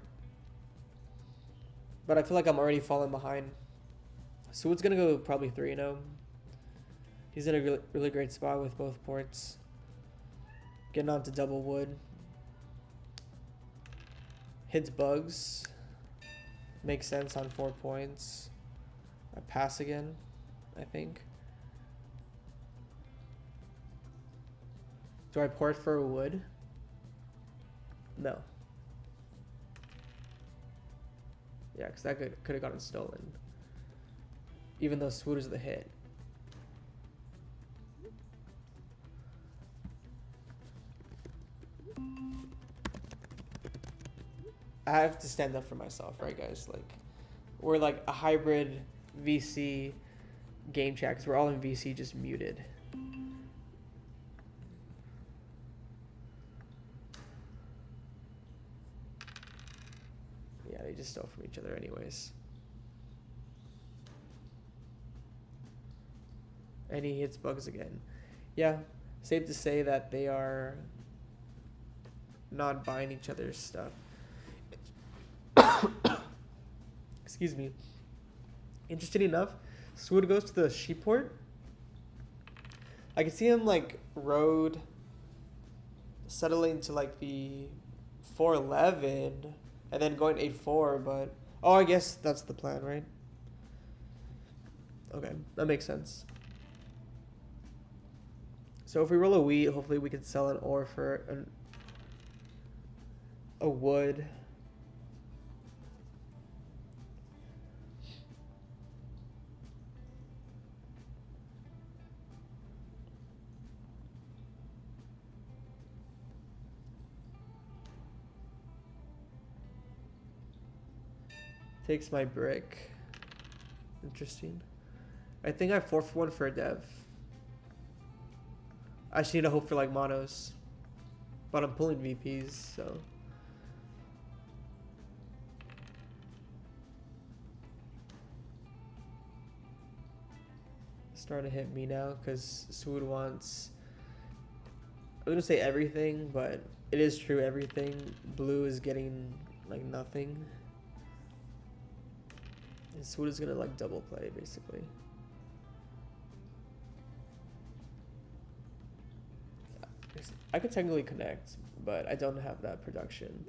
But I feel like I'm already falling behind. So Wood's gonna go probably 3-0. He's in a really great spot with both ports. Getting on to double wood. Hits bugs. Makes sense on 4 points. I pass again, I think. Do I port for a wood? No. Yeah, because that could have gotten stolen. Even though Swoot is the hit. I have to stand up for myself, right, guys? Like, we're like a hybrid VC game chat because we're all in VC just muted. Yeah, they just stole from each other anyways. And he hits bugs again. Yeah, safe to say that they are not buying each other's stuff. Excuse me. Interesting enough, Swoot goes to the sheepport. I can see him like road settling to like the 411 and then going 8-4, but oh, I guess that's the plan, right? Okay, that makes sense. So if we roll a wheat, hopefully we can sell an ore for a wood. Takes my brick. Interesting. I think I have 4-for-1 for a dev. I just need to hope for like monos. But I'm pulling VPs, so. Starting to hit me now because Swoot wants. I'm gonna say everything, but it is true everything. Blue is getting like nothing. And Swoot is gonna like double play basically. I could technically connect, but I don't have that production.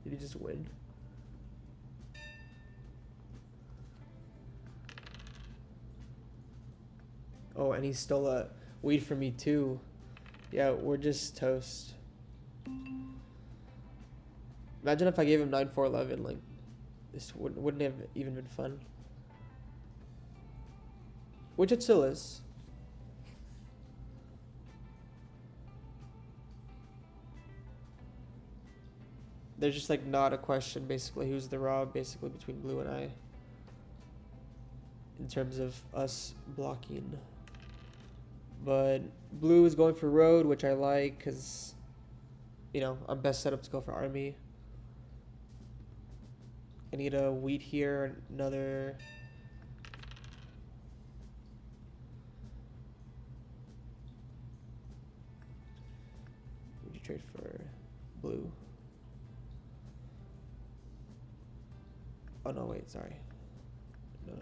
Did he just win? Oh, and he stole a weed from me too. Yeah, we're just toast. Imagine if I gave him 9-4-11, like, this wouldn't have even been fun. Which it still is. There's just like not a question basically who's the rob basically between Blue and I. In terms of us blocking. But Blue is going for road, which I like because, you know, I'm best set up to go for army. I need a wheat here, another. Would you trade for Blue? Oh no, wait, sorry. No.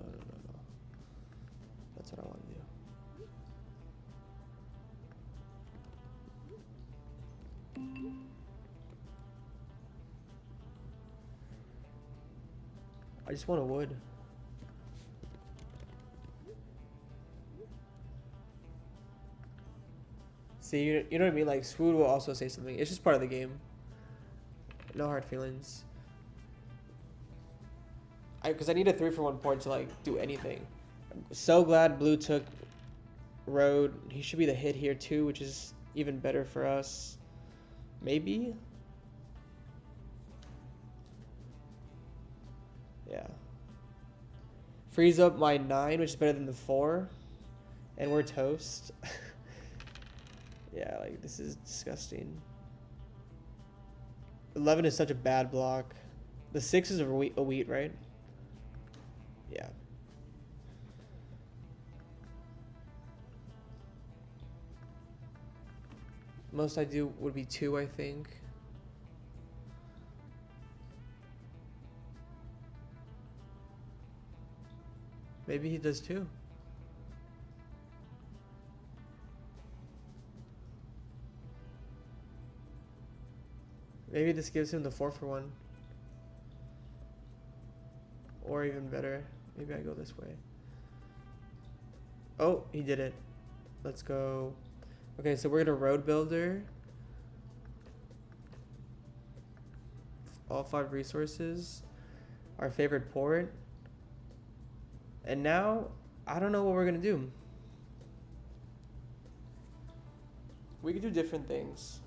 That's what I want to do. I just want a wood. See, you know what I mean? Like, Swood will also say something. It's just part of the game. No hard feelings. Because I need a 3-for-1 point to, like, do anything. I'm so glad Blue took Road. He should be the hit here, too, which is even better for us. Maybe? Yeah. Freeze up my 9, which is better than the 4. And we're toast. Yeah, like, this is disgusting. 11 is such a bad block. The 6 is a wheat, right? Yeah. Most I do would be 2, I think. Maybe he does 2. Maybe this gives him the 4-for-1. Or even better, maybe I go this way. Oh, he did it. Let's go. Okay, so we're gonna Road Builder. All 5 resources. Our favorite port. And now, I don't know what we're gonna do. We could do different things.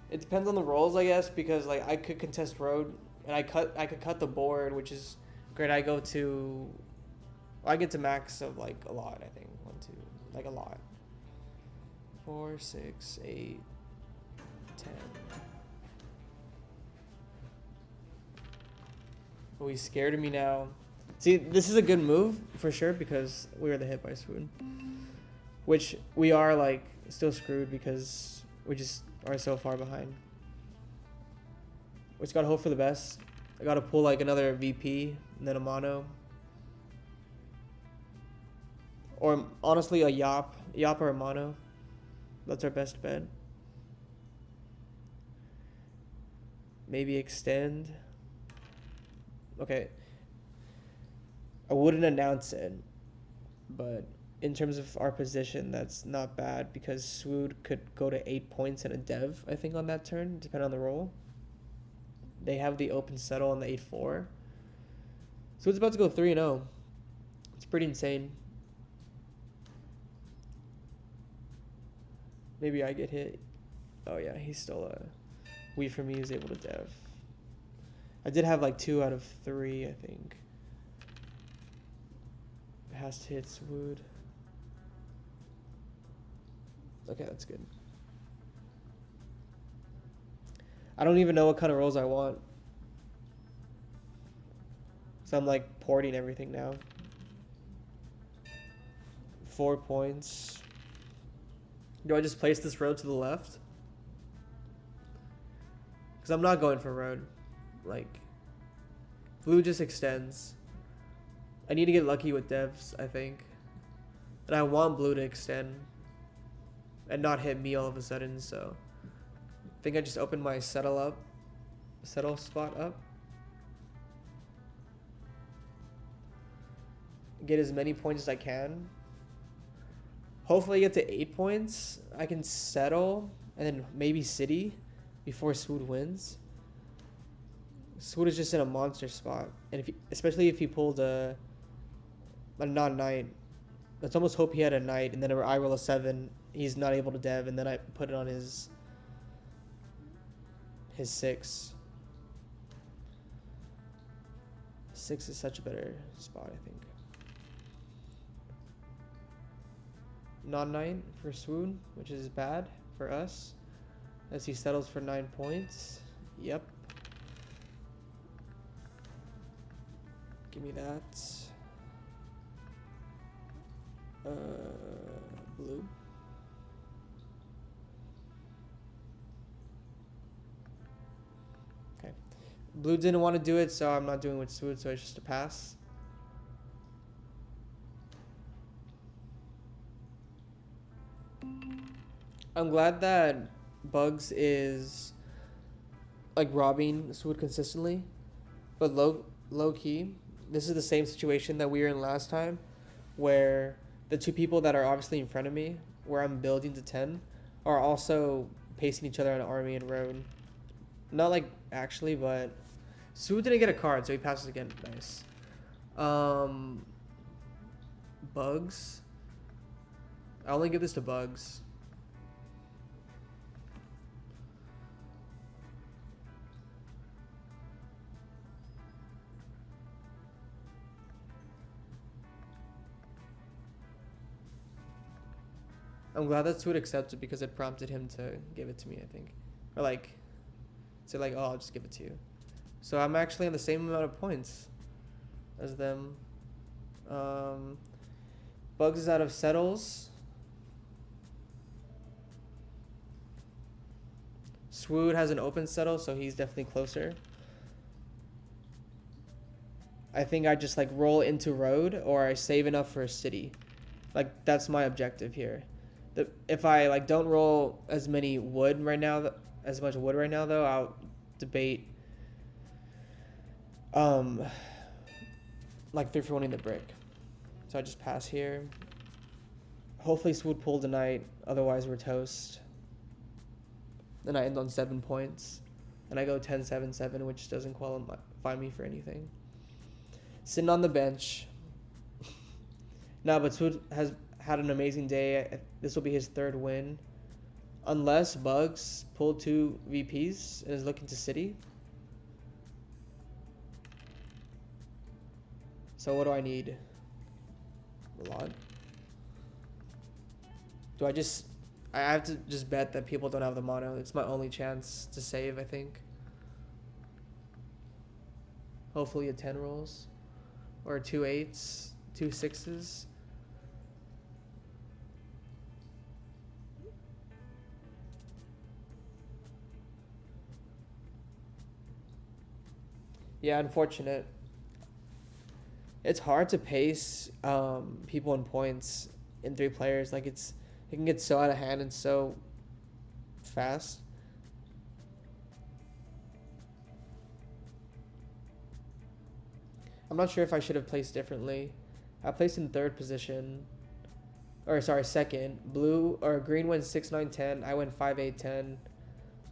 It depends on the rolls, I guess, because like I could contest road, and I could cut the board, which is great. I go to, I get to max of like a lot. I think 1, 2, like a lot. 4, 6, 8, 10. Oh, he's scared of me now. See, this is a good move for sure because we were the hit by Swoon, which we are like still screwed because we just are so far behind. We just gotta hope for the best. I gotta pull like another VP and then a mono. Or honestly a Yop or a mono. That's our best bet. Maybe extend. Okay. I wouldn't announce it, but in terms of our position, that's not bad because Swood could go to 8 points and a dev, I think, on that turn, depending on the roll. They have the open settle on the 8-4. Swood's about to go 3-0. It's pretty insane. Maybe I get hit. Oh yeah, he's still a Wii for me is able to dev. I did have like 2 out of 3, I think. It has to hit Swood. Okay, that's good. I don't even know what kind of rolls I want. So I'm like porting everything now. 4 points. Do I just place this road to the left? Because I'm not going for road. Like, blue just extends. I need to get lucky with devs, I think. And I want blue to extend. And not hit me all of a sudden, so. I think I just opened my settle spot up. Get as many points as I can. Hopefully I get to 8 points. I can settle and then maybe city before Swood wins. Swood is just in a monster spot. And if especially if he pulled a non-knight. Let's almost hope he had a knight and then I roll a 7. He's not able to dev and then I put it on his 6. 6 is such a better spot, I think. Non-knight for Swoon, which is bad for us, as he settles for 9 points. Yep. Give me that. Blue. Okay. Blue didn't want to do it, so I'm not doing with Swoon, so it's just a pass. I'm glad that Bugs is like robbing Swood consistently, but low key, this is the same situation that we were in last time, where the two people that are obviously in front of me, where I'm building to 10, are also pacing each other on army and road. Not like actually, but Su didn't get a card, so he passes again. Nice. Bugs. I only give this to Bugs. I'm glad that Sweet accepted because it prompted him to give it to me, I think. Or like, say like, oh, I'll just give it to you. So I'm actually on the same amount of points as them. Bugs is out of settles. Swood has an open settle, so he's definitely closer. I think I just like roll into road or I save enough for a city. Like that's my objective here. If I like don't roll as many wood right now, as much wood right now though, I'll debate like 3 for 1 in the brick. So I just pass here. Hopefully Swood pull tonight, otherwise we're toast. Then I end on 7 points. And I go 10-7-7, which doesn't qualify me for anything. Sitting on the bench. No, but Swood has had an amazing day. This will be his 3rd win. Unless Bugs pulled 2 VPs and is looking to City. So what do I need? A lot. Do I just... I have to just bet that people don't have the mono. It's my only chance to save, I think. Hopefully a 10 rolls. Or 2 8s. 2 6s. Yeah, unfortunate. It's hard to pace people in points in 3 players. Like it can get so out of hand and so fast. I'm not sure if I should have placed differently. I placed in 3rd position. Or sorry, 2nd. Blue or green went 6-9-10. I went 5-8-10.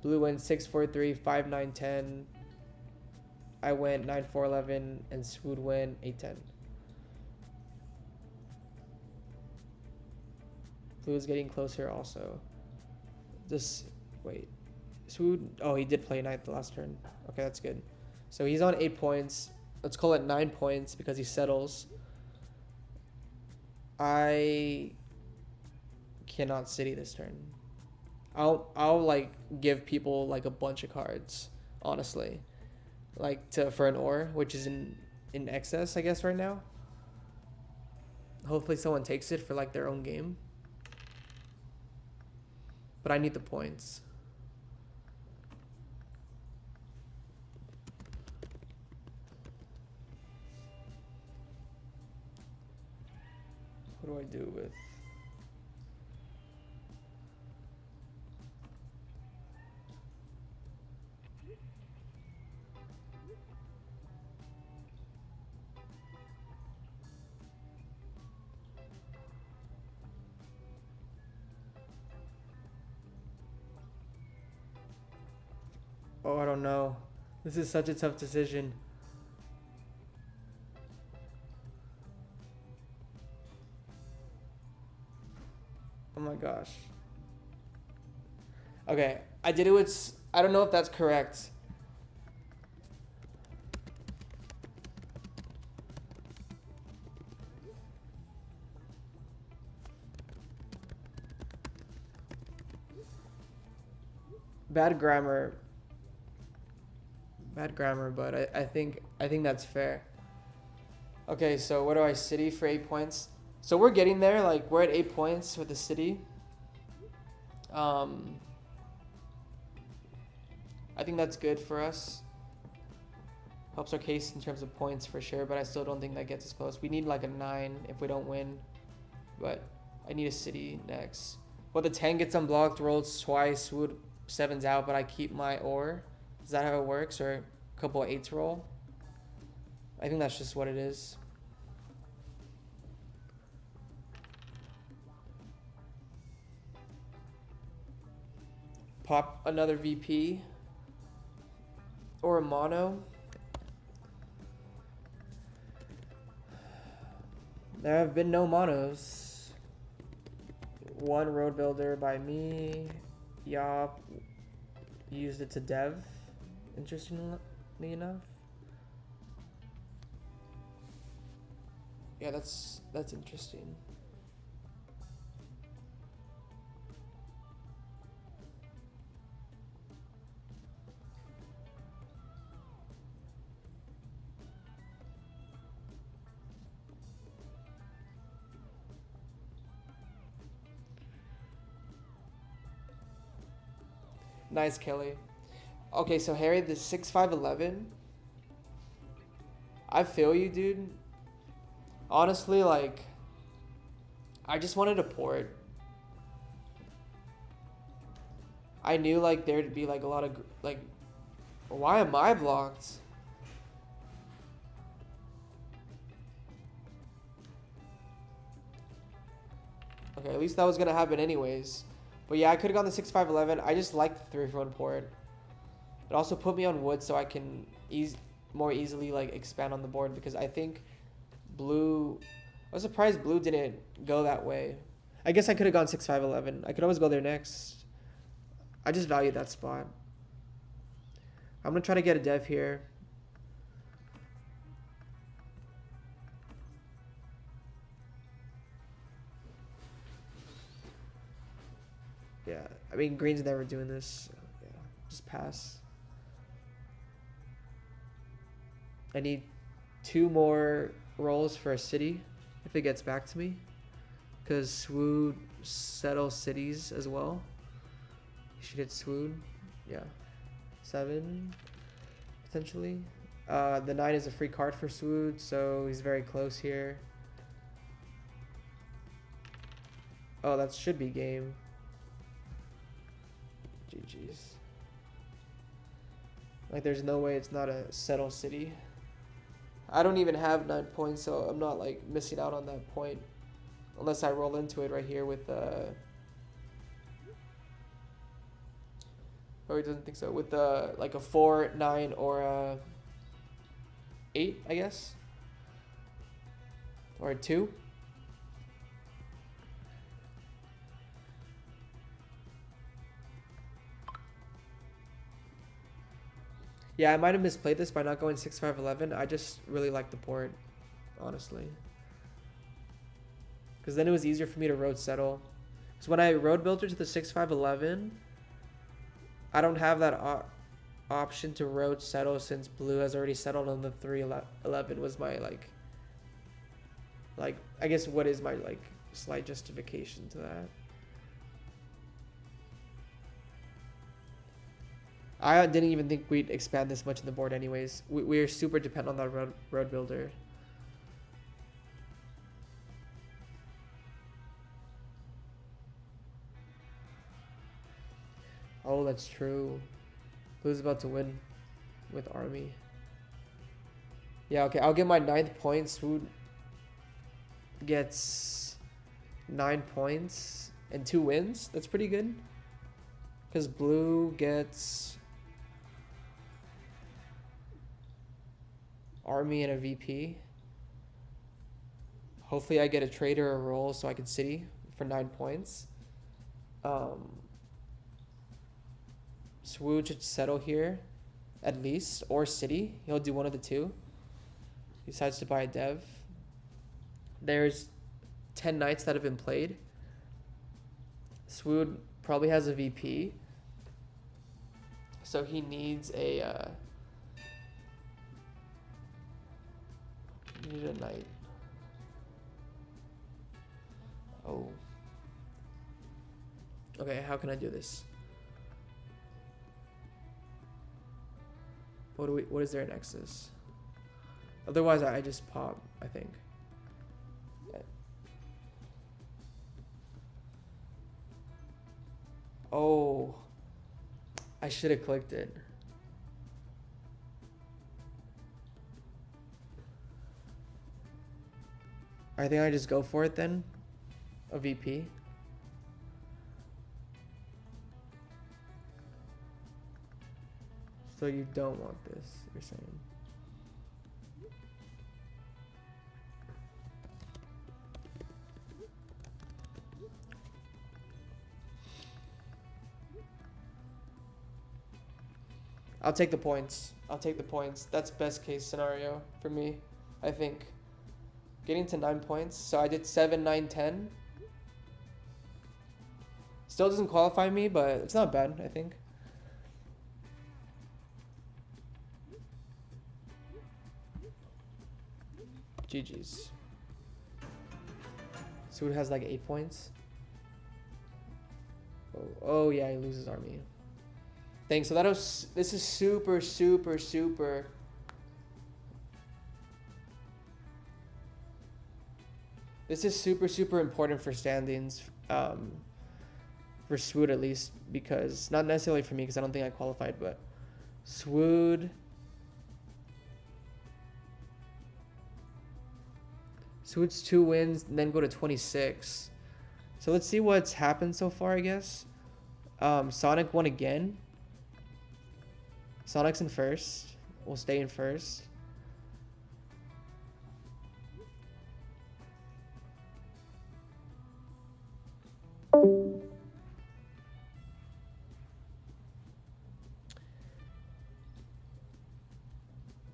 Blue went 6-4-3, 5-9-10. I went 9-4-11 and Swood went 8-10. Blue is getting closer also. This wait. Swood, oh, he did play 9th the last turn. Okay, that's good. So he's on 8 points. Let's call it 9 points because he settles. I cannot city this turn. I'll like give people like a bunch of cards, honestly. Like for an ore, which is in excess, I guess, right now. Hopefully someone takes it for like their own game. But I need the points. What do I do with... Oh, I don't know. This is such a tough decision. Oh my gosh. Okay, I did it with... I don't know if that's correct. Bad grammar, but I think that's fair. Okay, so what do I city for 8 points? So we're getting there. Like we're at 8 points with the city. I think that's good for us. Helps our case in terms of points for sure, but I still don't think that gets us close. We need like a 9 if we don't win, but I need a city next. Well, the 10 gets unblocked, rolls twice, would 7's out, but I keep my ore. Is that how it works? Or a couple of 8s roll? I think that's just what it is. Pop another VP or a mono. There have been no monos. One road builder by me. Yop used it to dev, interestingly enough. Yeah, that's interesting. Nice, Kelly. Okay, so Harry, the 6'5" I feel you, dude. Honestly, like, I just wanted a port. I knew like there'd be like a lot of like, why am I blocked? Okay, at least that was gonna happen anyways. But yeah, I could have gone the 6'5". I just like the 3-for-1 port. It also put me on wood so I can more easily like expand on the board because I think blue. I was surprised blue didn't go that way. I guess I could have gone 6'5". I could always go there next. I just value that spot. I'm gonna try to get a dev here. Yeah, I mean green's never doing this. So yeah, just pass. I need 2 more rolls for a city if it gets back to me. Because Swood settles cities as well. You should hit Swood. Yeah. 7, potentially. The 9 is a free card for Swood, so he's very close here. Oh, that should be game. GG's. Like, there's no way it's not a settle city. I don't even have 9 points, so I'm not like missing out on that point. Unless I roll into it right here with oh, he doesn't think so. With like a 4, 9, or a 8, I guess. Or a 2. Yeah, I might have misplayed this by not going 6'5". I just really like the port, honestly. Because then it was easier for me to road settle. So when I road builder to the 6'5", I don't have that option to road settle since blue has already settled on the 3'11 was my like I guess what is my like slight justification to that. I didn't even think we'd expand this much in the board anyways. We're super dependent on that road builder. Oh, that's true. Blue's about to win with army. Yeah, okay, I'll get my 9th point. Swood gets 9 points and 2 wins. That's pretty good. Because blue gets army and a VP. Hopefully I get a trade or a roll so I can city for 9 points. Swood should settle here at least, or city. He'll do one of the two. He decides to buy a dev. There's 10 knights that have been played. Swood probably has a VP. So he needs a need a knight. Oh. Okay, how can I do this? What is their nexus? Otherwise I just pop, I think. Yeah. Oh. I should have clicked it. I think I just go for it then. A VP. So you don't want this, you're saying? I'll take the points. I'll take the points. That's best case scenario for me, I think. Getting to 9 points. So I did 7, 9, 10. Still doesn't qualify me, but it's not bad, I think. GG's. Sood has like 8 points. Oh yeah, he loses army. Thanks. So this is super. This is super important for standings, for Swood at least, because not necessarily for me because I don't think I qualified, but Swood. Swood's 2 wins and then go to 26. So let's see what's happened so far, I guess. Sonic won again. Sonic's in first. We'll stay in first.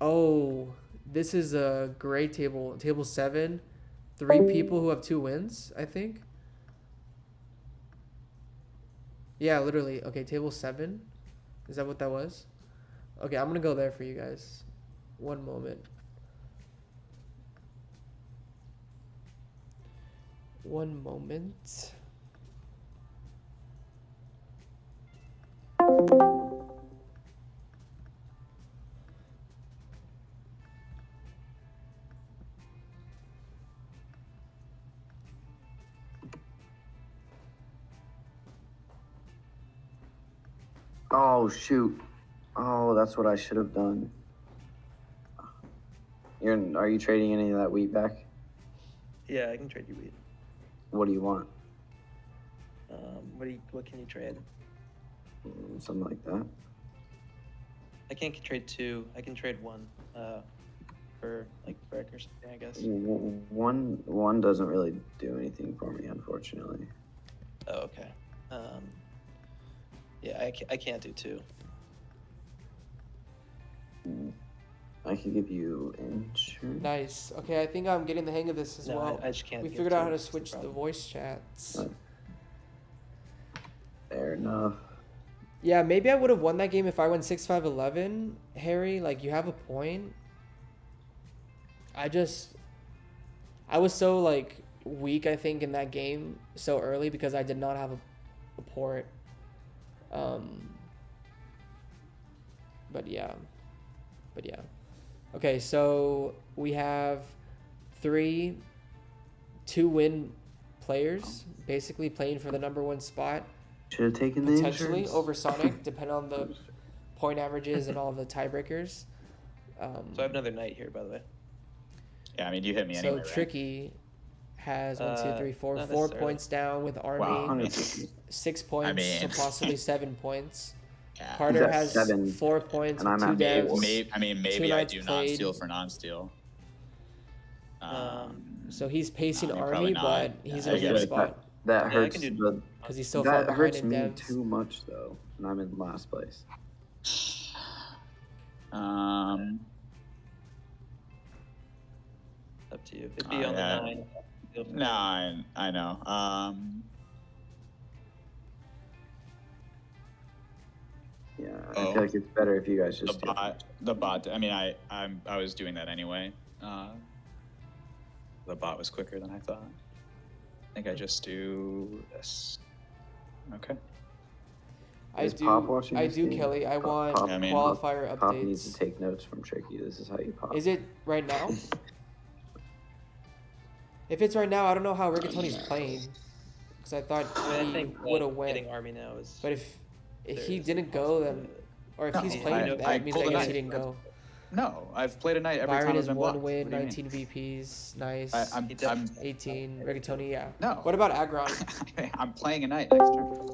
Oh, this is a great table. Table 7. 3 people who have 2 wins, I think. Yeah, literally. Okay, table 7. Is that what that was? Okay, I'm gonna go there for you guys. One moment. One moment. Oh shoot! Oh, that's what I should have done. Are you trading any of that wheat back? Yeah, I can trade you wheat. What do you want? What can you trade? Something like that. I can't trade 2. I can trade 1. For like brick or something, I guess. One doesn't really do anything for me, unfortunately. Oh, okay. Yeah, I can't do 2. I could give you insurance. Nice. Okay, I think I'm getting the hang of this as No, well. I just can't We give figured out 2, how to that's the switch the problem. voice chats. Fair enough. Yeah, maybe I would have won that game if I went 6-5-11. Harry, like, you have a point. I was so, like, weak, I think, in that game so early because I did not have a port. But yeah. Okay, so we have 3 2-win players basically playing for the #1 spot. Should have taken the Potentially insurance. over Sonic, depending on the point averages and all the tiebreakers. So I have another knight here, by the way. Yeah, I mean, you hit me So anyway, right? Tricky has 1, 2, 3, 4, not 4 necessarily. points down with Army. Wow. 6 points, I mean- so possibly 7 points. Yeah. Carter at has 7, 4 points and I'm with 2 at devs. 4. Maybe I nights do played. non-steal for non-steal. So he's pacing I mean, Army, probably not. but he's in I the get first it. spot That Yeah, I hurts. can do- the, because he's so far that behind hurts in me devs. too much though, and I'm in last place. Up to you. It'd be on the 9. No, I know. Yeah, I Oh. feel like it's better if you guys just. The bot. I mean, I was doing that anyway. The bot was quicker than I thought. I think I just do this. Okay. Is Pop watching I this do, game? Kelly. I want I mean, qualifier Pop needs to updates. take notes from Tricky. This is how you pop. Is it right now? If it's right now, I don't know how Rigatoni's playing. Because I thought I he think would have went. getting Army now is. But if there he is a didn't go, then. Or if he's playing, that means I guess he didn't go. No, I've played a knight every Byron time I've is been 1 blocked. win, What do you 19 VPs. Nice. I'm 18. Rigatoni, yeah. No. What about Agron? I'm playing a knight next turn.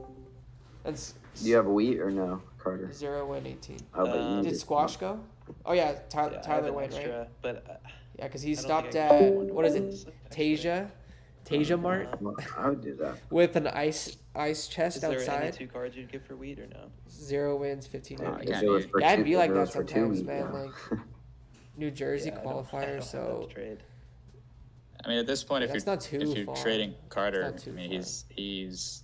That's Do you have wheat or no, Carter? 0 win, 18. Oh, but you Did did Squash go? Oh yeah, Yeah, I have Tyler an went, right? extra, but Yeah, because he I don't stopped think I at can do what is it? one-to-one. Tasia Mart Well, I would do that. with an ice chest Is there any outside. 2 cards you'd give for wheat or no? 0 wins, 15 Nah, wins. if it was for Yeah, it'd two- be if like it that was for two sometimes, wheat, man. yeah. Like New Jersey Yeah, I don't qualifier, have so that trade. I mean, at this point, That's not too if you're far. trading Carter, It's not too I mean, he's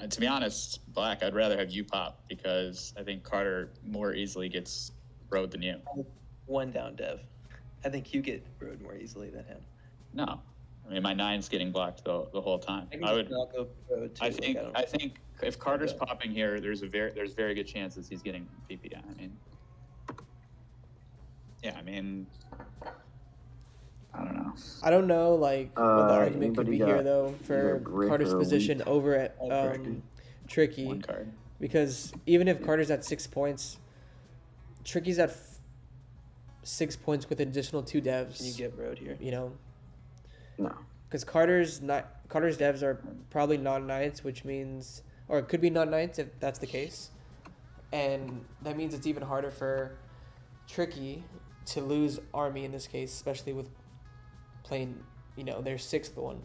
to be honest, Black. I'd rather have you pop because I think Carter more easily gets road than you. 1 down, Dev. I think you get road more easily than him. No, I mean my 9's getting blocked the whole time. I can I just would. not go road too. I like, think don't- I think if Carter's Okay. popping here, there's very good chances he's getting VP. I mean, yeah, I mean, I don't know. I don't know like what the argument could anybody be here got though either for brick Carter's or position wheat? over at Tricky. One card. Because even if Carter's at 6 points, Tricky's at 6 points with an additional 2 devs. Can you get road here? You know, No. because Carter's devs are probably non-knights, which means, or it could be non-knights if that's the case, and that means it's even harder for Tricky to lose army in this case, especially with playing, their 6th one.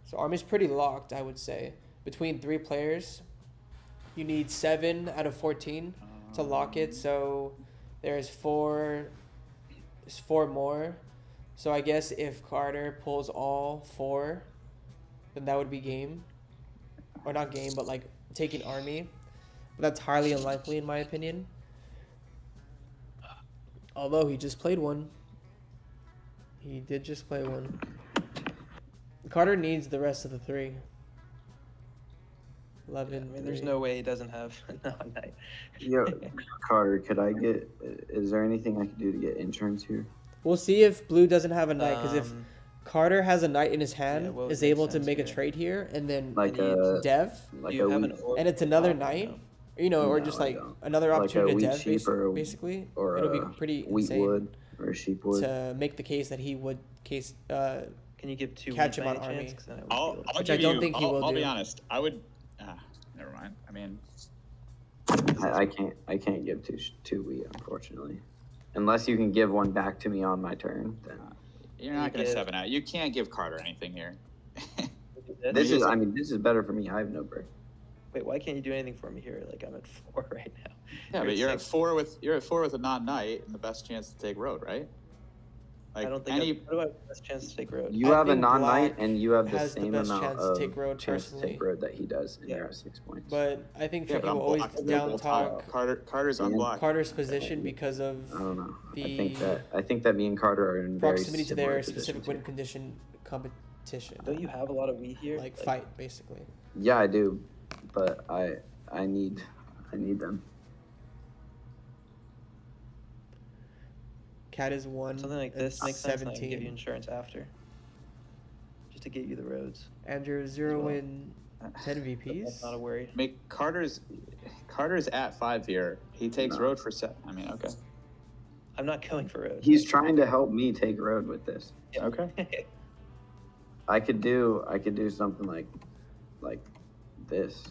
So army's pretty locked, I would say. Between 3 players, you need 7 out of 14 to lock it. So there's 4 more. So I guess if Carter pulls all 4, then that would be game. Or not game, but like taking army. But that's highly unlikely in my opinion. Although he just played one. He did just play one. Carter needs the rest of the 3. 11. I mean, there's no way he doesn't have no night. Yo, Carter, could I get? Is there anything I could do to get insurance here? We'll see if Blue doesn't have a knight, because if Carter has a knight in his hand, what would is make able to sense make a here? trade here, and then Like a Dev, like You a have wheat, an orb and it's another knight, or No, just I like don't. another Like a opportunity wheat to Dev, sheep or a- basically. or It'll be a pretty wheat insane wood or a sheep wood. to make the case that he would Can you give 2 catch wheat him by on any army. chance? 'Cause then I would I'll, be able to- I'll Which give I don't you, think he will I'll be do. honest. I would. Never mind. I mean, I can't give two wheat, unfortunately, unless you can give one back to me on my turn. Then you're not going to 7 out. You can't give Carter anything here. this is better for me. I have no brick. Wait, why can't you do anything for me here? Like I'm at 4 right now. Yeah, but you're at 6. 4 with a non-knight and the best chance to take road, right? Like I don't think. What do I have the best chance to take road? You have a think non-knight, Black and you have the has the same best amount chance to of take road chance to personally. take road that he does, and you're at 6 points. But I think Yeah, Tricky but I'm will always blocked the down whole time. talk Carter's Yeah. unblocked. Carter's position because of I don't know. the I think that me and Carter are in very proximity to similar their positions specific here. win condition competition. Don't you have a lot of wheat here? Like fight, basically. Yeah, I do, but I need them. Cat is 1. Something like this makes sense. And I can give you 17. insurance after, just to get you the roads. Andrew 0 win 10 That's VPs. not a worry. Make Carter's at 5 here. He takes No. road for 7. I mean, okay. I'm not going for road. He's trying to help me take road with this. Okay. I could do something like this.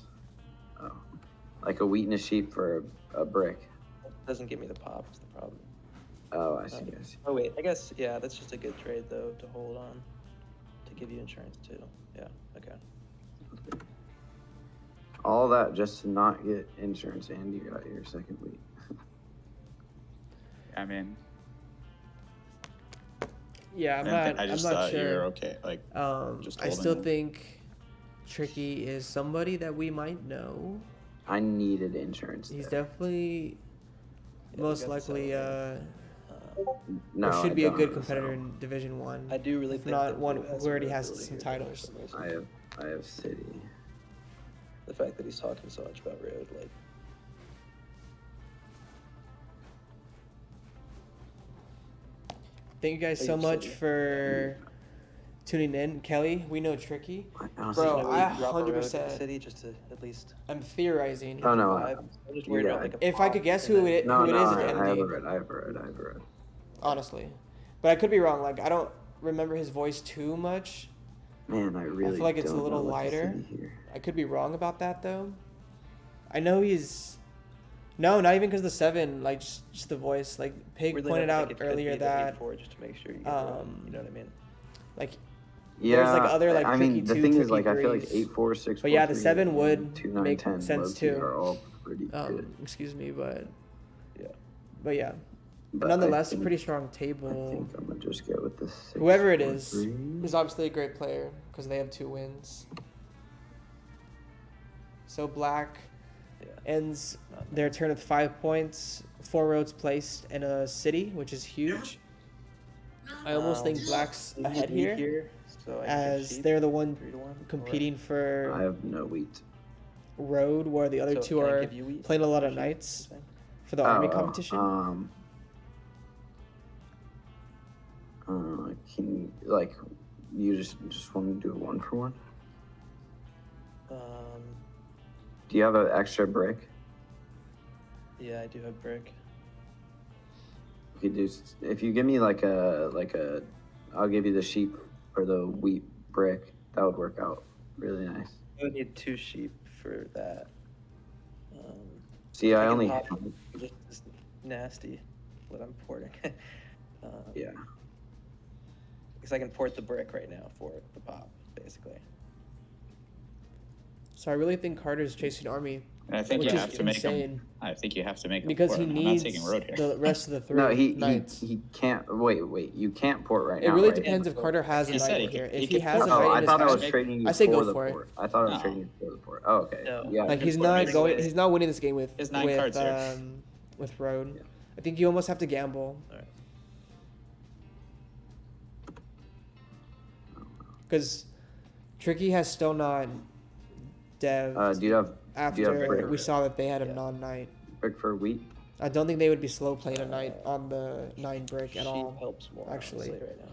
Oh, like a wheat and a sheep for a brick. Doesn't give me the pop. Is the problem. Oh, I see. I see. Oh wait, I guess that's just a good trade though to hold on, to give you insurance too. Yeah. Okay. All that just to not get insurance, and you got your second wheat. I mean, Yeah, I'm I just not thought sure. you were okay. Like, just I holding still him. think Tricky is somebody that we might know. I needed insurance. He's there. definitely most likely No, or should I be a don't good have competitor in Division 1. I do really if think not that one Blue has who already some has ability some here, titles. for some reason. I have city. The fact that he's talking so much about road, like. Thank you guys Oh, so you much said- for tuning in. Kelly, we know Tricky. honestly- Bro, Should we I drop a road to the 100%. city just to at least. I'm theorizing. Oh, no. I'm just worried about like a If I pop could guess and who then- it, No, who it no, is, I it's have a MD. red. I have a red. Honestly. But I could be wrong. Like, I don't remember his voice too much. Man, I really I feel like it's a don't little know what to lighter. see here. I could be wrong about that, though. I know he's... No, not even because the 7, like, just the voice. Like, Pig Weirdly pointed enough, I out think it could earlier be the that... 8-4 just to make sure you get the, you know what I mean? Like, Yeah, there's, like, other, like, I tricky mean, the 2, thing is, tricky like, I feel like 3s. 8, 4, 6, But yeah, 4, the 3, 7 would and 2, 9, make 10 sense, low-key too. are all pretty good. Excuse me, but... Yeah. But yeah. But Nonetheless, I think- pretty strong table. I think I'm gonna just go with the 6, Whoever it 4, is 3. is obviously a great player because they have 2 wins. So Black ends their turn with 5 points, 4 roads placed in a city, which is huge. I almost think Black's we ahead need here, so I can as cheat they're the one 3-1, competing for I have no wheat. road, where the other So 2 can I are give you wheat? playing a lot of Sheep, knights you're saying? for the army competition. Can like you just want me to do a 1-for-1? Do you have an extra brick? Yeah, I do have brick. You could do if you give me like a I'll give you the sheep for the wheat brick. That would work out really nice. I would need 2 sheep for that. See, I can only pop have, just this nasty what I'm porting. yeah. Because I can port the brick right now for the pop, basically. So I really think Carter's chasing army. And I think which you is have to make him. insane. I think you have to make him Because port. he I'm needs not taking road here. the rest of the 3 No, he knights. he can't. Wait, you can't port right It now. really right? depends if Carter has a He said knight he in here. could- he If he could has a port. knight Oh, in I his thought I hand, was trading you I say for go the for it. port. I thought I was No. trading you for the port. Oh, okay. No. Yeah. Like he's port not makes going. sense. He's not winning this game with There's 9 cards here. with road. I think you almost have to gamble. Because Tricky has still not dev. Do you have after brick? we saw that they had a non-knight. Brick for wheat? I don't think they would be slow playing a knight on the 9 brick at Sheep all. helps more, actually. honestly, right now.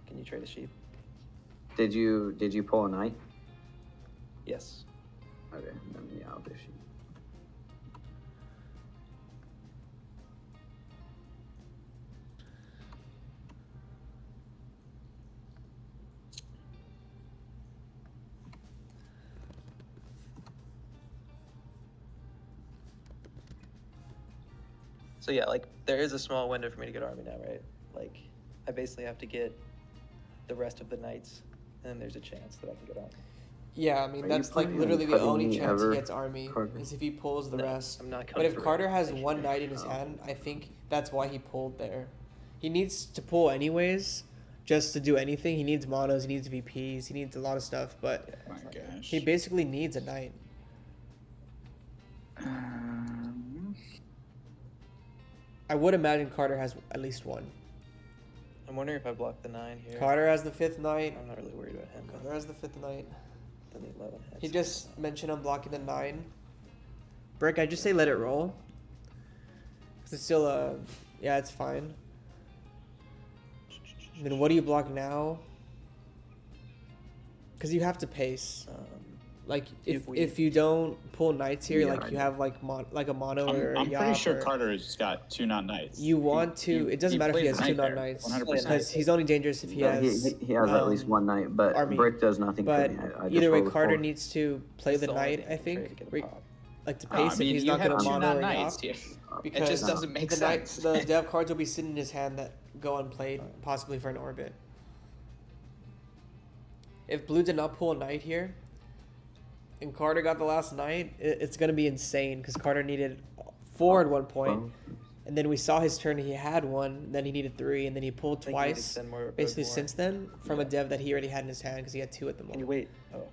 Can you trade a sheep? Did you pull a knight? Yes. Okay, then yeah, I'll do sheep. So yeah, like there is a small window for me to get army now, right? Like I basically have to get the rest of the knights, and then there's a chance that I can get army. Yeah, I mean Are you that's like planning on literally the cutting only me chance ever, he gets army Carter? is if he pulls the No, rest. I'm not But coming if for Carter it, has actually. 1 knight in his hand, I think that's why he pulled there. He needs to pull anyways, just to do anything. He needs monos, he needs VPs, he needs a lot of stuff. But Oh my gosh. he basically needs a knight. I would imagine Carter has at least 1. I'm wondering if I block the 9 here. Carter has the 5th knight. I'm not really worried about him. Carter has the 5th knight. Then the 11 has He just mentioned unblocking the 9. Brick, I just say let it roll. 'Cause it's still yeah, it's fine. And then what do you block now? Because you have to pace. Like if you don't pull knights here, Yeah, like I you have like a mono or a I'm pretty Yop sure or- Carter's got 2 non-knights. You want to. It doesn't matter if he has 2 plays non-knights. 100%. Because he's only dangerous if he Yeah, has. he has at least 1 knight, but army. brick does nothing But for me. I just either way, roll the Carter 4. needs to play the the only knight. thing I I can trade think. to get a Re- pop. like to No, pace I mean, if he's you not have going to 2 mono or non-knights Yop. here. Because It just doesn't make the sense. the dev cards will be sitting in his hand that go unplayed, possibly for an orbit. If blue did not pull a knight here, and Carter got the last knight, it's going to be insane because Carter needed 4 at one point, and then we saw his turn. He had 1, then he needed 3, and then he pulled think he needed twice. 10 more- Basically, more. since then, from a dev that he already had in his hand because he had 2 at the Can you moment. wait? Oh,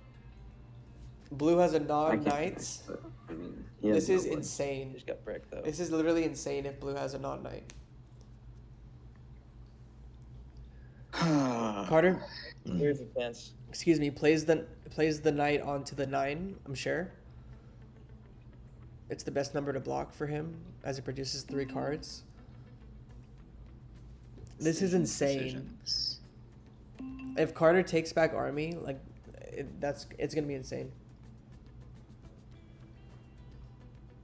Blue has a I can't non-knights. but, I mean, he has This is no wood. insane. he's got brick though. This is literally insane if blue has a non-knight. Carter, There's a chance. excuse me, plays the knight onto the 9, I'm sure. It's the best number to block for him as it produces 3 cards. This is insane. If Carter takes back army, like it's gonna be insane.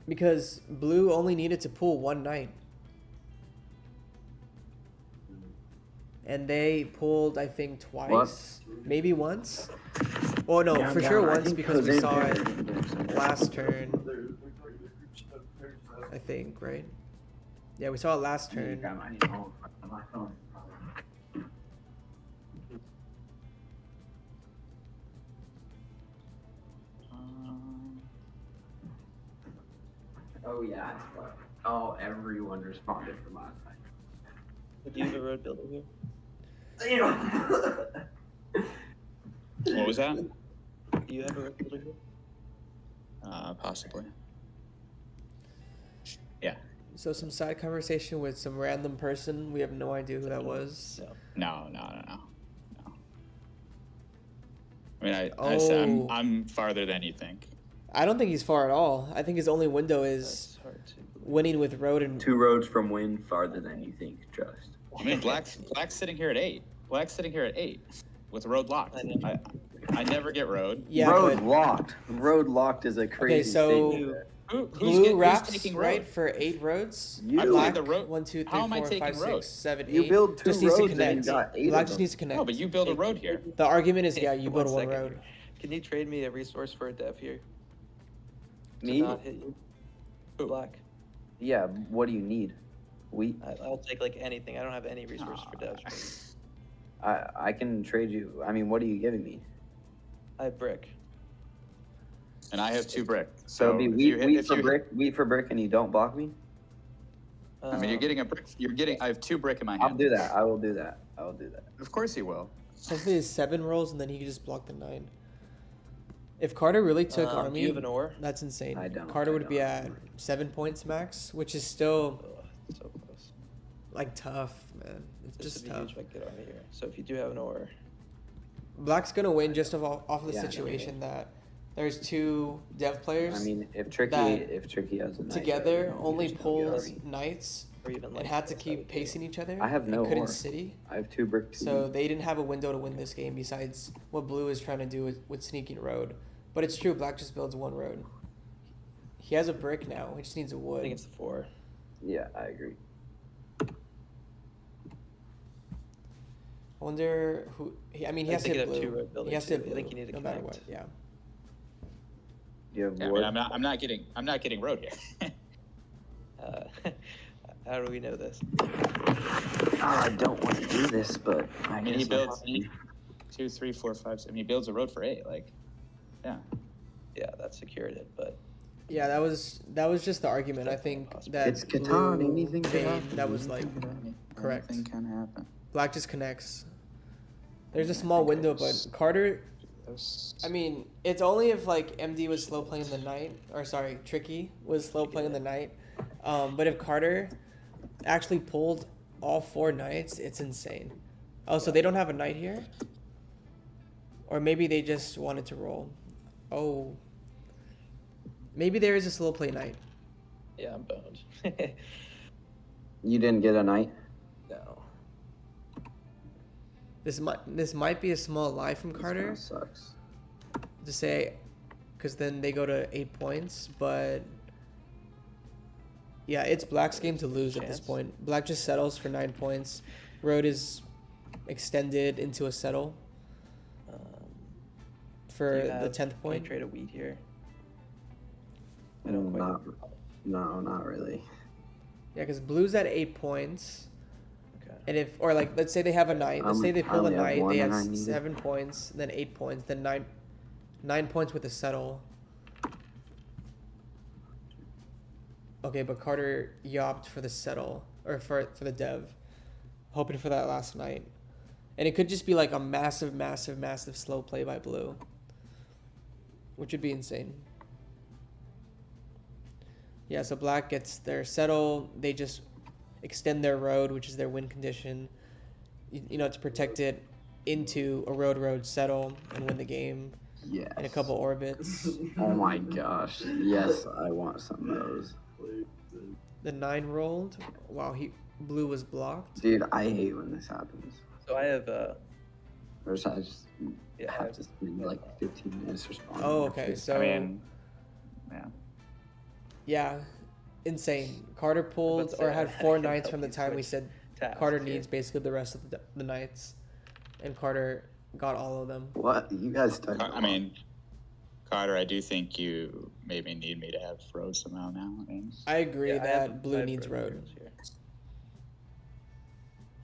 Because blue only needed to pull one knight. And they pulled, I think, twice, maybe once. Well, no, Yeah, for yeah, sure I once think because we Jose saw Perez it is doing some- last turn. I think, right? Yeah, we saw it last turn. Oh yeah. Oh, everyone responded from last time. Do you have a road builder here? What was that? Do you have a road builder here? Possibly. Yeah. So some side conversation with some random person. We have no idea who that was. No. I mean, I said Oh. I'm farther than you think. I don't think he's far at all. I think his only window is winning with road and 2 roads from win, farther than you think. Trust. I mean, Black's sitting here at 8. Black's sitting here at 8 with road locked. I never get road. Yeah, road but- locked. Road locked is a crazy Okay, so thing. blue wraps taking right road? for 8 roads. You. I Black, played the road. 1, 2, 3, How am I 4, taking 5, road? 6, 7, 8. You build 2 just needs to roads and connect. you got 8 Black of just them. needs to connect. No, but you build a road here. The argument is, yeah, you build one second. road. Can you trade me a resource for a dev here? Me? To not hit you. Black. Yeah. What do you need? I'll take like anything. I don't have any resources for devs. I can trade you. I mean, what are you giving me? I have brick. And I have 2 brick. So it'd be if wheat, you hit- wheat if for you- brick, wheat for brick, and you don't block me. I mean, you're getting a brick. I have 2 brick in my hand. I'll do that. I will do that. I will do that. Of course he will. Hopefully his 7 rolls and then he can just block the 9. If Carter really took Do army, you have an ore? that's insane. I don't, Carter I would be at 7 points max, which is still So close. like tough, man. It's This just would be huge tough. if I get army here. So if you do have an ore, Black's gonna win just off the Yeah, I know. situation that there's 2 dev players. I mean, if Tricky has a knight, together right, you only just don't get pulled army. knights or even and like had to this, I would keep do. pacing each other. I have no and couldn't ore. city. I have 2 brick. So they didn't have a window to win this game besides what blue is trying to do with sneaking road. But it's true, black just builds 1 road. He has a brick now. He just needs a I wood. think it's the 4. Yeah, I agree. I wonder who. I mean, he I has to think hit you'd have 2 blue. road builders He has to too. hit blue. I think you need to no matter connect. what. Yeah. Do you have Yeah, I wood? mean, I'm not getting road here. How do we know this? I don't want to do this, but I mean, he builds 2, 3, 4, 5. I mean, he builds a road for 8. Like, yeah. Yeah, that secured it, but Yeah, that was just the argument. I think that It's Catan, blue anything can vein, happen. that was like correct. Anything can happen. Black just connects. There's a small window, but Carter. I mean, it's only if like MD was slow playing the knight, or sorry, Tricky was slow playing the knight. But if Carter actually pulled all 4 knights, it's insane. Oh, so they don't have a knight here? Or maybe they just wanted to roll. Oh. Maybe there is a slow play knight. yeah, I'm boned. You didn't get a knight. No. This might be a small lie from Carter. This kinda sucks. To say, because then they go to 8 points, but yeah, it's Black's game to lose at this point. Black just settles for 9 points. Road is extended into a settle for the 10th Can you point. trade a wheat here? Not really. Yeah, because Blue's at 8 points. Okay. And if, or like, let's say they have a knight. Let's say they I pull a only have knight. one They and have I need it. 7 points, then 8 points, then 9 points with a settle. Okay, but Carter yopped for the settle, or for the dev, hoping for that last night. And it could just be like a massive, massive, massive slow play by Blue, which would be insane. Yeah, so Black gets their settle. They just extend their road, which is their win condition, you know, to protect it into a road settle and win the game. Yes. In a couple orbits. Oh my gosh. Yes, I want some of those. The 9 rolled while Blue was blocked. Dude, I hate when this happens. So I have Or I just have to spend like 15 minutes responding. Oh, okay. after. So I mean, yeah. yeah, insane. Carter pulled say, or had I 4 can knights help from the you time we switch said tasks Carter here. needs basically the rest of the knights, and Carter got all of them. What? You guys studied I mean, Carter, I do think you maybe need me to have road somehow now. I mean, I agree Yeah, I have that blue five needs brick road. materials here.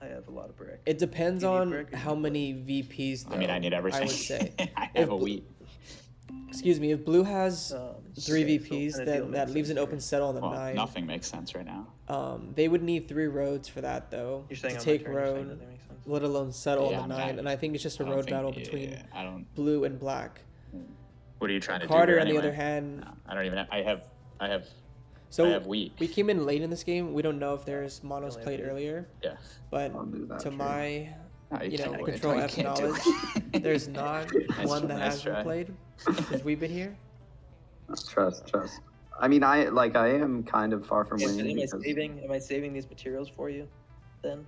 I have a lot of brick. It depends Do you need on brick or do you how need many VPs. I mean, I though, need everything. I would say. I If have a Blue- wheat. Excuse me. If blue has 3 okay, so VPs, kind of deal then that makes leaves sense an open here. settle on the Well, 9. nothing makes sense right now. They would need 3 roads for that though. You're saying to on my take turn, you're saying road, nothing makes sense? let alone settle Yeah, on the I'm 9. not- And I think it's just a I don't road think- battle yeah, between I don't. blue and black. What are you trying to do? Carter, here on the anyway? other hand, No, I don't even. I have. so I have wheat. we came in late in this game. We don't know if there's monos only have played wheat. earlier, Yeah. but I'll do that. to trade. my No, you can't win. control No, you F can't do knowledge, it. there's not one that nice has been try. played since we've been here. Trust. I mean, I am kind of far from Yeah, but winning am I because saving? Am I saving these materials for you? Then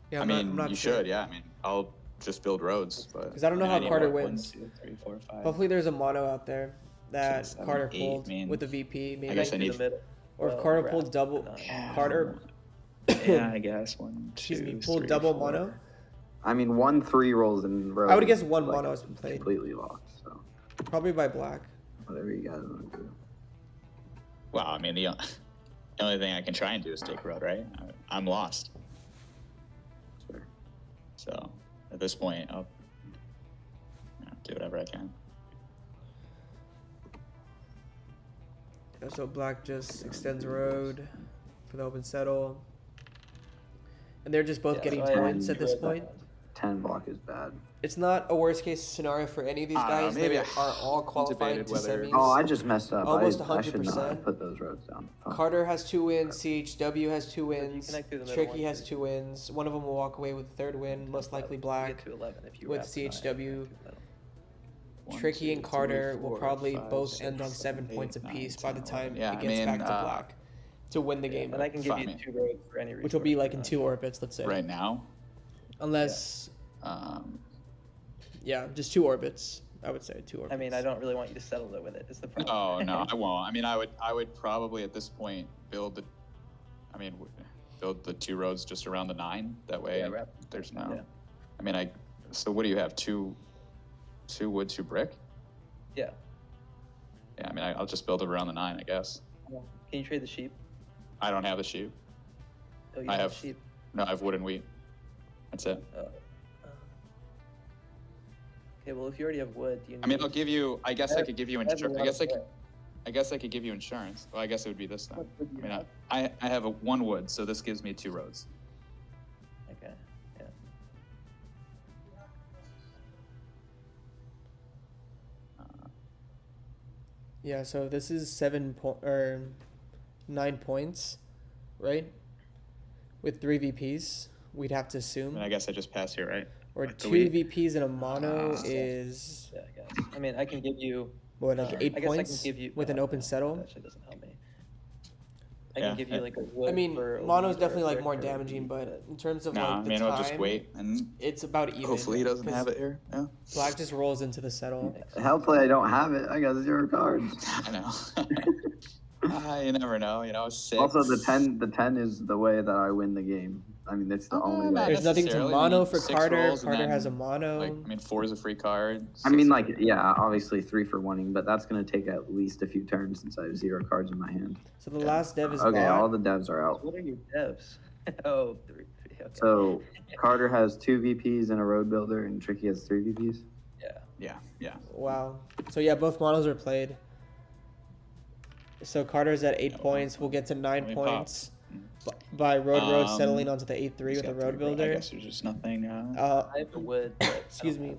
Yeah, I I'm mean, not you sure. should. Yeah. I mean, I'll just build roads, but. Because I don't know mean, how need, Carter what, wins. 1, 2, 3, 4, 5. Hopefully, there's a mono out there that 6, 7, Carter 8, pulled I mean, with a VP. Maybe, I guess I through need. the middle. or if well, Carter grass, pulled double. Yeah. Carter, Yeah, I guess 1, 2, excuse me, pulled 3, double 4. mono. I mean 1-3 rolls in row. I would guess is, one like, mono has been played. Completely locked. So Probably by black. whatever you guys want to do. Well, I mean, the only thing I can try and do is take road, right? I'm lost. Sure. So at this point, I'll do whatever I can. So black just extends road for the open settle. And they're just both Yeah, getting so I have points at this two point. 10 block is bad. It's not a worst case scenario for any of these guys. maybe They I are all qualifying debated to whether- semis. Oh, I just messed up. Almost I should not 100%. have put those roads down. Fuck. Carter has 2 wins. CHW has 2 wins. connect through the middle Tricky one, has too. 2 wins. One of them will walk away with the 3rd win, most likely You black. get to 11 if you with wrap the nine, CHW. you connect through the middle. 1, Tricky 2, and 3, Carter will 4, probably 5, both 6, end on 7 7, points 8, 9, apiece by the 10, time 11. Yeah, it I gets mean, back to black to win the game. And I can give Fine. you 2 roads for any reason. Which will be like in 2 orbits, let's say. Right now, Unless, yeah, just 2 orbits. I would say 2 orbits. I mean, I don't really want you to settle it with it. Is the problem? oh no, I won't. I mean, I would probably at this point build the 2 roads just around the 9. That way, Yeah, wrap- there's no. yeah. I mean, So what do you have? 2 wood, 2 brick. Yeah. Yeah, I mean, I'll just build it around the 9, I guess. Can you trade the sheep? I don't have the sheep. Oh, you I don't have sheep. No, I have wood and wheat. That's it. Okay, well, if you already have wood, do you need... I mean, I'll give you. I guess I could give you I have a insurance. lot of wood. I guess I could give you insurance. Well, I guess it would be this then. I mean, I have 1 wood, so this gives me 2 roads. Okay, yeah. Yeah, so this is 9 points, right? With 3 VPs, we'd have to I assume. mean, I guess I just pass here, right? Or Like, do 2 we- VPs and a mono is Yeah, I guess. I mean, I can give you... what, like 8 I guess points I can give you... with an open settle. That actually doesn't help me. I Yeah, can give you, like, a wood I mean, for a mono's wheat or a definitely like brick more for a damaging, wheat, but in terms of No, I like the mean, time, I'll just wait and it's about even. hopefully he doesn't 'cause have it here. Yeah. Black just rolls into the settle. Hopefully I don't have it. I got 0 cards. I know. You never know. 6. Also, the 10 is the way that I win the game. I mean, that's the only way. There's nothing to necessarily. mono I mean, for 6 Carter. rolls and Carter then, has a mono. Like, I mean, 4 is a free card. I mean, like, yeah, obviously 3 for winning, but that's going to take at least a few turns since I have 0 cards in my hand. So the last dev is Okay, bot. all the devs are out. What are your devs? Oh, 3. Okay. So Carter has 2 VPs and a road builder, and Tricky has 3 VPs. Yeah. Wow. So yeah, both monos are played. So Carter's at 8 points. We'll get to 9 me pop. points by road settling Um, onto the 8-3 with He's a got road 3, I builder. guess there's just nothing. I have the wood. But Excuse me.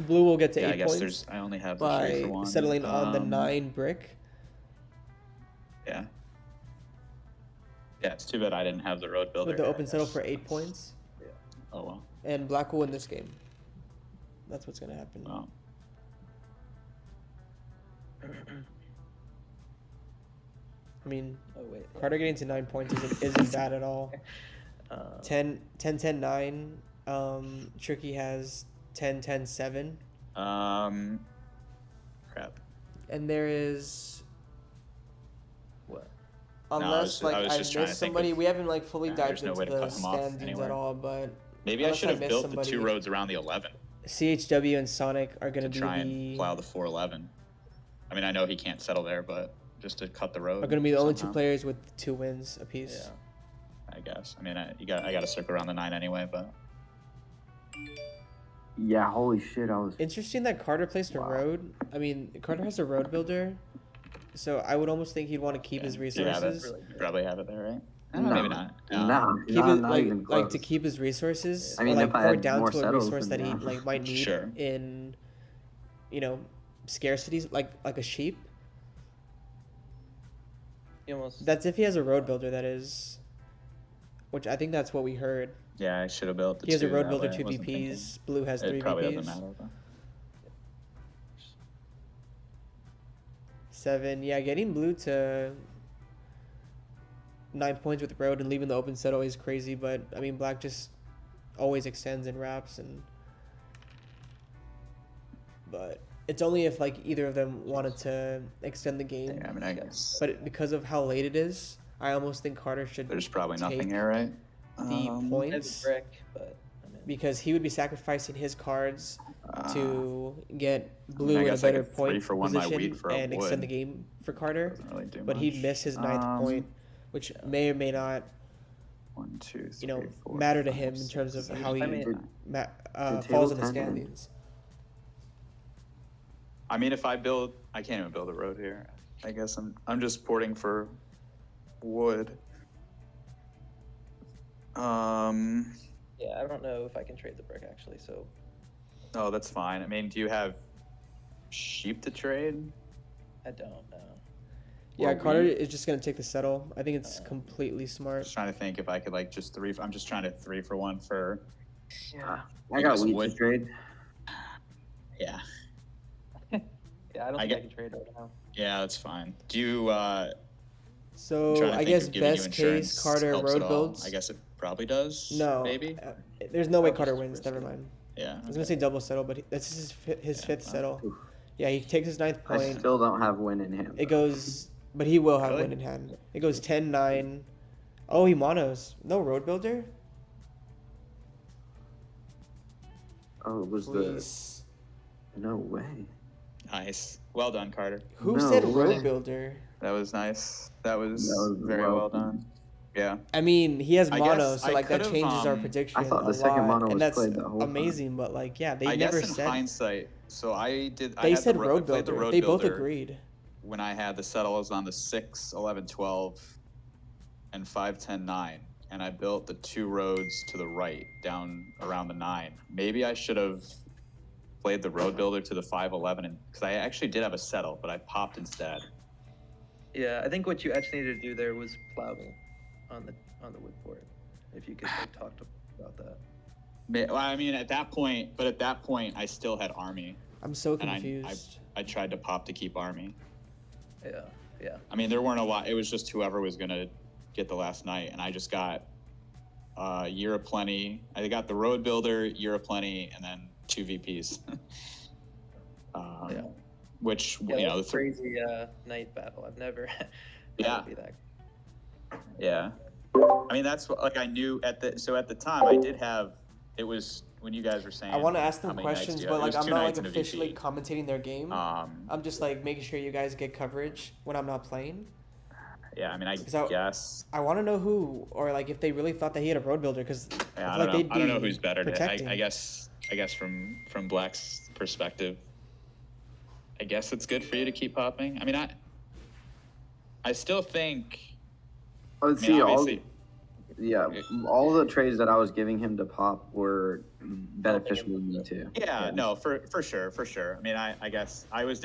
Blue will get to Yeah, 8 I guess points there's. I only have the 3 by for 1. settling on the 9 brick. Yeah. Yeah, it's too bad I didn't have the road builder. With the here, I open settle guess. for 8 points. Oh well. And black will win this game. That's what's gonna happen. Wow. I mean, Oh, wait. Carter getting to 9 points isn't bad at all. 10, 9 Tricky has 10, 10, 7. Crap. And there is. What? Unless I was I just trying to missed think somebody, of- we haven't like fully There's dived no into way to the cut him off standings anywhere. at all. But Maybe I unless should have missed built somebody, the 2 roads around the 11 CHW and Sonic are to gonna be try and plow the 411. I mean, I know he can't settle there, but just to cut the road. are gonna be the only 2 somehow. players with 2 wins apiece. I guess. I mean, I got to circle around the 9 anyway, but Yeah, holy shit, I was. Interesting that Carter placed a road. I mean, Carter has a road builder, so I would almost think he'd want to keep his you have it. resources. You probably have it there, right? No. Maybe not. No, Keep not, it not like even like to close. keep his resources, I mean, or like if I pour had down more to a settles, resource that then he yeah. like might need Sure. in, scarcities like a sheep. You almost. That's if he has a road builder, that is. Which I think that's what we heard. Yeah, I should have built the He has a 2 road that builder, way. I 2 wasn't thinking. VPs. Blue has 3 It probably VPs. doesn't matter. But... 7. Yeah, getting blue to 9 points with road and leaving the open settle is crazy, but I mean black just always extends and wraps but it's only if like either of them wanted to extend the game. Yeah, I mean, I guess. But because of how late it is, I almost think Carter should There's probably take nothing here, right? the Has points a brick, but because he would be sacrificing his cards to get I blue mean, I in a guess I better could point 3 for 1 my position wheat for a and extend the wood. game for Carter. Doesn't really do But he'd much. miss his 9th point, which may or may not 1, 2, 3, 4, matter to 5, him in terms of 6, how he I mean- falls in the table 10 standings. I mean, if I build, I can't even build a road here. I guess I'm just porting for wood. Yeah, I don't know if I can trade the brick actually. So Oh, that's fine. I mean, do you have sheep to trade? I don't know. Yeah, Or Carter wheat? is just gonna take the settle. I think it's completely smart. Just trying to think if I could like just 3. I'm just trying to 3 for 1 for. I got guess wheat to wood. trade. Yeah. Yeah, I don't I think get- I can trade right now. Yeah, that's fine. Do you? So trying to I think guess of giving you best insurance case Carter helps road at all. builds. I guess it probably does. No, Maybe. There's no way I'll Carter just wins. risk Never it. mind. Yeah. I was gonna say double settle, but that's his fifth settle. Yeah, he takes his 9th I point. still don't have win in hand. It goes, but he will have Really? win in hand. It goes 10-9. Oh, he monos. No road builder. Oh, it was Please. no way. Nice. Well done, Carter. Who No said way. road builder? That was nice. That was That was very well well done. Yeah. I mean, he has I mono, guess so I like that could've, changes our I prediction. thought the a second lot, mono and was that's played the whole time. amazing. But like, yeah, they I never guess in said. hindsight, so I did. I They had said the I road played the builder. road They both builder agreed. when I had the settles on the 6, 11, 12, and 5, 10, 9, and I built the 2 roads to the right down around the 9. Maybe I should have played the road builder to the 5, 11, and because I actually did have a settle, but I popped instead. Yeah, I think what you actually needed to do there was plow me on the wood port. If you could like, talk to about that. Well, I mean, at that point, I still had army. I'm so And confused. I tried to pop to keep army. Yeah, yeah. I mean, there weren't a lot. It was just whoever was gonna get the last night, and I just got Year of Plenty. I got the road builder, Year of Plenty, and then 2 VPs. Yeah. Which Yeah, you know, that's a crazy night battle. I've never. Yeah. Be that. Yeah. I mean, that's what, like I knew at the time I did have. It was when you guys were saying. I want to ask how them many nights questions, do you but have? It like was I'm 2 not nights like and a officially VP. commentating their game. I'm just like making sure you guys get coverage when I'm not playing. Yeah, I mean, I So- guess. I want to know who, or like if they really thought that he had a road builder, because Yeah, I I feel don't like know. they'd I don't know be who's better. protecting. I guess from Black's perspective, I guess it's good for you to keep popping. I mean, I still think. Oh, I mean, see, obviously, all the trades that I was giving him to pop were beneficial to me too. yeah, no, for sure. I mean, I guess I was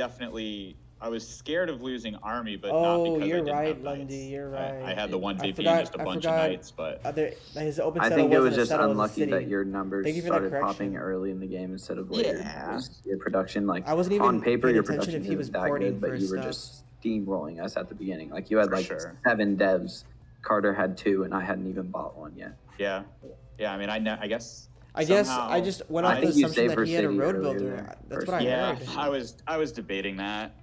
scared of losing army, but not Oh, because I you're didn't right, have Lundy. knights. You're right. I had the 1 I VP forgot- and just a I bunch forgot of knights, but his open I settle think it was wasn't a just settle, it was a unlucky city. that your numbers Thank you for that started correction. popping early in the game instead of later. Yeah. Your production, like I wasn't even on paper, paying your attention production if he was isn't that porting good, but for you were stuff. just steamrolling us at the beginning. Like you had For like sure. 7 devs. Carter had 2, and I hadn't even bought one yet. yeah. I mean, I guess I guess somehow I just went off I the think you assumption saved that for he had a City road earlier builder. there, That's what I yeah, heard. I was debating that.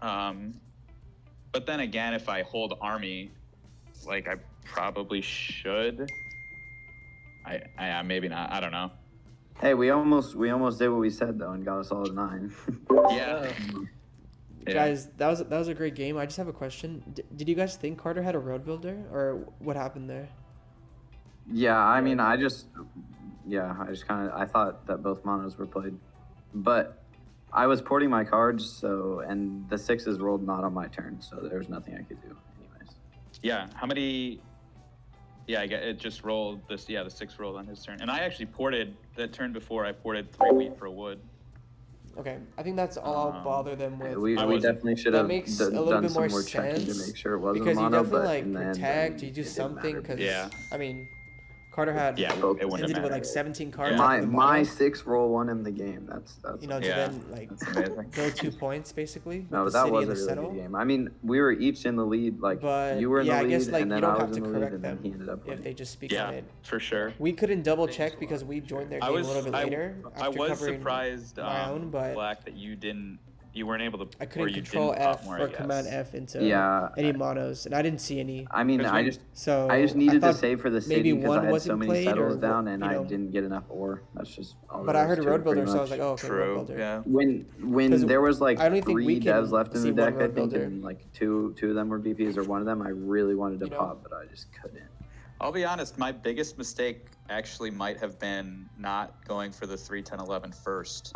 But then again, if I hold army, like I probably should. I maybe not. I don't know. Hey, we almost did what we said though and got us all to 9. Yeah. Yeah. Guys, that was a great game. I just have a question. Did you guys think Carter had a road builder, or what happened there? Yeah, I mean, I just kind of I thought that both monos were played, but I was porting my cards, so and the 6s rolled not on my turn, so there was nothing I could do, anyways. Yeah. How many? Yeah, I get it. Just rolled this. Yeah, the 6 rolled on his turn, and I actually ported the turn before. I ported 3 wheat for a wood. Okay, I think that's all I'll bother them with. We definitely should That have makes a little done bit some more more checking to sense make sure it wasn't because you mono, definitely but like in the end, protect. You it do didn't something matter. because Yeah. I mean, Carter had Yeah, it wouldn't ended with matter. like 17 cards. Yeah. after the My mono, 6 roll won him the game. That's you know, to Yeah, then like that's amazing. go 2 points basically with no, the but that city was and a the really settle. good game. I mean, we were each in the lead. Like But you were in yeah, the I lead, guess like and you then don't I have was to in the lead, correct and then them he ended up if winning. they just speak Yeah, on it. for sure. We couldn't double check because we joined their game a little bit later. I after was covering surprised, my own, but Black, that you weren't able to. I or couldn't you control didn't pop F more, or I Command guess. F into Yeah, any monos, and I didn't see any. I mean, Because I when- just I needed to thought save for the maybe city because one I had so wasn't many played, settles or down, and you I know. didn't get enough ore. That's just all. But there I is heard to road it, pretty builder, so I was much. like, oh, okay, road True. builder. Yeah. When 'Cause there was like I don't even think 3 we can devs left in see the one deck, I road think, builder. and like two of them were BPs or one of them, I really wanted to You know? pop, but I just couldn't. I'll be honest, my biggest mistake actually might have been not going for the 3, 10, 11 first.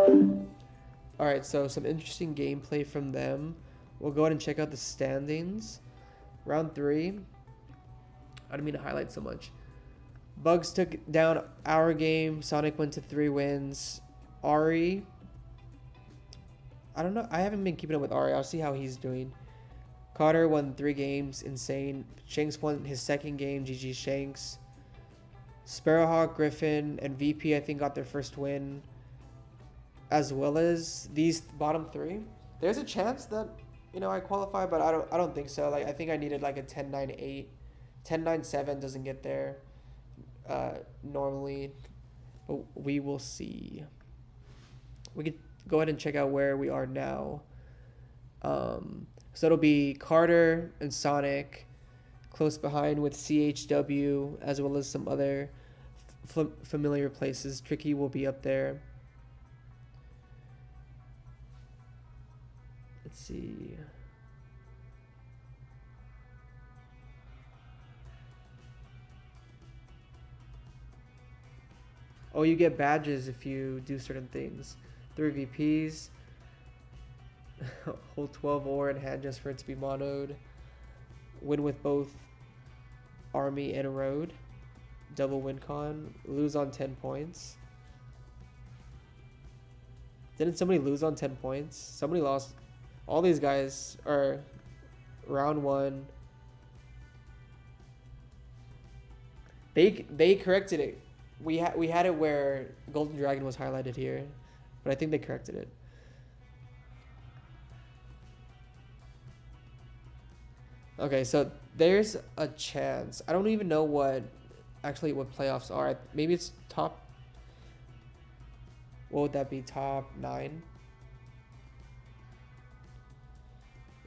All right, so some interesting gameplay from them. We'll go ahead and check out the standings. Round 3. I don't mean to highlight so much. Bugs took down our game. Sonic went to 3 wins. Ari, I don't know. I haven't been keeping up with Ari. I'll see how he's doing. Carter won 3 games. Insane. Shanks won his 2nd game. GG Shanks. Sparrowhawk, Griffin, and VP I think got their first win. As well as these bottom 3. There's a chance that, you know, I qualify, but I don't think so. Like I think I needed like a 10-9-8. 10-9-7 doesn't get there normally, but we will see. We could go ahead and check out where we are now. So it'll be Carter and Sonic close behind with CHW as well as some other familiar places. Tricky will be up there. Let's see. Oh, you get badges if you do certain things. 3 VPs. Hold 12 ore in hand just for it to be monoed. Win with both army and road. Double win con. Lose on 10 points. Didn't somebody lose on 10 points? Somebody lost. All these guys are round 1. They corrected it. We had it where Golden Dragon was highlighted here, but I think they corrected it. Okay, so there's a chance. I don't even know what playoffs are. Maybe it's top. What would that be? Top 9?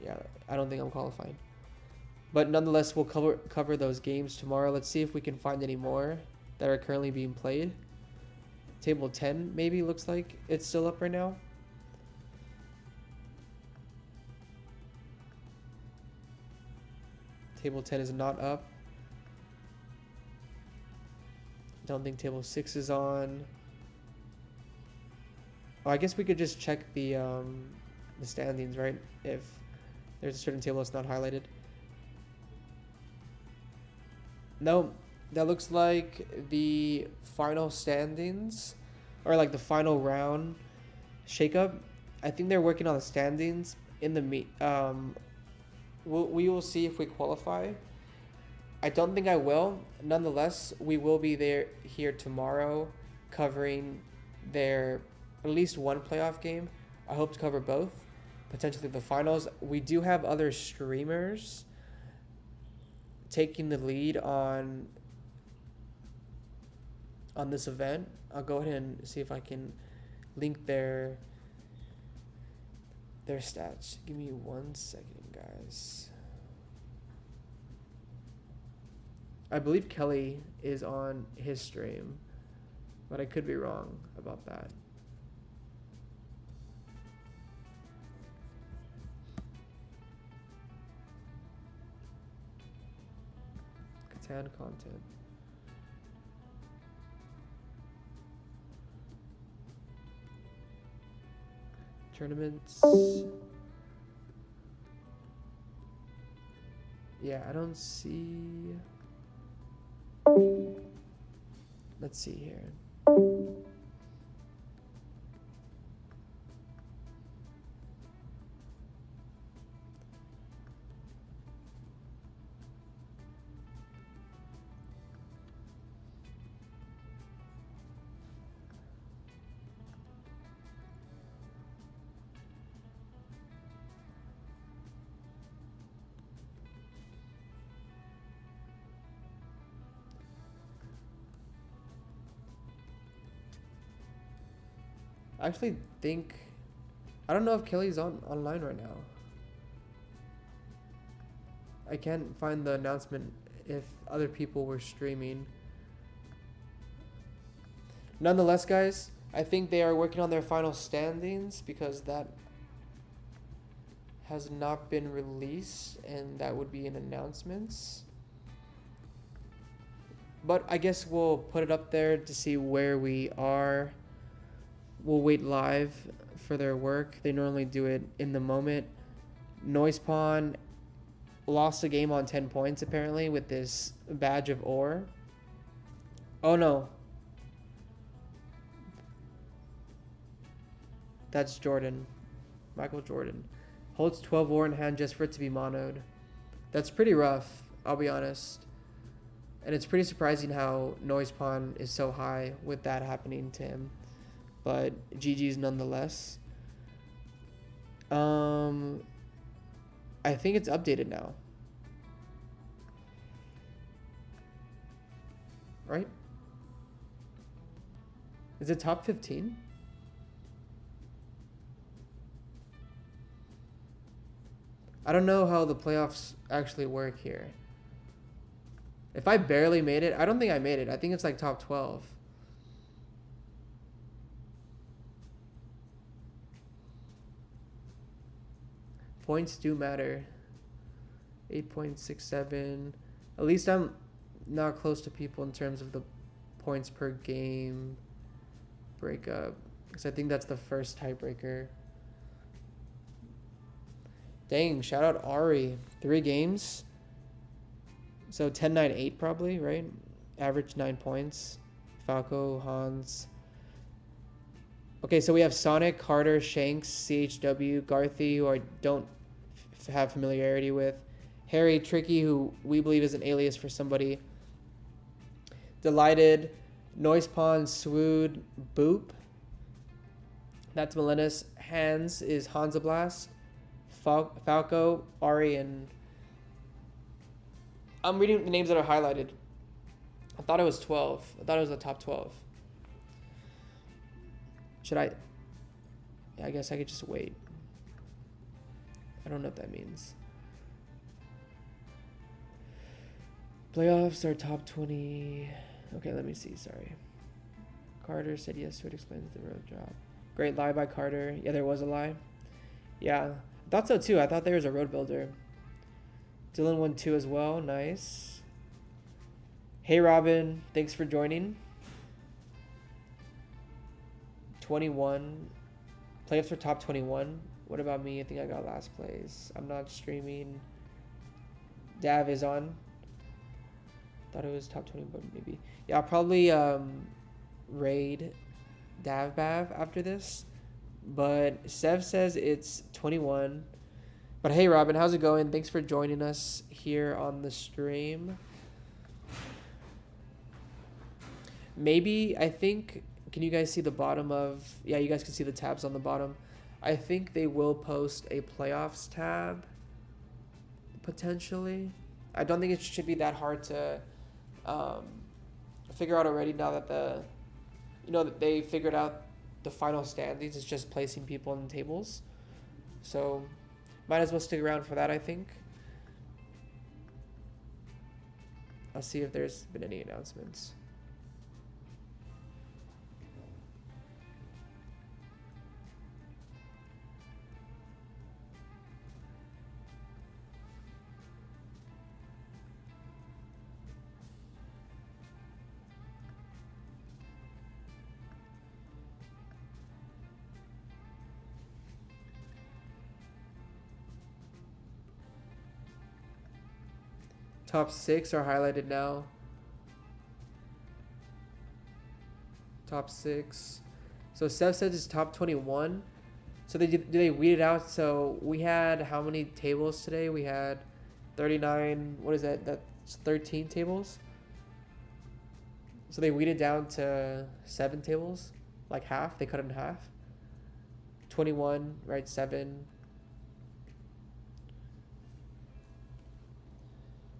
Yeah, I don't think I'm qualifying. But nonetheless, we'll cover those games tomorrow. Let's see if we can find any more that are currently being played. Table 10 maybe looks like it's still up right now. Table 10 is not up. Don't think table 6 is on. Oh, I guess we could just check the standings, right? If there's a certain table that's not highlighted. No, that looks like the final standings, or like the final round shakeup. I think they're working on the standings in the we will see if we qualify. I don't think I will. Nonetheless, we will be here tomorrow covering their at least one playoff game. I hope to cover both, potentially the finals. We do have other streamers taking the lead on on this event. I'll go ahead and see if I can link their stats. Give me 1 second, guys. I believe Kelly is on his stream, but I could be wrong about that. Catan content. Tournaments. Yeah, I don't see. Let's see here. I actually think, I don't know if Kelly's online right now. I can't find the announcement if other people were streaming. Nonetheless, guys, I think they are working on their final standings because that has not been released, and that would be in announcements. But I guess we'll put it up there to see where we are. We'll wait live for their work. They normally do it in the moment. Noise Pawn lost a game on 10 points apparently with this badge of ore. Oh no. That's Jordan. Michael Jordan. Holds 12 ore in hand just for it to be monoed. That's pretty rough, I'll be honest. And it's pretty surprising how Noise Pawn is so high with that happening to him. But GG's nonetheless. I think it's updated now. Right? Is it top 15? I don't know how the playoffs actually work here. If I barely made it, I don't think I made it. I think it's like top 12. Points do matter. 8.67. At least I'm not close to people in terms of the points per game breakup. Because I think that's the first tiebreaker. Dang, shout out Ari. 3 games. So 10-9-8 probably, right? Average 9 points. Falco, Hans. Okay, so we have Sonic, Carter, Shanks, CHW, Garthy, who I don't have familiarity with. Harry, Tricky, who we believe is an alias for somebody. Delighted, Noise Pawn, Swood, Boop. That's Melenis. Hans is Hansablast. Falco, Ari, and... I'm reading the names that are highlighted. I thought it was 12. I thought it was the top 12. Should I... Yeah, I guess I could just wait. I don't know what that means. Playoffs are top 20. Okay, let me see. Sorry. Carter said yes, so it explains the road drop. Great lie by Carter. Yeah, there was a lie. Yeah, I thought so too. I thought there was a road builder. Dylan won 2 as well. Nice. Hey, Robin. Thanks for joining. 21. Playoffs for top 21. What about me? I think I got last place. I'm not streaming. Dav is on. Thought it was top 20, but maybe. Yeah, I'll probably raid Dav Bav after this. But Sev says it's 21. But hey, Robin, how's it going? Thanks for joining us here on the stream. Maybe, I think, can you guys see the bottom of... Yeah, you guys can see the tabs on the bottom. I think they will post a playoffs tab, potentially. I don't think it should be that hard to figure out already now that that they figured out the final standings is just placing people in the tables. So might as well stick around for that, I think. I'll see if there's been any announcements. Top 6 are highlighted now. Top 6. So Sev says it's top 21. So they weed it out? So we had how many tables today? We had 39. What is that? That's 13 tables. So they weeded down to 7 tables, like half. They cut it in half. 21, right? 7.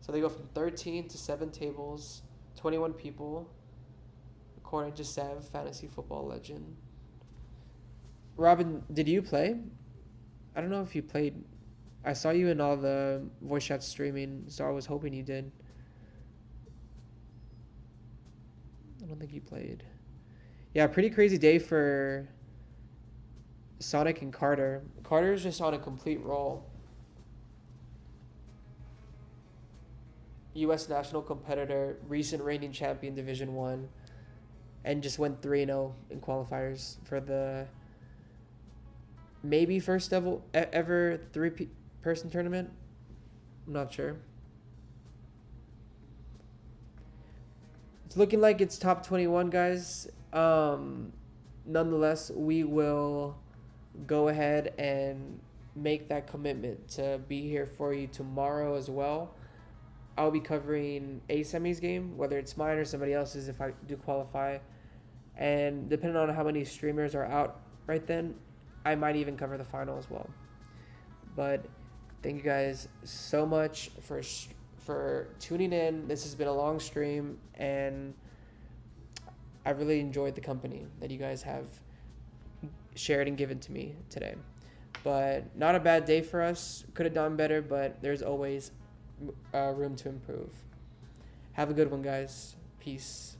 So they go from 13 to 7 tables, 21 people, according to Sev, fantasy football legend. Robin, did you play? I don't know if you played. I saw you in all the voice chat streaming, so I was hoping you did. I don't think you played. Yeah, pretty crazy day for Sonic and Carter. Carter's just on a complete roll. U.S. national competitor, recent reigning champion Division 1, and just went 3-0 in qualifiers for the maybe first ever 3-person tournament. I'm not sure. It's looking like it's top 21, guys. Nonetheless, we will go ahead and make that commitment to be here for you tomorrow as well. I'll be covering a semis game, whether it's mine or somebody else's if I do qualify. And depending on how many streamers are out right then, I might even cover the final as well. But thank you guys so much for tuning in. This has been a long stream, and I really enjoyed the company that you guys have shared and given to me today. But not a bad day for us. Could have done better, but there's always room to improve. Have a good one, guys. Peace.